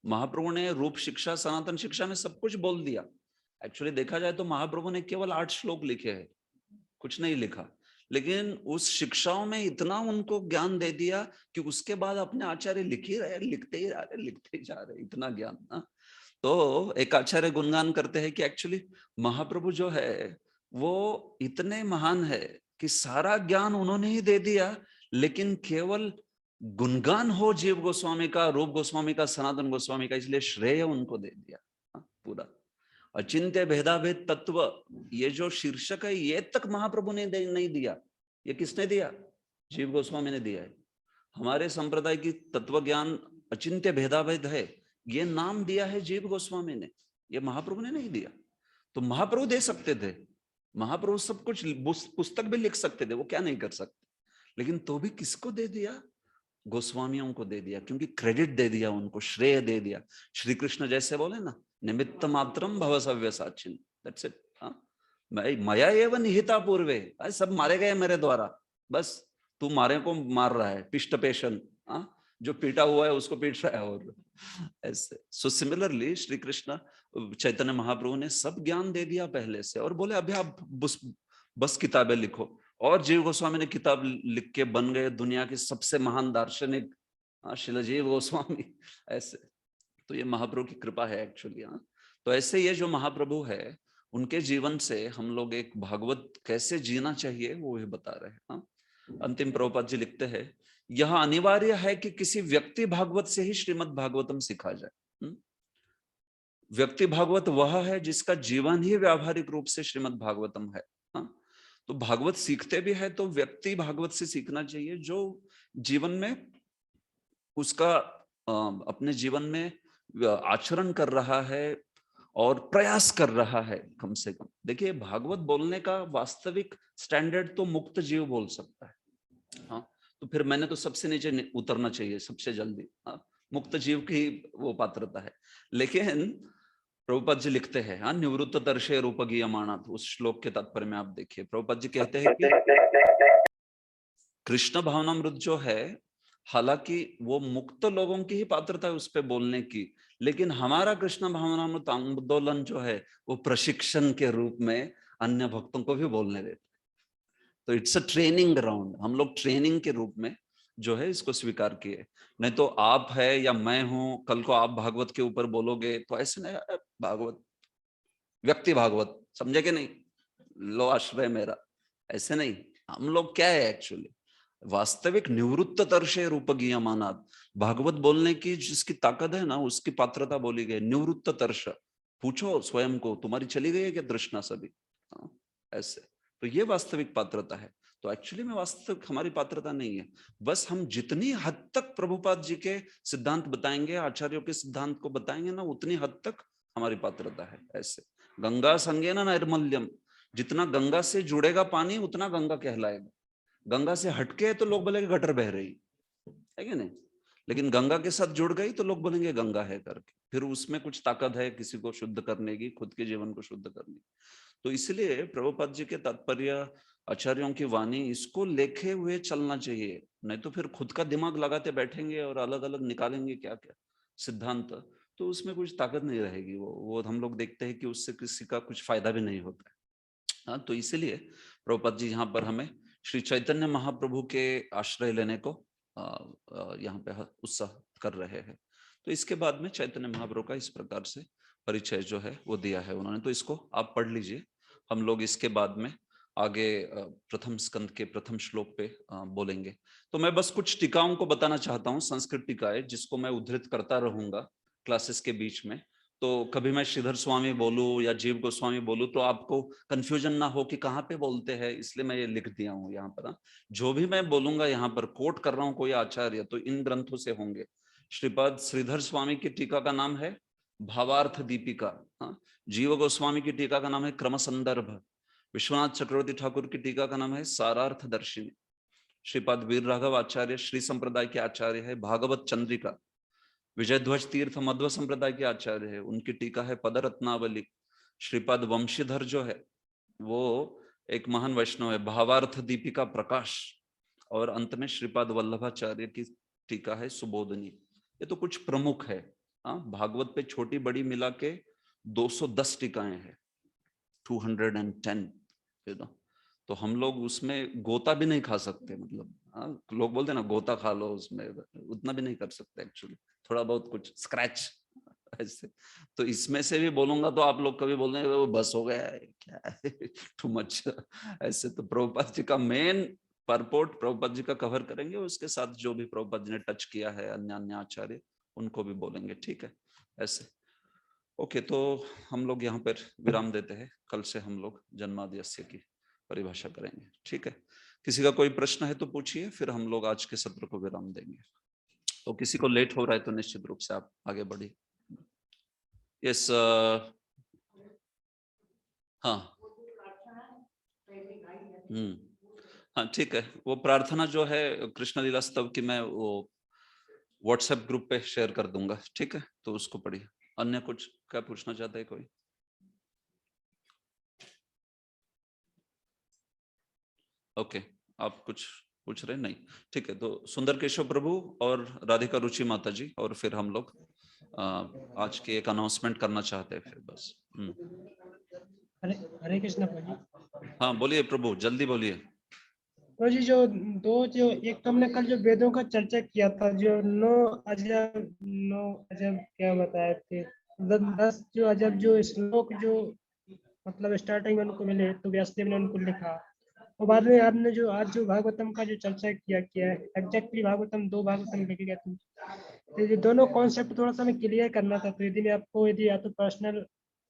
महाप्रभु ने रूप शिक्षा, सनातन शिक्षा में सब कुछ बोल दिया। एक्चुअली देखा जाए तो महाप्रभु ने केवल 8 श्लोक लिखे हैं, कुछ नहीं लिखा, लेकिन उस शिक्षाओं में इतना उनको ज्ञान दे दिया कि उसके बाद अपने आचार्य लिख ही रहे, लिखते ही जा रहे, इतना ज्ञान। तो एक आचार्य गुणगान करते हैं कि एक्चुअली महाप्रभु जो है वो इतने महान है कि सारा ज्ञान उन्होंने ही दे दिया, लेकिन केवल गुणगान हो जीव गोस्वामी का, रूप गोस्वामी का, सनातन गोस्वामी का, इसलिए श्रेय उनको दे दिया पूरा। अचिंत्य भेदाभेद तत्व, ये जो शीर्षक है ये तक महाप्रभु ने नहीं दिया। ये किसने दिया? जीव गोस्वामी ने दिया है। हमारे संप्रदाय की तत्व ज्ञान अचिंत्य भेदाभेद है, ये नाम दिया है जीव गोस्वामी ने, ये महाप्रभु ने नहीं दिया। तो महाप्रभु दे सकते थे, महाप्रभु सब कुछ पुस्तक भी लिख सकते थे, वो क्या नहीं कर सकते, लेकिन तो भी किसको दे दिया? गोस्वामियों को दे दिया, क्योंकि क्रेडिट दे दिया उनको, श्रेय दे दिया। श्री कृष्ण जैसे बोले ना, निमित्त मात्रम भव सव्यसाचिन, दैट्स इट। मया एव निहिता पूर्वे, सब मारे गए मेरे द्वारा, बस तू मारे को मार रहा है, पिष्ट पेशन, जो पीटा हुआ है उसको पीट रहा है। और ऐसे सो सिमिलरली श्री कृष्ण चैतन्य महाप्रभु ने सब ज्ञान दे दिया पहले से, और बोले अभी आप बस किताबें लिखो। और जीव गोस्वामी ने किताब लिख के बन गए दुनिया के सबसे महान दार्शनिक, श्रील जीव गोस्वामी। ऐसे तो ये महाप्रभु की कृपा है एक्चुअली। तो ऐसे ये जो महाप्रभु है, उनके जीवन से हम लोग एक भागवत कैसे जीना चाहिए वो भी बता रहे हैं। अंतिम प्रभुपाद जी लिखते हैं, यह अनिवार्य है कि किसी व्यक्ति भागवत से ही श्रीमद् भागवतम सीखा जाए। व्यक्ति भागवत वह है जिसका जीवन ही व्यावहारिक रूप से श्रीमद् भागवतम है। तो भागवत सीखते भी है तो व्यक्ति भागवत से सीखना चाहिए, जो जीवन में उसका अपने जीवन में आचरण कर रहा है और प्रयास कर रहा है कम से कम। देखिए, भागवत बोलने का वास्तविक स्टैंडर्ड तो मुक्त जीव बोल सकता है। तो फिर मैंने तो सबसे नीचे उतरना चाहिए सबसे जल्दी। मुक्त जीव की वो पात्रता है। लेकिन प्रभुपाद जी लिखते हैं, निवृत्त दर्शे रूप गीयमाणात्, उस श्लोक के तात्पर्य में आप देखिए, प्रभुपाद जी कहते हैं कि कृष्ण भावनामृत जो है, हालांकि वो मुक्त लोगों की ही पात्रता है उस पे बोलने की, लेकिन हमारा कृष्ण भावनामृत आंदोलन जो है वो प्रशिक्षण के रूप में अन्य भक्तों को भी बोलने देते। तो इट्स अ ट्रेनिंग ग्राउंड, हम लोग ट्रेनिंग के रूप में जो है इसको स्वीकार किए। नहीं तो आप है या मैं हूं, कल को आप भागवत के ऊपर बोलोगे तो ऐसे नहीं, भागवत व्यक्ति भागवत समझे कि नहीं, लो आश्रय मेरा, ऐसे नहीं। हम लोग क्या है एक्चुअली, वास्तविक निवृत्त तर्षे रूप गीयमानात्, भागवत बोलने की जिसकी ताकत है ना, उसकी पात्रता बोली गई। निवृत्त तर्ष, पूछो स्वयं को, तुम्हारी चली गई है क्या तृष्णा सभी? ऐसे तो ये वास्तविक पात्रता है। तो एक्चुअली में वास्तविक हमारी पात्रता नहीं है, बस हम जितनी हद तक प्रभुपाद जी के सिद्धांत बताएंगे, आचार्यों के सिद्धांत को बताएंगे ना, उतनी हद तक हमारी पात्रता है। ऐसे गंगा संगेन नैर्मल्यम, जितना गंगा से जुड़ेगा पानी उतना गंगा कहलाएगा। गंगा से हटके तो लोग बोलेंगे गटर बह रही है कि नहीं, लेकिन गंगा के साथ जुड़ गई तो लोग बोलेंगे गंगा है करके, फिर उसमें कुछ ताकत है किसी को शुद्ध करने की, खुद के जीवन को शुद्ध करने की। तो इसलिए प्रभुपाद जी के तात्पर्य, आचार्यों की वाणी, इसको लेखे हुए चलना चाहिए। नहीं तो फिर खुद का दिमाग लगाते बैठेंगे और अलग अलग निकालेंगे क्या क्या सिद्धांत, तो उसमें कुछ ताकत नहीं रहेगी। वो हम लोग देखते हैं कि उससे किसी का कुछ फायदा भी नहीं होता है। तो इसीलिए प्रभुपाद जी यहाँ पर हमें श्री चैतन्य महाप्रभु के आश्रय लेने को यहाँ पे उत्साह कर रहे हैं। तो इसके बाद में चैतन्य महाप्रभु का इस प्रकार से परिचय जो है वो दिया है उन्होंने, तो इसको आप पढ़ लीजिए। हम लोग इसके बाद में आगे प्रथम स्कंद के प्रथम श्लोक पे बोलेंगे। तो मैं बस कुछ टीकाओं को बताना चाहता हूँ, संस्कृत टीकाएं, जिसको मैं उद्धृत करता रहूंगा क्लासेस के बीच में। तो कभी मैं श्रीधर स्वामी बोलूं या जीव गोस्वामी बोलूं तो आपको कंफ्यूजन ना हो कि कहाँ पे बोलते हैं, इसलिए मैं ये लिख दिया हूँ यहाँ पर। जो भी मैं बोलूंगा यहाँ पर कोट कर रहा हूँ कोई आचार्य तो इन ग्रंथों से होंगे। श्रीपाद श्रीधर स्वामी की टीका का नाम है भावार्थ दीपिका, जीव गोस्वामी की टीका का नाम है क्रम संदर्भ, विश्वनाथ चक्रवर्ती ठाकुर की टीका का नाम है सारार्थ दर्शिनी, श्रीपाद वीर राघव आचार्य श्री संप्रदाय के आचार्य है भागवत चंद्रिका, विजय ध्वज तीर्थ मध्व संप्रदाय के आचार्य है, उनकी टीका है पदरत्नावली, श्रीपाद वंशीधर जो है वो एक महान वैष्णव है, भावार्थ दीपिका प्रकाश, और अंत में श्रीपाद वल्लभाचार्य की टीका है सुबोधनी। ये तो कुछ प्रमुख है। भागवत पे छोटी बड़ी मिला के 210 टीकाएं हैं, 210। तो हम लोग उसमें गोता भी नहीं खा सकते, मतलब लोग बोलते हैं ना गोता खा लो, उसमें उतना भी नहीं कर सकते एक्चुअली, थोड़ा बहुत कुछ स्क्रैच ऐसे। तो इसमें से भी बोलूंगा तो आप लोग कभी बोल रहे वो बस हो गया है क्या, टू मच ऐसे। तो प्रभुपाद जी का मेन परपोर्ट प्रभुपाद जी का कवर करेंगे, उसके साथ जो भी प्रभुपाद जी ने टच किया है अन्य आचार्य उनको भी बोलेंगे, ठीक है ऐसे। ओके, तो हम लोग यहाँ पर विराम देते हैं, कल से हम लोग जन्माद्यस्य की परिभाषा करेंगे, ठीक है। किसी का कोई प्रश्न है तो पूछिए, फिर हम लोग आज के सत्र को विराम देंगे। तो किसी को लेट हो रहा है तो निश्चित रूप से आप आगे बढ़िए। यस, हाँ हाँ ठीक है, वो प्रार्थना जो है कृष्ण लीला स्तव की मैं वो व्हाट्सएप ग्रुप पे शेयर कर दूंगा, ठीक है, तो उसको पढ़िए। अन्य कुछ क्या पूछना चाहता है कोई? ओके, आप कुछ पूछ रहे नहीं, ठीक है। तो सुंदर केशव प्रभु और राधिका रुचि माता जी, और फिर हम लोग आज की एक अनाउंसमेंट करना चाहते हैं फिर बस। हरे हरे कृष्ण प्रभु। हाँ बोलिए प्रभु, जल्दी बोलिए। प्रभु जी, जो एक तो हमने कल जो वेदों का चर्चा किया था, जो 9 अजब क्या बताए थे, 10 जो अजब जो श्लोक जो मतलब स्टार्टिंग में उनको मिले तो व्यासदेव ने उनको लिखा, और बाद में आपने जो आज जो भागवतम का जो चर्चा किया है, एग्जैक्टली भागवतम 2 भागवतम लिखे गए थे, तो ये दोनों कॉन्सेप्ट थोड़ा सा हमें क्लियर करना था, तो यदि मैं आपको या तो पर्सनल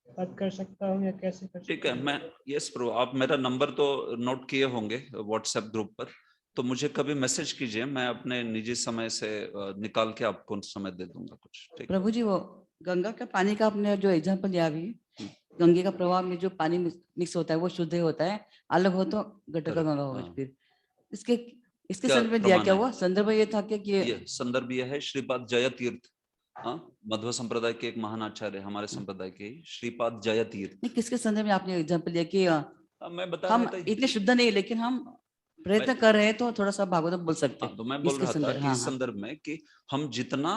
बात कर सकता हूँ या कैसे कर सकता हूँ? ठीक है, मैं यस प्रभु, आप मेरा नंबर तो नोट किए होंगे व्हाट्सएप ग्रुप पर, तो मुझे कभी मैसेज कीजिए, मैं अपने निजी समय से निकाल के आपको समय दे दूंगा कुछ, ठीक। प्रभु जी, वो गंगा का पानी का आपने जो एग्जांपल लिया अभी, गंगे का प्रवाह में जो पानी मिक्स होता है वो शुद्ध होता है, अलग हो तो गटर का गंगा होगा। फिर इसके संदर्भ में दिया क्या हुआ? संदर्भ ये था कि ये संदर्भ ये है श्रीपाद जय तीर्थ, मध्व संप्रदाय के एक महान आचार्य, हमारे संप्रदाय के श्रीपाद जय तीर्थ। किसके संदर्भ में आपने एग्जांपल लिया कि मैं बता हम रहा था, इतने शुद्ध नहीं लेकिन हम प्रयत्न कर रहे हैं, तो थोड़ा सा भागवत बोल सकते हैं। तो मैं बोल रहा था कि इस संदर्भ में कि हम जितना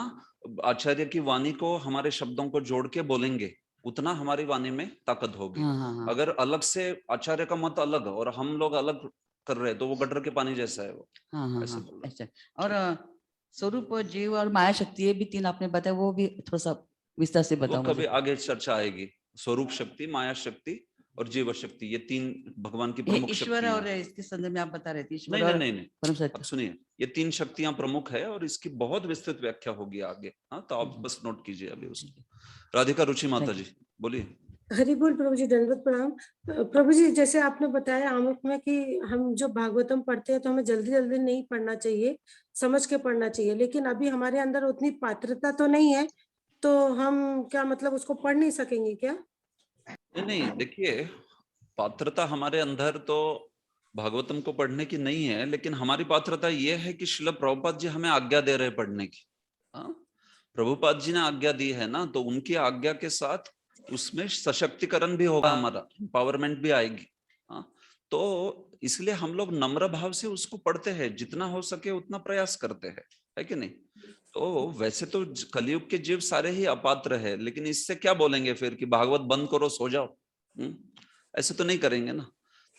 आचार्य की वाणी को हमारे शब्दों को जोड़ के बोलेंगे उतना हमारी वाणी में ताकत होगी। अगर अलग से आचार्य का मत अलग और हम लोग अलग कर रहे हैं तो वो गटर के पानी जैसा है वो। अच्छा, और स्वरूप, जीव और माया शक्ति, ये भी 3 आपने बताया, वो भी थोड़ा सा विस्तार से बताओ। कभी आगे चर्चा आएगी। स्वरूप शक्ति, माया शक्ति और जीव शक्ति, ये 3 भगवान की प्रमुख शक्तियां। ईश्वर और इसके संदर्भ में आप बता रहे थे ईश्वर और नहीं, अब सुनिए, ये 3 शक्तियां प्रमुख है और इसकी बहुत विस्तृत व्याख्या होगी आगे। हाँ, तो आप बस नोट कीजिए अभी उसको। राधिका रुचि माता जी बोलिए। हरि बोल प्रभु जी, दंडवत प्रणाम। प्रभु जी, जैसे आपने बताया आमुख में कि हम जो भागवतम पढ़ते हैं तो हमें जल्दी जल्दी नहीं पढ़ना चाहिए, समझ के पढ़ना चाहिए, लेकिन अभी हमारे अंदर उतनी पात्रता तो नहीं है, तो हम क्या मतलब उसको पढ़ नहीं सकेंगे क्या? नहीं, देखिए, पात्रता हमारे अंदर तो भागवतम को पढ़ने की नहीं है, लेकिन हमारी पात्रता ये है कि श्रील प्रभुपाद जी हमें आज्ञा दे रहे हैं पढ़ने की। प्रभुपाद जी ने आज्ञा दी है ना, तो उनकी आज्ञा के साथ उसमें सशक्तिकरण भी होगा, हमारा एम्पावरमेंट भी आएगी। तो इसलिए हम लोग नम्र भाव से उसको पढ़ते हैं, जितना हो सके उतना प्रयास करते हैं, है कि नहीं? तो वैसे तो कलयुग के जीव सारे ही अपात्र है, लेकिन इससे क्या बोलेंगे फिर कि भागवत बंद करो सो जाओ? ऐसे तो नहीं करेंगे ना।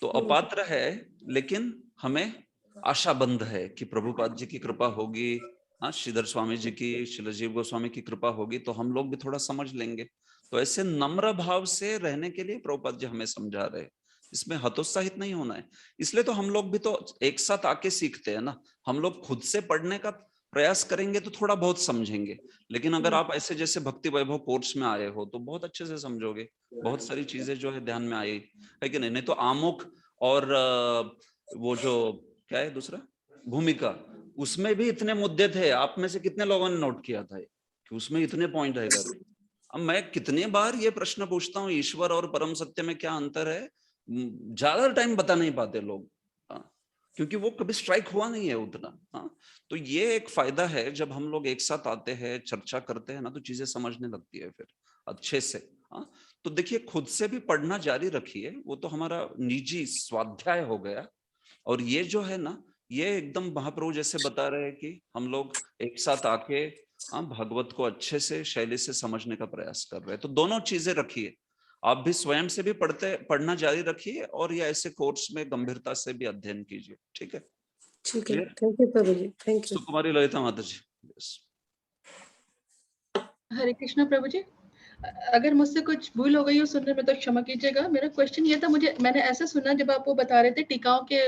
तो अपात्र है, लेकिन हमें आशाबंध है कि प्रभुपाद जी की कृपा होगी, श्रीधर स्वामी जी की, श्रील जीव गोस्वामी की कृपा होगी तो हम लोग भी थोड़ा समझ लेंगे। तो ऐसे नम्र भाव से रहने के लिए प्रभुपाद जी हमें समझा रहे हैं, इसमें हतोत्साहित नहीं होना है। इसलिए तो हम लोग भी तो एक साथ आके सीखते हैं ना। हम लोग खुद से पढ़ने का प्रयास करेंगे तो थोड़ा बहुत समझेंगे, लेकिन अगर आप ऐसे जैसे भक्ति वैभव कोर्स में आए हो तो बहुत अच्छे से समझोगे, बहुत सारी चीजें जो है ध्यान में आई है कि नहीं। नहीं तो आमुख और वो जो क्या है दूसरा भूमिका, उसमें भी इतने मुद्दे थे। आप में से कितने लोगों ने नोट किया था कि उसमें इतने पॉइंट है? अब मैं कितनी बार ये प्रश्न पूछता हूँ, ईश्वर और परम सत्य में क्या अंतर है? ज्यादा टाइम बता नहीं पाते लोग, क्योंकि वो कभी स्ट्राइक हुआ नहीं है उतना। तो ये एक फायदा है, जब हम लोग एक साथ आते हैं, चर्चा करते हैं ना, तो चीजें समझने लगती है फिर अच्छे से। तो देखिए, खुद से भी पढ़ना जारी रखिए, वो तो हमारा निजी स्वाध्याय हो गया। और ये जो है ना, ये एकदम महाप्रभु जैसे बता रहे हैं कि हम लोग एक साथ आके भागवत को अच्छे से शैली से समझने का प्रयास कर रहे हैं। तो दोनों चीजें रखिए, आप भी स्वयं से भी पढ़ना जारी रखिए और ये ऐसे कोर्स में गंभीरता से भी अध्ययन कीजिए। ठीक है, ठीक है, thank you Prabhu ji, thank you. Sukumari Lalita माता जी। हरे कृष्ण प्रभु जी, अगर मुझसे कुछ भूल हो गई हो सुनने में तो क्षमा कीजिएगा। मेरा क्वेश्चन ये था, मैंने ऐसा सुना जब आप वो बता रहे थे टीकाओं के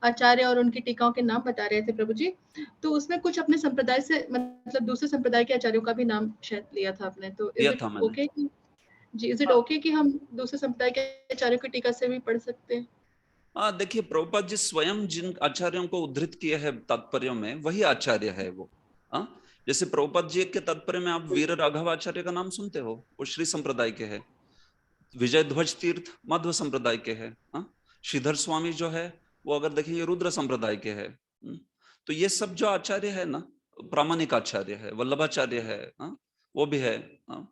आचार्य और उनकी टीकाओं के नाम बता रहे थे प्रभु जी, तो उसमें कुछ अपने संप्रदाय से मतलब दूसरे संप्रदाय के आचार्यों का भी नाम शायद लिया था आपने, तो इज इट ओके कि इज इट ओके कि हम दूसरे संप्रदाय के आचार्यों की टीका से भी पढ़ सकते हैं? हाँ, देखिए प्रभुपाद जी स्वयं जिन आचार्यों को उद्धृत किए हैं तात्पर्यों में वही आचार्य है वो। हाँ, जैसे प्रभुपाद जी के तात्पर्य में आप वीर राघव आचार्य का नाम सुनते हो, वो श्री संप्रदाय के हैं। विजय ध्वज तीर्थ माधव संप्रदाय के हैं। हाँ, श्रीधर स्वामी जो है वो अगर देखिए रुद्र संप्रदाय के हैं। तो ये सब जो आचार्य है ना, प्रामाणिक आचार्य है, वल्लभाचार्य है, हाँ, वो भी है। हाँ,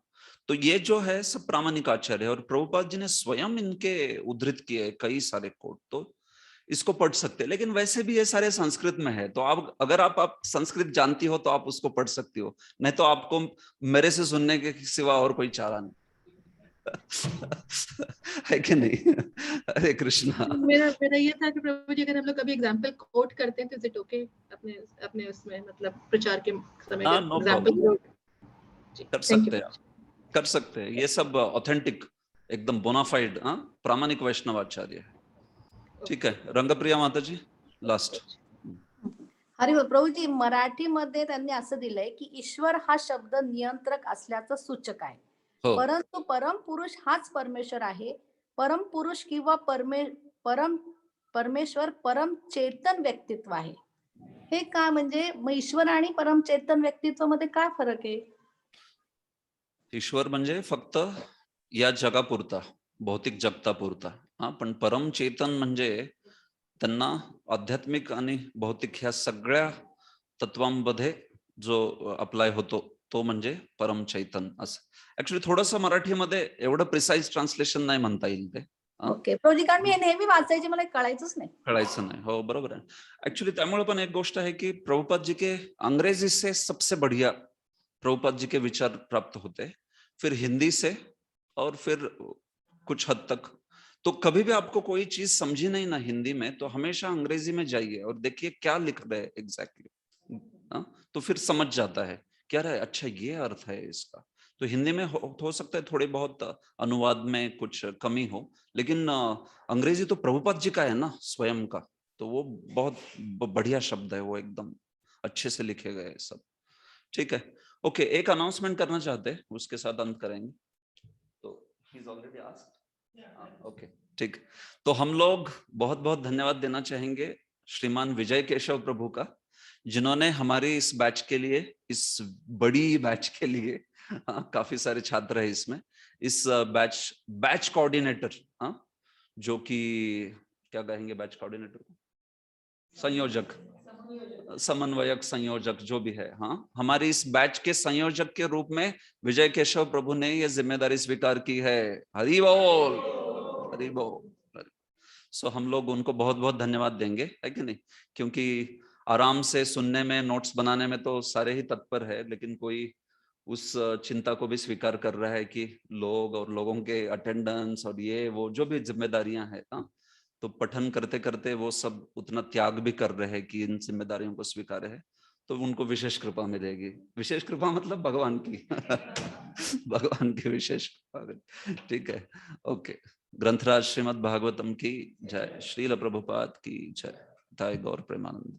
तो ये जो है सब प्रामाणिक आचार्य है और प्रभुपाद जी ने स्वयं इनके उद्धृत किए कई सारे कोट, तो इसको पढ़ सकते हैं। लेकिन वैसे भी ये सारे संस्कृत में है, तो आप अगर आप संस्कृत जानती हो तो आप उसको पढ़ सकती हो, नहीं तो आपको मेरे से सुनने के सिवा और कोई चारा नहीं है कि नहीं? हरे कृष्णा। मेरा ये था कि प्रभु जी अगर हम लोग कभी एग्जांपल कोट करते हैं तो इज इट ओके अपने उसमें मतलब प्रचार के समय एग्जांपल कर सकते हैं। ये सब ऑथेंटिक एकदम बोनाफाइड प्रामाणिक वैष्णव आचार्य है। ठीक है, रंगप्रिया माता जी लास्ट। हरी बोल प्रभूजी, मराठीमध्ये त्यांनी असं दिलंय की ईश्वर हा शब्द नियंत्रक असल्याचं सूचक आहे, परंतु परम पुरुष हाच परमेश्वर आहे. परम पुरुष किंवा परमेश्वर परम चेतन व्यक्तित्व आहे. हे काय म्हणजे मग ईश्वर आणि परम चेतन व्यक्तित्व मध्ये काय फरक आहे? ईश्वर म्हणजे फक्त या जगापुरता, भौतिक जगतापुरता, पण परम चेतन म्हणजे त्यांना आध्यात्मिक आणि भौतिक ह्या सगळ्या तत्वांमध्ये जो अप्लाय होतो तो म्हणजे परम चैतन असं. ऍक्च्युली थोडंसं मराठीमध्ये एवढं प्रिसाइज ट्रान्सलेशन नाही म्हणता येईल ते. ओके प्रभूजी, कारण मी नेहमी वाचायची, मला कळायचंच नाही. हो बरोबर आहे. ऍक्च्युली त्यामुळे पण एक गोष्ट है कि प्रभुपाद जी के अंग्रेजी से सबसे बढ़िया प्रभुपाद जी के विचार प्राप्त होते, फिर हिंदी से और फिर कुछ हद तक। तो कभी भी आपको कोई चीज समझी नहीं ना हिंदी में, तो हमेशा अंग्रेजी में जाइए और देखिए क्या लिख रहे हैं एग्जैक्टली, तो फिर समझ जाता है क्या रहा है, अच्छा ये अर्थ है इसका। तो हिंदी में हो सकता है थोड़े बहुत अनुवाद में कुछ कमी हो, लेकिन अंग्रेजी तो प्रभुपाद जी का है ना स्वयं का, तो वो बहुत बढ़िया शब्द है, वो एकदम अच्छे से लिखे गए सब। ठीक है, ओके, एक अनाउंसमेंट करना चाहते हैं, उसके साथ अंत करेंगे। तो he's already asked? ओके, ठीक। तो हम लोग बहुत बहुत धन्यवाद देना चाहेंगे श्रीमान विजय केशव प्रभु का, जिन्होंने हमारी इस बैच के लिए, इस बड़ी बैच के लिए, काफी सारे छात्र है इसमें, इस बैच कोऑर्डिनेटर, जो कि क्या कहेंगे बैच कोऑर्डिनेटर को, संयोजक, समन्वयक, संयोजक जो भी है, हमारी इस बैच के संयोजक के रूप में विजय केशव प्रभु ने ये जिम्मेदारी स्वीकार की है। हरि बोल, हरि बोल। सो हम लोग उनको बहुत बहुत धन्यवाद देंगे, है कि नहीं? क्योंकि आराम से सुनने में, नोट्स बनाने में तो सारे ही तत्पर है, लेकिन कोई उस चिंता को भी स्वीकार कर रहा है कि लोग और लोगों के अटेंडेंस और ये वो जो भी जिम्मेदारियां हैं, तो पठन करते करते वो सब उतना त्याग भी कर रहे हैं कि इन जिम्मेदारियों को स्वीकार है, तो उनको विशेष कृपा मिलेगी। विशेष कृपा मतलब भगवान की भगवान की विशेष कृपा। ठीक है, ओके। ग्रंथराज श्रीमद् भागवतम की जय, श्रील प्रभुपाद की जय, ताई गौर प्रेमानंद।